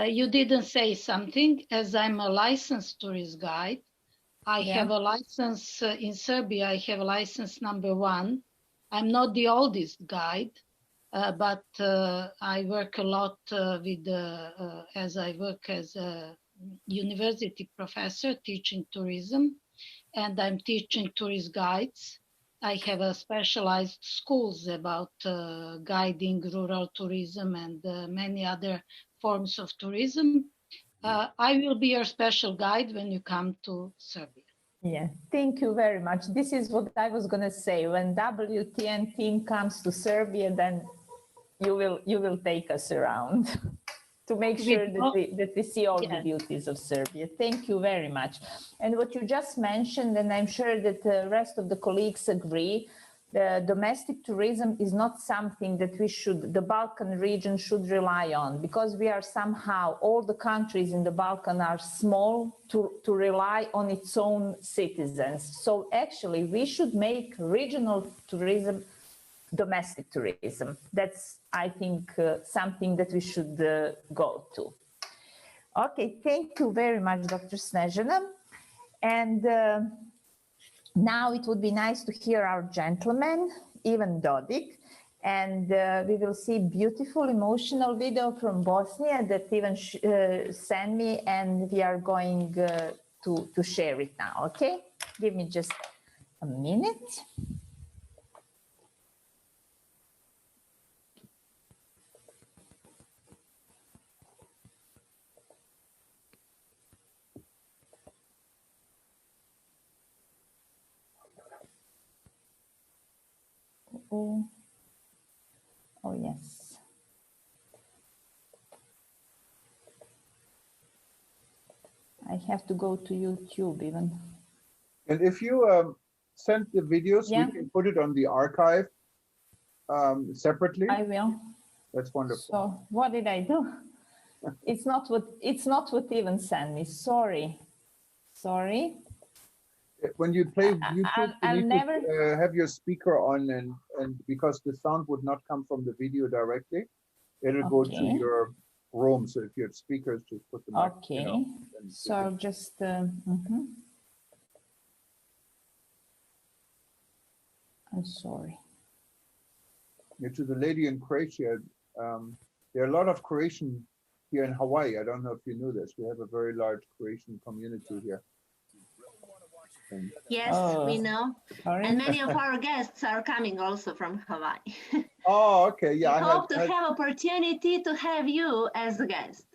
Speaker 6: You didn't say something. As I'm a licensed tourist guide, I have a license in Serbia. I have a license number 1. I'm not the oldest guide, but I work a lot as I work as a university professor teaching tourism, and I'm teaching tourist guides. I have a specialized schools about guiding rural tourism and many other forms of tourism. I will be your special guide when you come to Serbia.
Speaker 10: Yeah, thank you very much. This is what I was going to say. When WTN team comes to Serbia, then you will take us around to make sure that we see all the beauties of Serbia. Thank you very much. And what you just mentioned, and I'm sure that the rest of the colleagues agree, the domestic tourism is not something that the Balkan region should rely on, because we are somehow, all the countries in the Balkan are small to rely on its own citizens. So actually we should make regional tourism domestic tourism. That's, I think, something that we should go to. Okay, thank you very much, Dr. Snežana. And now it would be nice to hear our gentleman, Ivan Dodig, and we will see beautiful emotional video from Bosnia that Ivan sent me, and we are going to share it now, okay? Give me just a minute. Oh, yes. I have to go to YouTube even.
Speaker 1: And if you send the videos, we can put it on the archive separately.
Speaker 10: I will.
Speaker 1: That's wonderful.
Speaker 10: So what did I do? It's not what Ivan sent me. Sorry.
Speaker 1: When you play YouTube,
Speaker 10: I'll
Speaker 1: you need
Speaker 10: never
Speaker 1: to have your speaker on, and because the sound would not come from the video directly, it'll go to your room. So if you have speakers, just put them.
Speaker 10: Okay. You know, so just. I'm sorry.
Speaker 1: To the lady in Croatia, there are a lot of Croatian here in Hawaii. I don't know if you knew this. We have a very large Croatian community here.
Speaker 14: Yes, we know.
Speaker 10: sorry.
Speaker 14: And many of our guests are coming also from Hawaii.
Speaker 1: Oh, okay. Yeah,
Speaker 14: We hope to have opportunity to have you as a guest.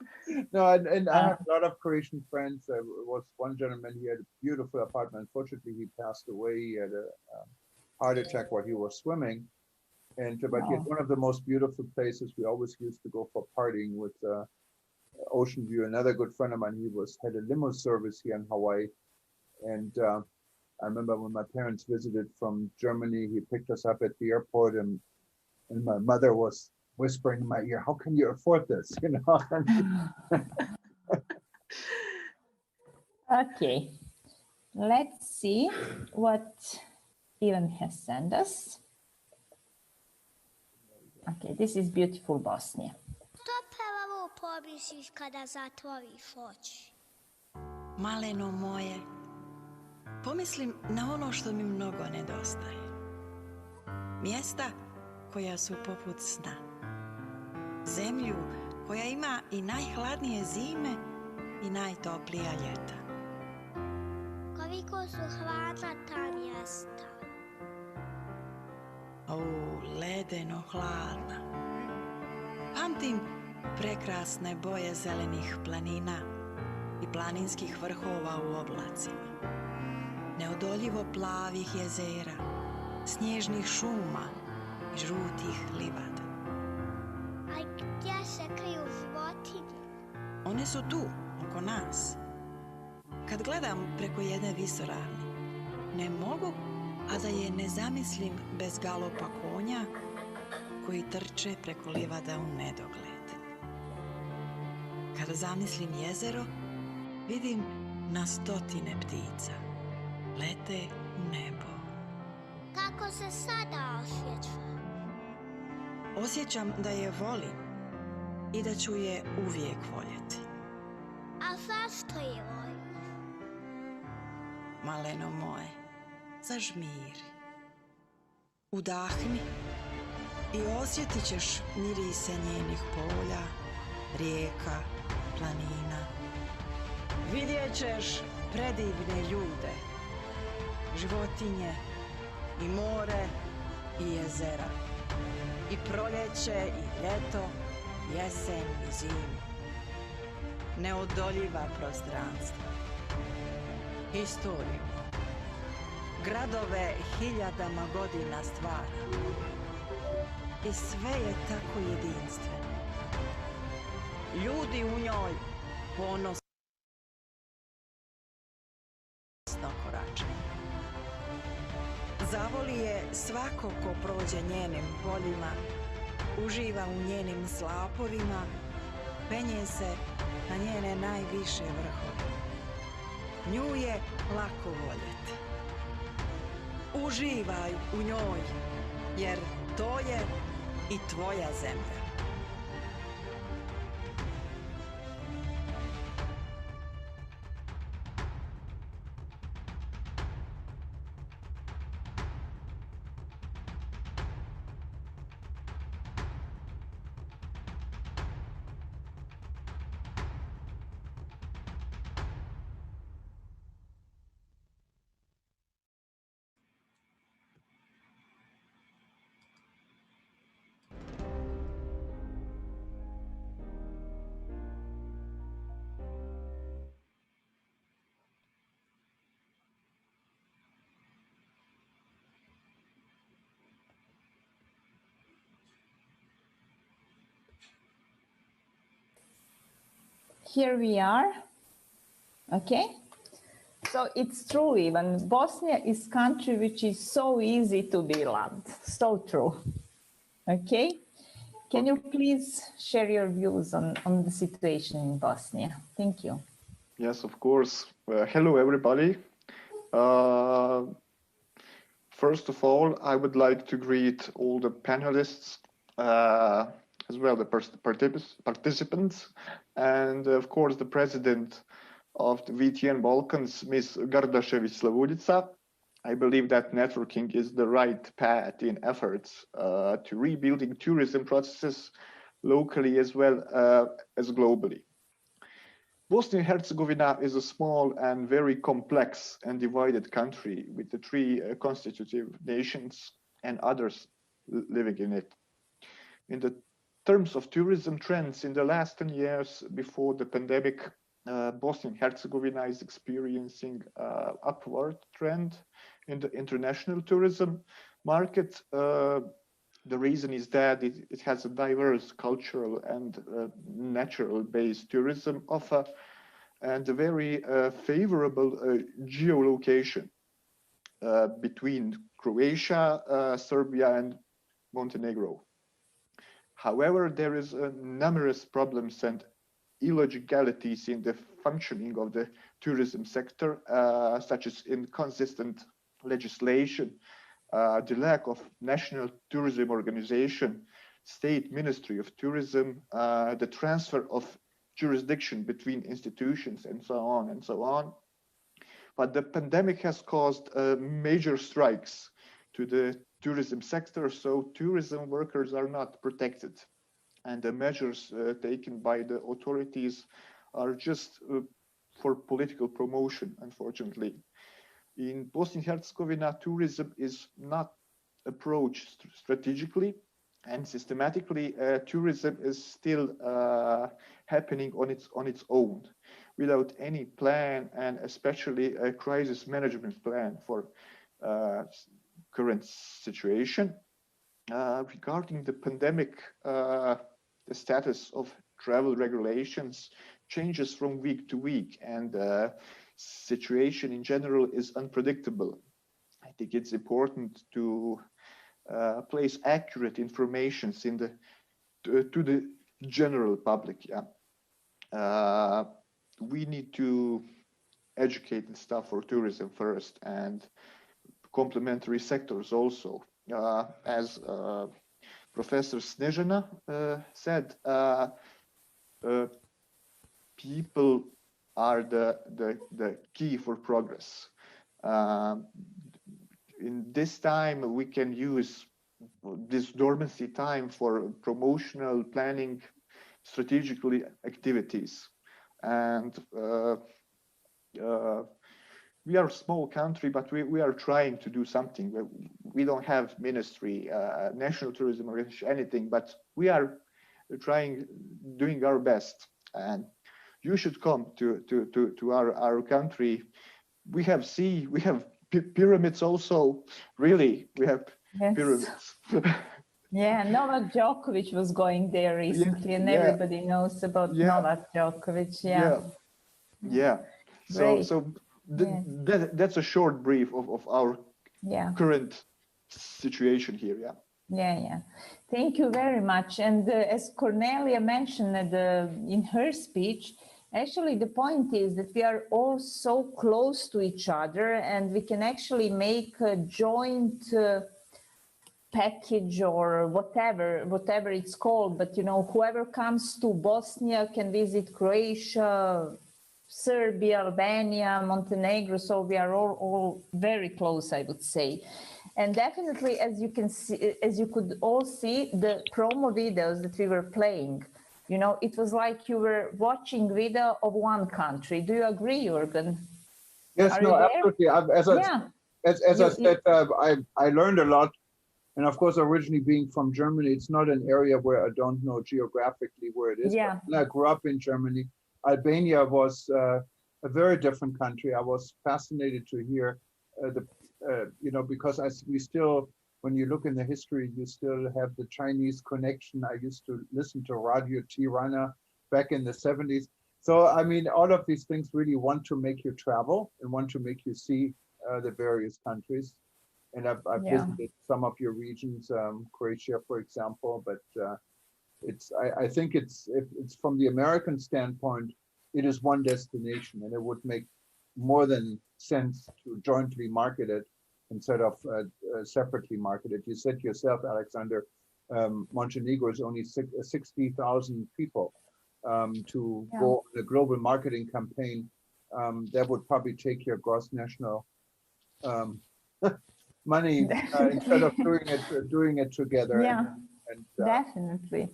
Speaker 1: No, and I have a lot of Croatian friends. There was one gentleman, he had a beautiful apartment. Unfortunately, he passed away. He had a heart attack while he was swimming. And but he had one of the most beautiful places. We always used to go for partying with Ocean View. Another good friend of mine, he had a limo service here in Hawaii. And I remember when my parents visited from Germany, he picked us up at the airport, and my mother was whispering in my ear, "How can you afford this?" You know.
Speaker 10: Okay, let's see what Ivan has sent us. Okay, this is beautiful Bosnia.
Speaker 15: Što prvo pomisliš kada zatvoriš oči?
Speaker 16: Maleno moje, pomislim na ono što mi mnogo nedostaje. Mjesta koja su poput sna. Zemlju koja ima i najhladnije zime i najtoplija ljeta.
Speaker 15: Koliko su hladna ta mjesta?
Speaker 16: Ledeno hladna. Pamtim prekrasne boje zelenih planina i planinskih vrhova u oblacima. Neodoljivo plavih jezera, snježnih šuma i žutih livada.
Speaker 15: A gdje se kriju životinje?
Speaker 16: One su tu, oko nas. Kad gledam preko jedne visoravni, ne mogu, a da je ne zamislim bez galopa konja koji trče preko livada u nedogled. Kada zamislim jezero, vidim na stotine ptica. Lete u nebo.
Speaker 15: Kako se sada osjeća?
Speaker 16: Osjećam da je volim i da ću je uvijek voljeti.
Speaker 15: A zašto je voliš?
Speaker 16: Maleno moje, zažmiri. Udahni i osjetit ćeš mirise njenih polja, rijeka, planina. Vidjet ćeš predivne ljude, životinje i more i jezera. I proljeće i ljeto, jesen i zimu. Neodoljiva prostranstva. Historiju. Gradove hiljadama godina stvara. I sve je tako jedinstveno. Ljudi u njoj ponosno koračaju. Zavoli je svako ko prođe njenim poljima, uživa u njenim slapovima, penje se na njene najviše vrhove. Nju je lako voljeti. Uživaj u njoj, jer to je i tvoja zemlja.
Speaker 10: Here we are. Okay. So it's true, even Bosnia is country which is so easy to be loved. So true. Okay. Can you please share your views on the situation in Bosnia? Thank you.
Speaker 17: Yes, of course. Hello, everybody. First of all, I would like to greet all the panelists, as well the participants, and of course the president of the VTN Balkans, Ms. Gardašević Slavudica. I believe that networking is the right path in efforts to rebuilding tourism processes locally as well as globally. Bosnia and Herzegovina is a small and very complex and divided country with the three constitutive nations and others living in it. In the terms of tourism trends in the last 10 years before the pandemic, Bosnia and Herzegovina is experiencing an upward trend in the international tourism market. The reason is that it has a diverse cultural and natural-based tourism offer and a very favorable geolocation between Croatia, Serbia, and Montenegro. However, there is numerous problems and illegalities in the functioning of the tourism sector, such as inconsistent legislation, the lack of national tourism organization, state ministry of tourism, the transfer of jurisdiction between institutions, and so on and so on. But the pandemic has caused major strikes to the tourism sector, so tourism workers are not protected. And the measures taken by the authorities are just for political promotion, unfortunately. In Bosnia and Herzegovina, tourism is not approached strategically and systematically. Tourism is still happening on its own, without any plan, and especially a crisis management plan for current situation. Regarding the pandemic, the status of travel regulations changes from week to week, and the situation in general is unpredictable. I think it's important to place accurate information to the general public. Yeah, we need to educate the staff for tourism first, and complementary sectors also. As Professor Snežana said, people are the key for progress. In this time, we can use this dormancy time for promotional planning, strategically activities. And we are a small country, but we are trying to do something. We don't have ministry, national tourism or anything, but we are doing our best. And you should come to our country. We have sea, we have pyramids also. Really, we have pyramids.
Speaker 10: Yeah, Novak Djokovic was going there recently, and everybody knows about Novak Djokovic.
Speaker 17: Yeah. So that's a short brief of our current situation here.
Speaker 10: Yeah. Thank you very much. And as Cornelia mentioned in her speech, actually the point is that we are all so close to each other, and we can actually make a joint package or whatever it's called. But whoever comes to Bosnia can visit Croatia, Serbia, Albania, Montenegro. So we are all very close, I would say. And definitely, as you could all see, the promo videos that we were playing, it was like you were watching video of one country. Do you agree, Jürgen?
Speaker 1: Yes, absolutely. As I said, I learned a lot. And of course, originally being from Germany, it's not an area where I don't know geographically where it is.
Speaker 10: Yeah.
Speaker 1: But I grew up in Germany. Albania was a very different country. I was fascinated to hear because we still, when you look in the history, you still have the Chinese connection. I used to listen to Radio Tirana back in the 70s. So, I mean, all of these things really want to make you travel and want to make you see the various countries. And I've visited some of your regions, Croatia, for example, but I think it's from the American standpoint, it is one destination, and it would make more than sense to jointly market it instead of separately market it. You said yourself, Alexander, Montenegro is only 60,000 people. To go on a global marketing campaign, that would probably take your gross national money instead of doing it together.
Speaker 10: Yeah, definitely.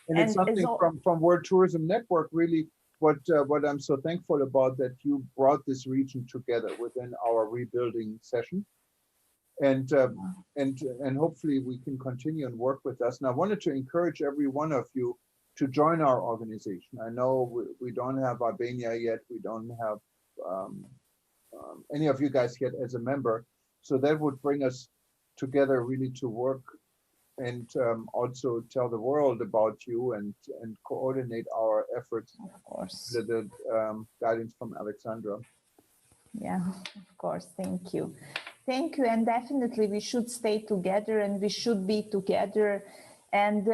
Speaker 1: And it's something from World Tourism Network really what I'm so thankful about that you brought this region together within our rebuilding session, and hopefully we can continue and work with us. And I wanted to encourage every one of you to join our organization. I know we don't have Albania yet. We don't have any of you guys yet as a member. So that would bring us together really to work and also tell the world about you and coordinate our efforts.
Speaker 10: Of course.
Speaker 1: The guidance from Alexandra.
Speaker 10: Yeah, of course. Thank you. Thank you. And definitely we should stay together and we should be together. And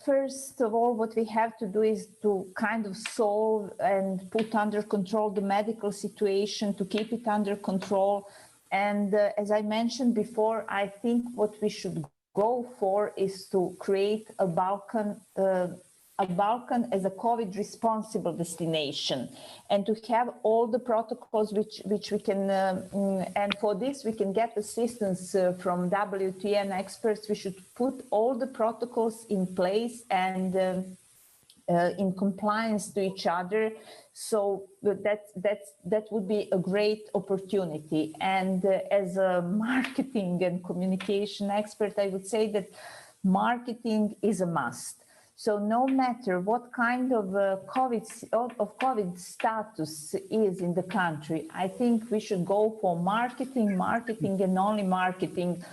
Speaker 10: first of all, what we have to do is to kind of solve and put under control the medical situation, to keep it under control. And as I mentioned before, I think what we should go for is to create a Balkan as a COVID responsible destination, and to have all the protocols which we can, and for this we can get assistance from WTN experts. We should put all the protocols in place and in compliance to each other. So that would be a great opportunity. And as a marketing and communication expert, I would say that marketing is a must. So no matter what kind of COVID status is in the country, I think we should go for marketing and only marketing.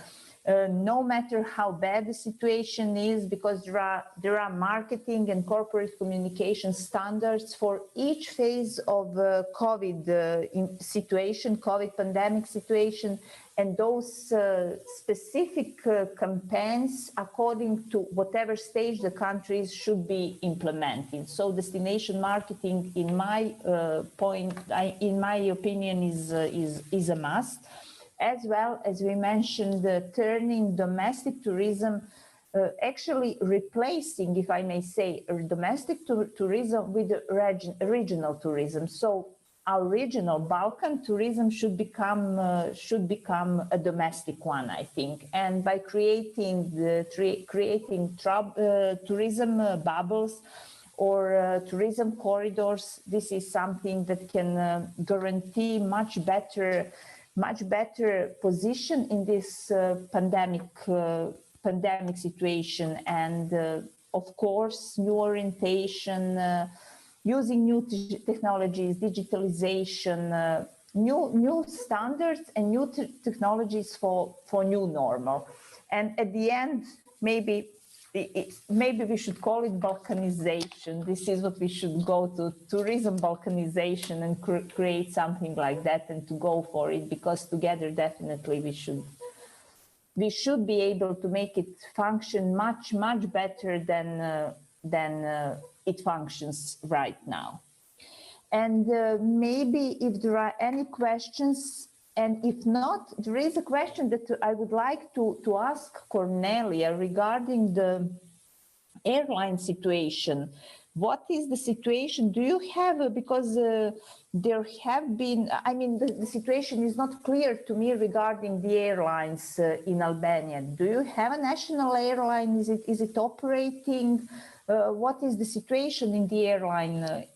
Speaker 10: No matter how bad the situation is, because there are marketing and corporate communication standards for each phase of COVID situation, COVID pandemic situation, and those specific campaigns according to whatever stage the countries should be implementing. So destination marketing, in my opinion, is a must. As well as we mentioned, turning domestic tourism, actually replacing, if I may say, domestic tourism with regional tourism. So our regional Balkan tourism should become a domestic one, I think. And by creating tourism bubbles or tourism corridors, this is something that can guarantee much better position in this pandemic situation, and of course new orientation, using new technologies, digitalization, new standards and new technologies for new normal. And at the end, maybe we should call it Balkanization. This is what we should go to, tourism Balkanization, and create something like that and to go for it, because together definitely we should be able to make it function much better than it functions right now. And maybe if there are any questions, and if not, there is a question that I would like to ask Cornelia regarding the airline situation. What is the situation? Do you have, because there have been, I mean, the situation is not clear to me regarding the airlines in Albania. Do you have a national airline? Is it operating? What is the situation in the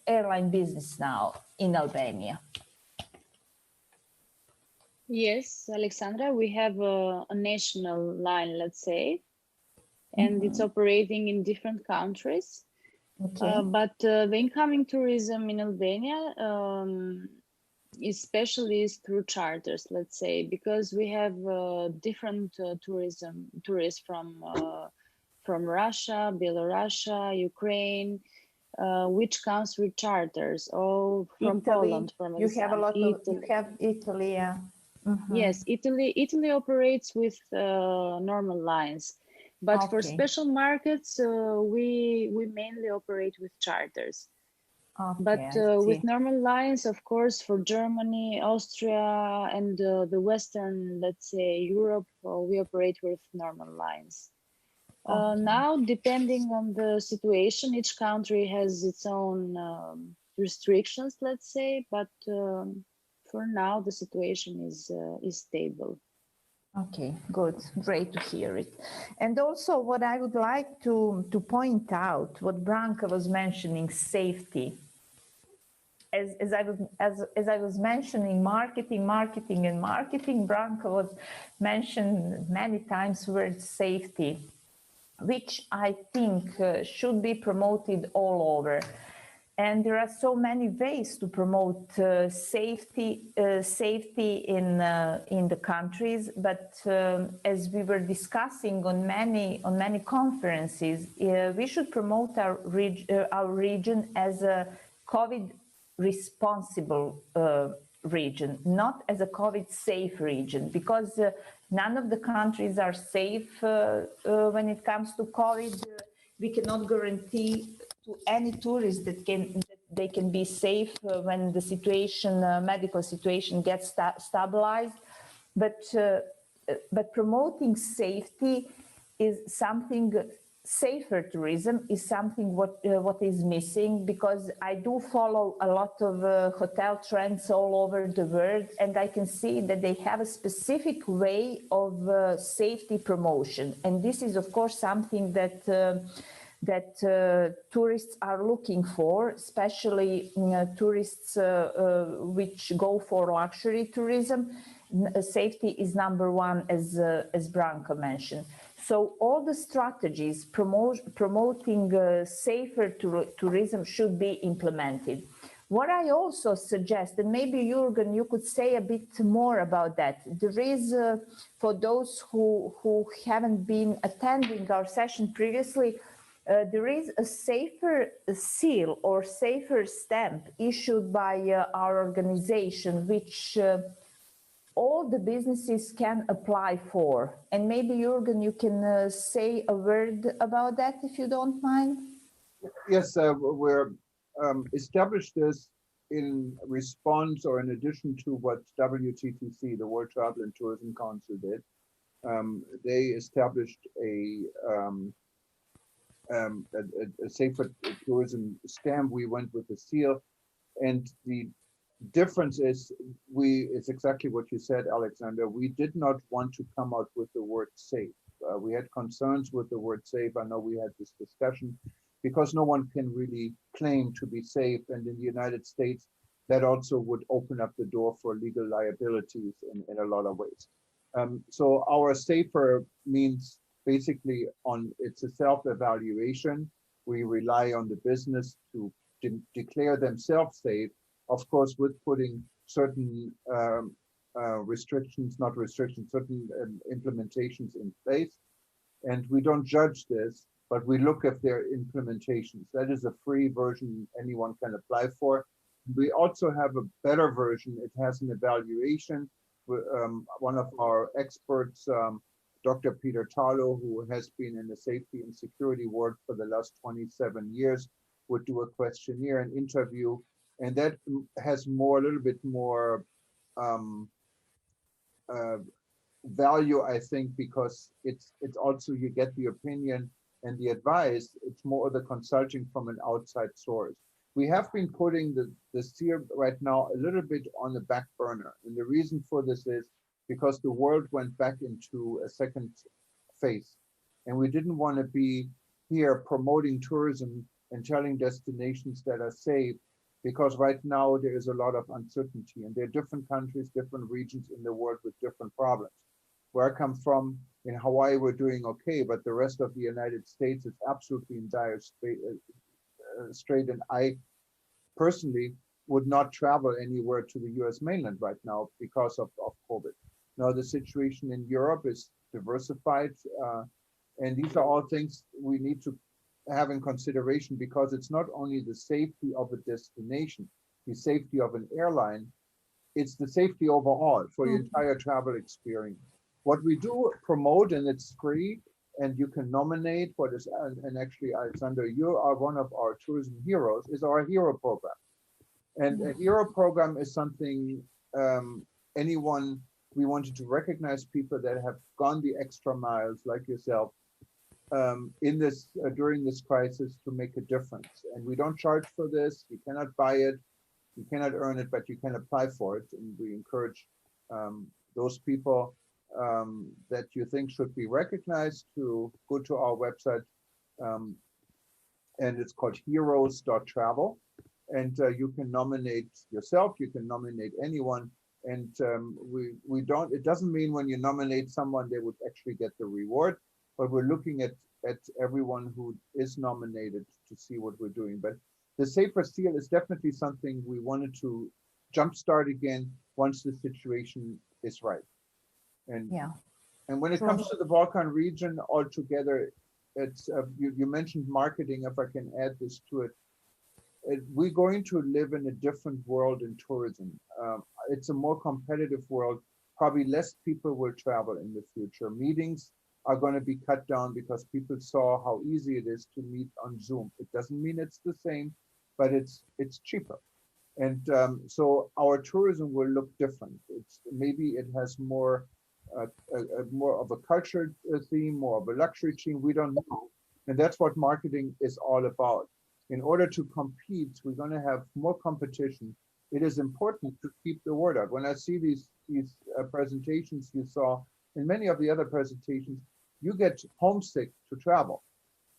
Speaker 10: airline business now in Albania?
Speaker 13: Yes, Alexandra, we have a national line, let's say, and it's operating in different countries.
Speaker 10: Okay.
Speaker 13: But the incoming tourism in Albania especially is through charters, let's say, because we have different tourists from Russia, Belarus, Ukraine, which comes with charters, or from
Speaker 10: Italy.
Speaker 13: Poland, from
Speaker 10: you have a lot
Speaker 13: Italy.
Speaker 10: of, you have Italy, yeah. Mm-hmm.
Speaker 13: Yes, Italy operates with normal lines, but for
Speaker 10: Okay.
Speaker 13: special markets, we mainly operate with charters.
Speaker 10: Okay,
Speaker 13: But
Speaker 10: I
Speaker 13: with
Speaker 10: see.
Speaker 13: normal lines, of course, for Germany, Austria, and the Western, let's say, Europe, we operate with normal lines.
Speaker 10: Okay.
Speaker 13: Now, depending on the situation, each country has its own restrictions, let's say, but for now, the situation is stable.
Speaker 10: Okay, good. Great to hear it. And also what I would like to point out, what Branka was mentioning, safety. as I was mentioning, marketing, Branka was mentioned many times word safety, which I think should be promoted all over. And there are so many ways to promote safety in the countries. But as we were discussing on many conferences, we should promote our region as a COVID responsible region, not as a COVID safe region, because none of the countries are safe when it comes to COVID. We cannot guarantee to any tourist that they can be safe when the situation, medical situation gets stabilized. But promoting safety is something. Safer tourism is something what is missing, because I do follow a lot of hotel trends all over the world, and I can see that they have a specific way of safety promotion, and this is of course something that tourists are looking for, especially tourists which go for luxury tourism. Safety is number one, as Branka mentioned. So all the strategies promoting safer tourism should be implemented. What I also suggest, and maybe Jürgen, you could say a bit more about that. There is, for those who haven't been attending our session previously, there is a safer seal or safer stamp issued by our organization, which all the businesses can apply for. And maybe Jürgen, you can say a word about that, if you don't mind.
Speaker 1: Yes, we're established this in response or in addition to what WTTC, the World Travel and Tourism Council, did. They established a safer tourism stamp. We went with the seal, and the difference is it's exactly what you said, Alexander. We did not want to come out with the word safe. We had concerns with the word safe. I know we had this discussion because no one can really claim to be safe. And in the United States, that also would open up the door for legal liabilities in a lot of ways. So our safer means basically it's a self-evaluation. We rely on the business to declare themselves safe, of course, with putting certain restrictions, not restrictions, certain implementations in place. And we don't judge this, but we look at their implementations. That is a free version anyone can apply for. We also have a better version. It has an evaluation. One of our experts, Dr. Peter Tarlow, who has been in the safety and security world for the last 27 years, would do a questionnaire and interview. And that has a little bit more value, I think, because it's also, you get the opinion and the advice. It's more the consulting from an outside source. We have been putting the SEER right now a little bit on the back burner. And the reason for this is because the world went back into a second phase. And we didn't want to be here promoting tourism and telling destinations that are safe, because right now there is a lot of uncertainty, and there are different countries, different regions in the world with different problems. Where I come from, in Hawaii, we're doing okay, but the rest of the United States is absolutely in dire strait, and I personally would not travel anywhere to the US mainland right now because of COVID. Now the situation in Europe is diversified, and these are all things we need to have in consideration, because it's not only the safety of a destination, the safety of an airline, it's the safety overall for the entire travel experience. What we do promote, and it's free, and you can nominate what is, and actually, Alexander, you are one of our tourism heroes, is our hero program. And a hero program is something we wanted to recognize people that have gone the extra miles, like yourself, in this during this crisis, to make a difference. And we don't charge for this. You cannot buy it, you cannot earn it, but you can apply for it. And we encourage those people that you think should be recognized to go to our website, and it's called heroes.travel. and you can nominate yourself, you can nominate anyone. And we don't, it doesn't mean when you nominate someone, they would actually get the reward, but we're looking at everyone who is nominated to see what we're doing. But the Safer Seal is definitely something we wanted to jumpstart again once the situation is right. And
Speaker 10: yeah.
Speaker 1: And when it comes to the Balkan region altogether, it's you mentioned marketing. If I can add this to it, we're going to live in a different world in tourism. It's a more competitive world. Probably less people will travel in the future. Meetings are going to be cut down because people saw how easy it is to meet on Zoom. It doesn't mean it's the same, but it's cheaper. And so our tourism will look different. Maybe it has more of a culture theme, more of a luxury theme. We don't know. And that's what marketing is all about. In order to compete, we're going to have more competition. It is important to keep the word out. When I see these presentations you saw, and many of the other presentations, you get homesick to travel.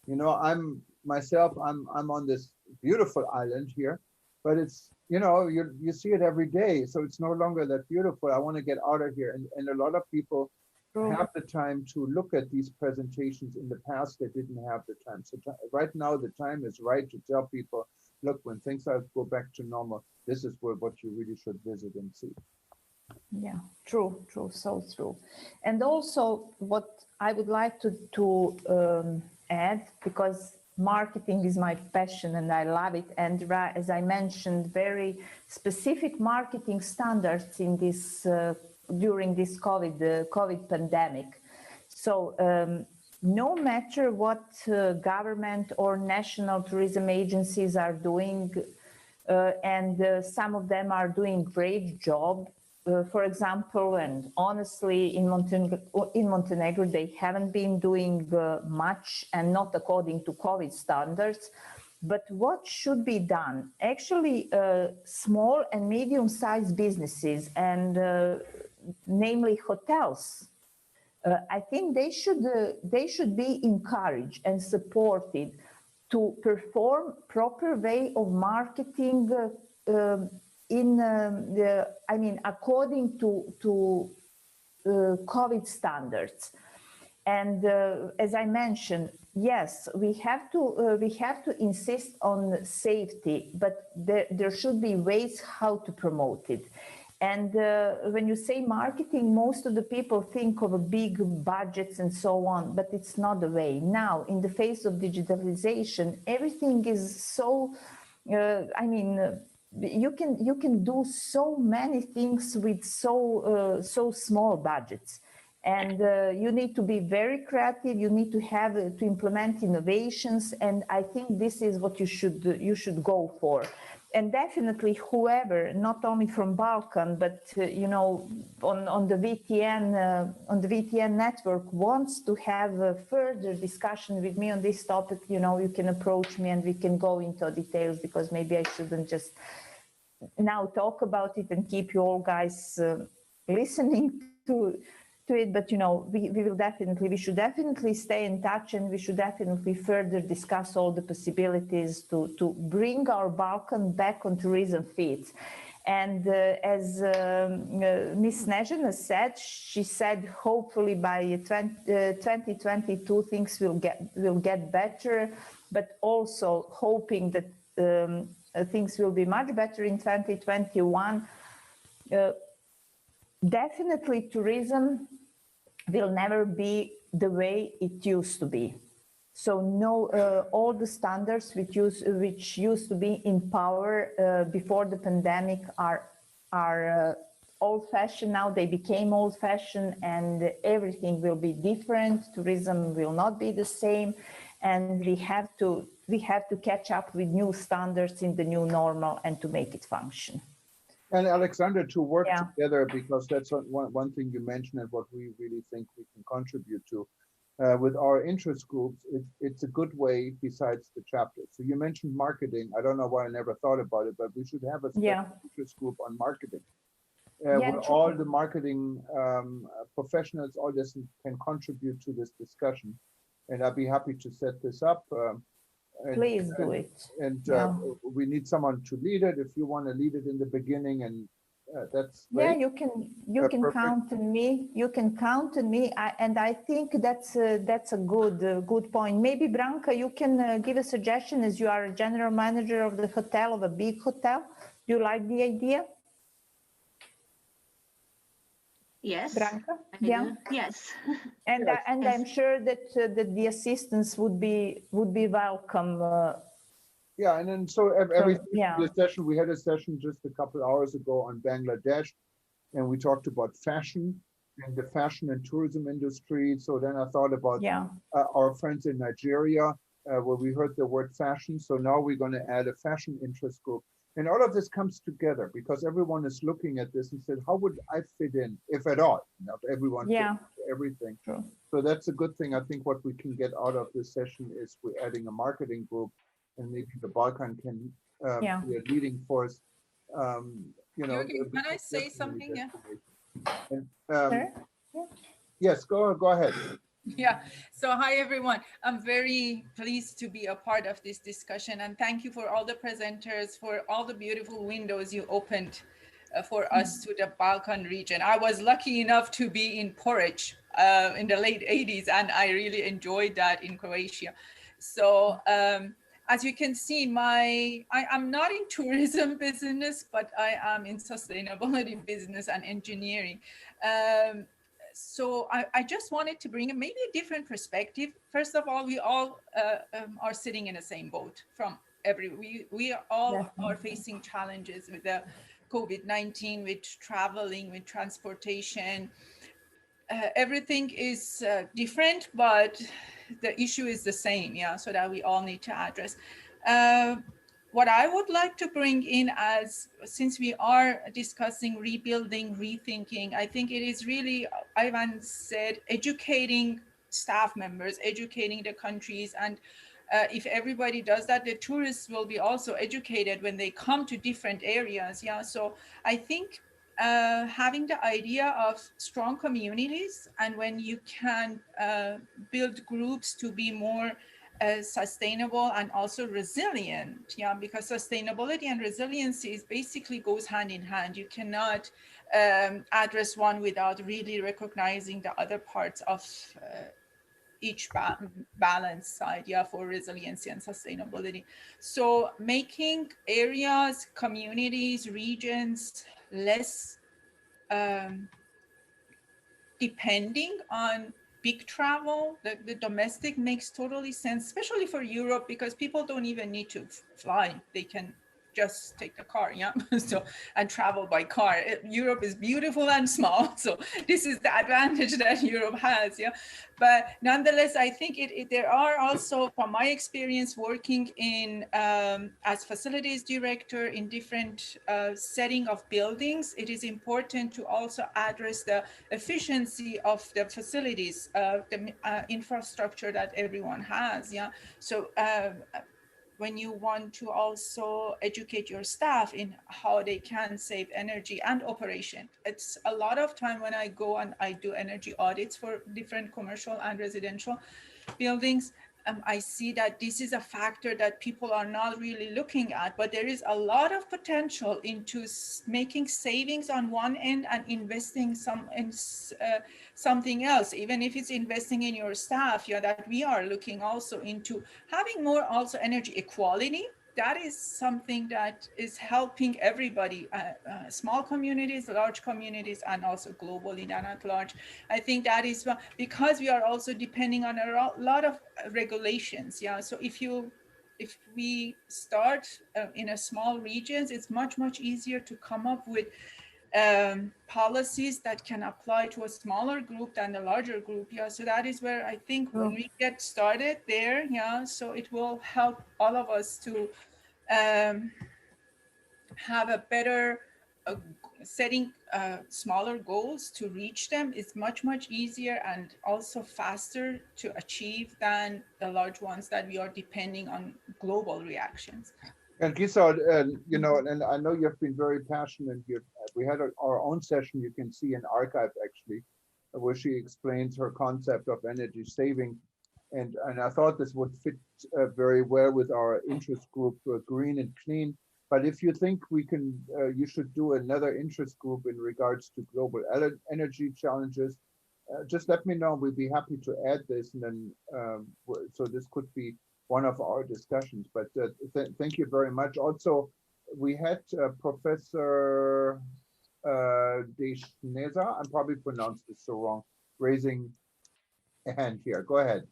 Speaker 1: You know, I'm on this beautiful island here, but it's, you know, you see it every day, so it's no longer that beautiful. I want to get out of here. And a lot of people have the time to look at these presentations. In the past, they didn't have the time. So right now, the time is right to tell people, look, when things go back to normal, this is what you really should visit and see.
Speaker 10: Yeah, true, so true. And also what I would like to add, because marketing is my passion and I love it. And as I mentioned, very specific marketing standards in this during this COVID pandemic. So no matter what government or national tourism agencies are doing, and some of them are doing great job. For example, and honestly, in Montenegro, they haven't been doing much and not according to COVID standards. But what should be done? Actually, small and medium-sized businesses, and namely hotels, I think they should be encouraged and supported to perform proper way of marketing according to COVID standards. And as I mentioned, yes, we have to insist on safety, but there should be ways how to promote it. And when you say marketing, most of the people think of big budgets and so on, but it's not the way. Now, in the face of digitalization, everything is so, you can do so many things with so small budgets. And you need to be very creative. You need to have to implement innovations, and I think this is what you should go for. And definitely, whoever, not only from Balkan, but you know, on the VTN network, wants to have a further discussion with me on this topic, you know, you can approach me and we can go into details, because maybe I shouldn't just now talk about it and keep you all guys listening to it, but you know, we should definitely stay in touch, and we should definitely further discuss all the possibilities to bring our Balkan back on tourism feet. And as Ms. Snežana said, she said hopefully by 2022 things will get better, but also hoping that things will be much better in 2021. Definitely tourism will never be the way it used to be. So no, all the standards which used to be in power before the pandemic are old-fashioned now. They became old-fashioned, and everything will be different. Tourism will not be the same, and we have to catch up with new standards in the new normal and to make it function.
Speaker 1: And Alexandra, to work together, because that's one thing you mentioned and what we really think we can contribute to. With our interest groups, it's a good way besides the chapter. So you mentioned marketing. I don't know why I never thought about it, but we should have a special interest group on marketing. Where all the marketing professionals, all this can contribute to this discussion. And I'd be happy to set this up.
Speaker 10: Please do it.
Speaker 1: And
Speaker 10: Yeah.
Speaker 1: we need someone to lead it. If you want to lead it in the beginning, and that's
Speaker 10: Yeah,
Speaker 1: great.
Speaker 10: you can
Speaker 1: Perfect.
Speaker 10: count on me. You can count on me, and I think that's a good point. Maybe Branka, you can give a suggestion, as you are a general manager of the hotel, of a big hotel. Do you like the idea?
Speaker 14: Yes,
Speaker 10: Branka?
Speaker 14: I do. Yes.
Speaker 10: And and I'm sure that that the assistance would be welcome.
Speaker 1: Yeah, and then so every
Speaker 10: yeah.
Speaker 1: session, we had a session just a couple hours ago on Bangladesh, and we talked about fashion and the fashion and tourism industry. So then I thought about our friends in Nigeria, where we heard the word fashion. So now we're going to add a fashion interest group. And all of this comes together because everyone is looking at this and said, how would I fit in, if at all? Not everyone fits into everything.
Speaker 10: True.
Speaker 1: So that's a good thing. I think what we can get out of this session is we're adding a marketing group, and maybe the Balkan can be a leading force. You know,
Speaker 18: Jürgen, can I say something? Yeah.
Speaker 1: And, yes, go ahead.
Speaker 18: Yeah, so hi everyone. I'm very pleased to be a part of this discussion, and thank you for all the presenters, for all the beautiful windows you opened for us to the Balkan region. I was lucky enough to be in Porridge in the late 80s, and I really enjoyed that in Croatia. So as you can see, I'm not in tourism business, but I am in sustainability business and engineering. So I just wanted to bring maybe a different perspective. First of all, we all are sitting in the same boat. We all are facing challenges with the COVID-19, with traveling, with transportation. Everything is different, but the issue is the same, so that we all need to address. What I would like to bring in, since we are discussing rebuilding, rethinking, I think it is really, Ivan said, educating staff members, educating the countries. And if everybody does that, the tourists will be also educated when they come to different areas. So I think having the idea of strong communities, and when you can build groups to be more sustainable and also resilient, because sustainability and resiliency basically goes hand in hand. You cannot address one without really recognizing the other parts of each balance side, for resiliency and sustainability. So making areas, communities, regions less depending on big travel, the domestic makes totally sense, especially for Europe, because people don't even need to fly. They can just take the car, so, and travel by car. Europe is beautiful and small, so this is the advantage that Europe has, But nonetheless, I think there are also, from my experience working in as facilities director in different setting of buildings, it is important to also address the efficiency of the facilities, the infrastructure that everyone has, So when you want to also educate your staff in how they can save energy and operation. It's a lot of time when I go and I do energy audits for different commercial and residential buildings, I see that this is a factor that people are not really looking at, but there is a lot of potential into making savings on one end and investing in something else, even if it's investing in your staff, that we are looking also into having more also energy equality. That is something that is helping everybody, small communities, large communities, and also globally and at large. I think that is because we are also depending on a lot of regulations. So if we start in a small regions, it's much easier to come up with policies that can apply to a smaller group than a larger group. So that is where I think when we get started there, so it will help all of us to have a better setting smaller goals to reach them is much easier and also faster to achieve than the large ones that we are depending on global reactions.
Speaker 1: And Gisa, and I know you've been very passionate. We had our own session, you can see in archive actually, where she explains her concept of energy saving. And I thought this would fit very well with our interest group, Green and Clean. But if you think we can, you should do another interest group in regards to global energy challenges, just let me know. We'd be happy to add this, and then so this could be one of our discussions. But thank you very much. Also, we had Professor Deschneza, I probably pronounced this so wrong, raising a hand here. Go ahead.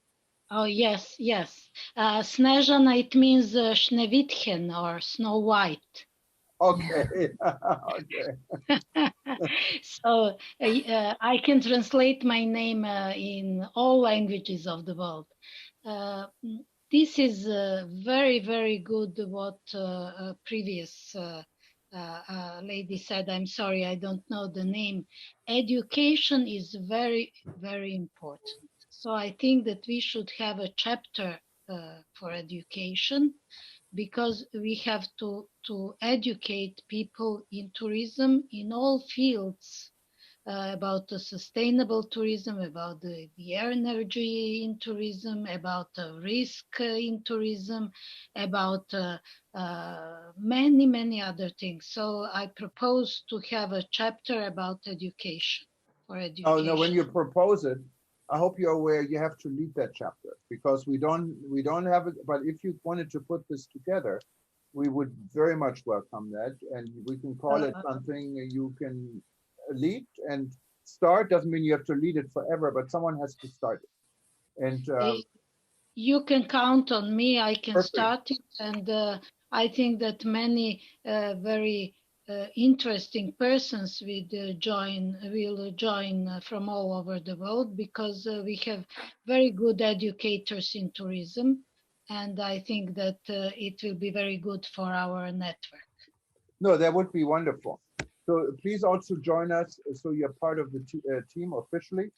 Speaker 6: Oh, yes, yes. Snezhana, it means Schneewittchen or Snow White.
Speaker 1: Okay. Okay.
Speaker 6: So I can translate my name in all languages of the world. This is very, very good what previous lady said. I'm sorry, I don't know the name. Education is very, very important. So I think that we should have a chapter for education, because we have to educate people in tourism in all fields about the sustainable tourism, about the energy in tourism, about the risk in tourism, about many, many other things. So I propose to have a chapter about education, for education.
Speaker 1: Oh, no, when you propose it, I hope you're aware you have to lead that chapter, because we don't have it. But if you wanted to put this together, we would very much welcome that, and we can call it something you can lead and start. Doesn't mean you have to lead it forever, but someone has to start it. And
Speaker 6: you can count on me. I can
Speaker 1: perfect.
Speaker 6: start it, and I think that many very interesting persons will join from all over the world, because we have very good educators in tourism, and I think that it will be very good for our network.
Speaker 1: No, that would be wonderful. So please also join us, so you're part of the team officially,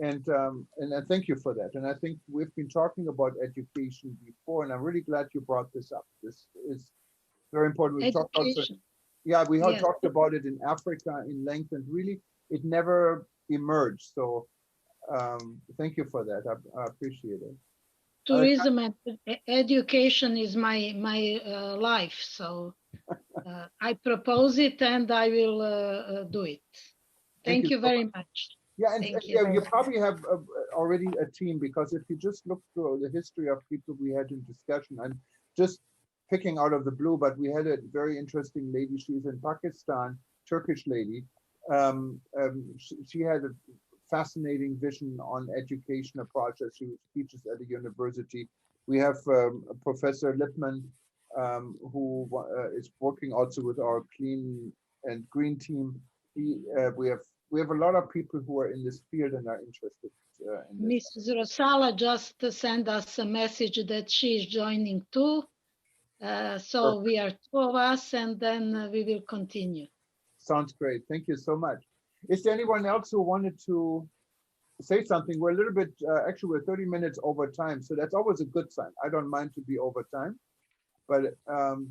Speaker 1: and I thank you for that. And I think we've been talking about education before, and I'm really glad you brought this up. This is very important. We talked also. Yeah, we have talked about it in Africa in length, and really it never emerged. So thank you for that. I appreciate it.
Speaker 6: Tourism and education is my life. So I propose it, and I will do it. Thank you very much.
Speaker 1: Yeah, and you probably have already a team, because if you just look through the history of people we had in discussion, I'm just picking out of the blue, but we had a very interesting lady. She's in Pakistan, Turkish lady. She had a fascinating vision on education approach as she teaches at a university. We have Professor Lippmann, who is working also with our Clean and Green team. We have a lot of people who are in this field and are interested in this.
Speaker 6: Mrs. Rosala just sent us a message that she is joining too. So we are two of us, and then we will continue.
Speaker 1: Sounds great. Thank you so much. Is there anyone else who wanted to say something? We're a little bit, actually we're 30 minutes over time, so that's always a good sign. I don't mind to be over time, but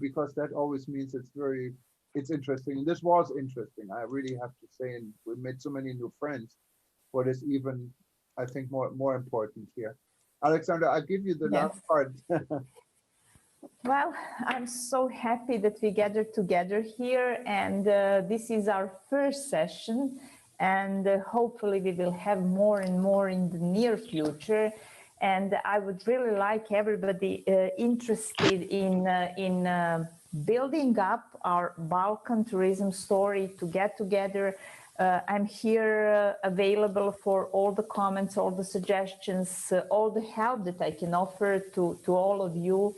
Speaker 1: because that always means it's interesting. And this was interesting, I really have to say, and we made so many new friends. What is even, I think, more important here. Alexandra, I'll give you the last part.
Speaker 10: Well, I'm so happy that we gathered together here, and this is our first session, and hopefully we will have more and more in the near future. And I would really like everybody interested in building up our Balkan tourism story to get together. I'm here available for all the comments, all the suggestions, all the help that I can offer to all of you.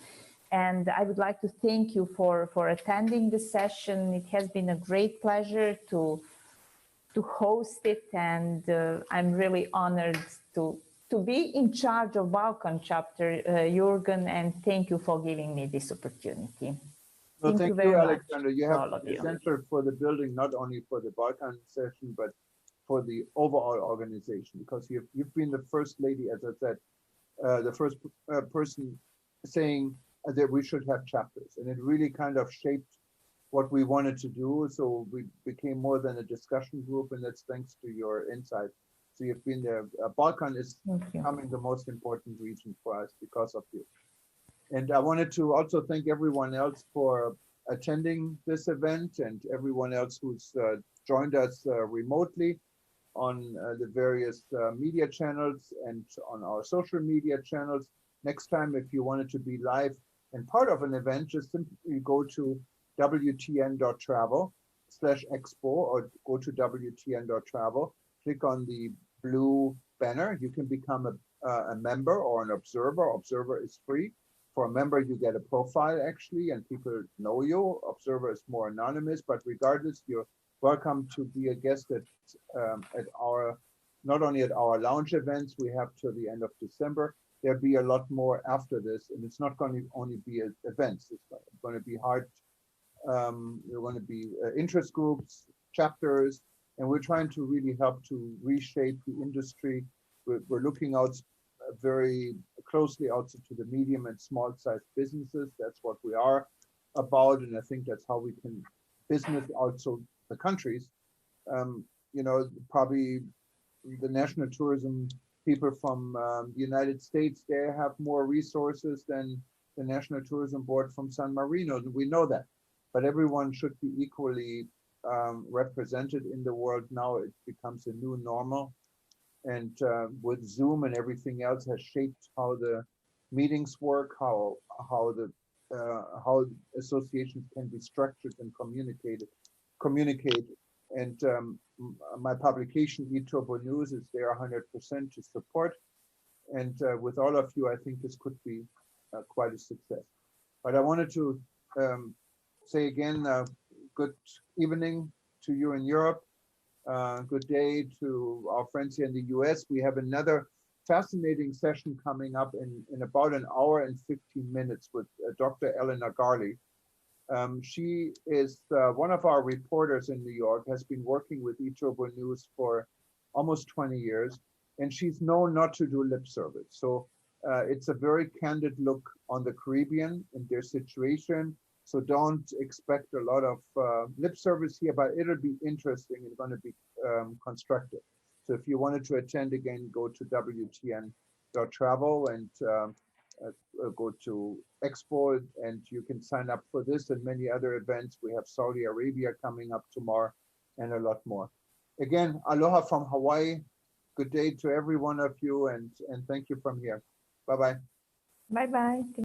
Speaker 10: And I would like to thank you for attending this session. It has been a great pleasure to host it, and I'm really honored to be in charge of Balkan chapter, Jürgen, and thank you for giving me this opportunity.
Speaker 1: Well, thank you very much, Alexandra. You have
Speaker 10: the
Speaker 1: center for the building, not only for the Balkan session, but for the overall organization, because you've been the first lady, as I said, the first person saying that we should have chapters, and it really kind of shaped what we wanted to do. So we became more than a discussion group, and that's thanks to your insight. So you've been there. Balkan is becoming the most important region for us because of you. And I wanted to also thank everyone else for attending this event and everyone else who's joined us remotely on the various media channels and on our social media channels. Next time, if you wanted to be live and part of an event, just simply go to wtn.travel/expo or go to wtn.travel, click on the blue banner. You can become a member or an observer. Observer is free. For a member, you get a profile actually, and people know you. Observer is more anonymous, but regardless, you're welcome to be a guest at our, not only at our lounge events we have till the end of December. There'll be a lot more after this, and it's not going to only be events. It's going to be there are going to be interest groups, chapters, and we're trying to really help to reshape the industry. We're looking out very closely also to the medium and small sized businesses. That's what we are about, and I think that's how we can business also the countries. You know, probably the national tourism people from the United States, they have more resources than the National Tourism Board from San Marino, and we know that. But everyone should be equally represented in the world now. It becomes a new normal. And with Zoom and everything else has shaped how the meetings work, how associations can be structured and communicate. And my publication, eTurbo News, is there 100% to support. And with all of you, I think this could be quite a success. But I wanted to say again, good evening to you in Europe. Good day to our friends here in the US. We have another fascinating session coming up in about an hour and 15 minutes with Dr. Eleanor Garley. She is one of our reporters in New York, has been working with eTurbo News for almost 20 years, and she's known not to do lip service. So it's a very candid look on the Caribbean and their situation. So don't expect a lot of lip service here, but it'll be interesting and going to be constructive. So if you wanted to attend again, go to wtn.travel and go to Expo, and you can sign up for this and many other events. We have Saudi Arabia coming up tomorrow and a lot more. Again, aloha from Hawaii. Good day to every one of you, and thank you from here. Bye-bye.
Speaker 10: Bye-bye.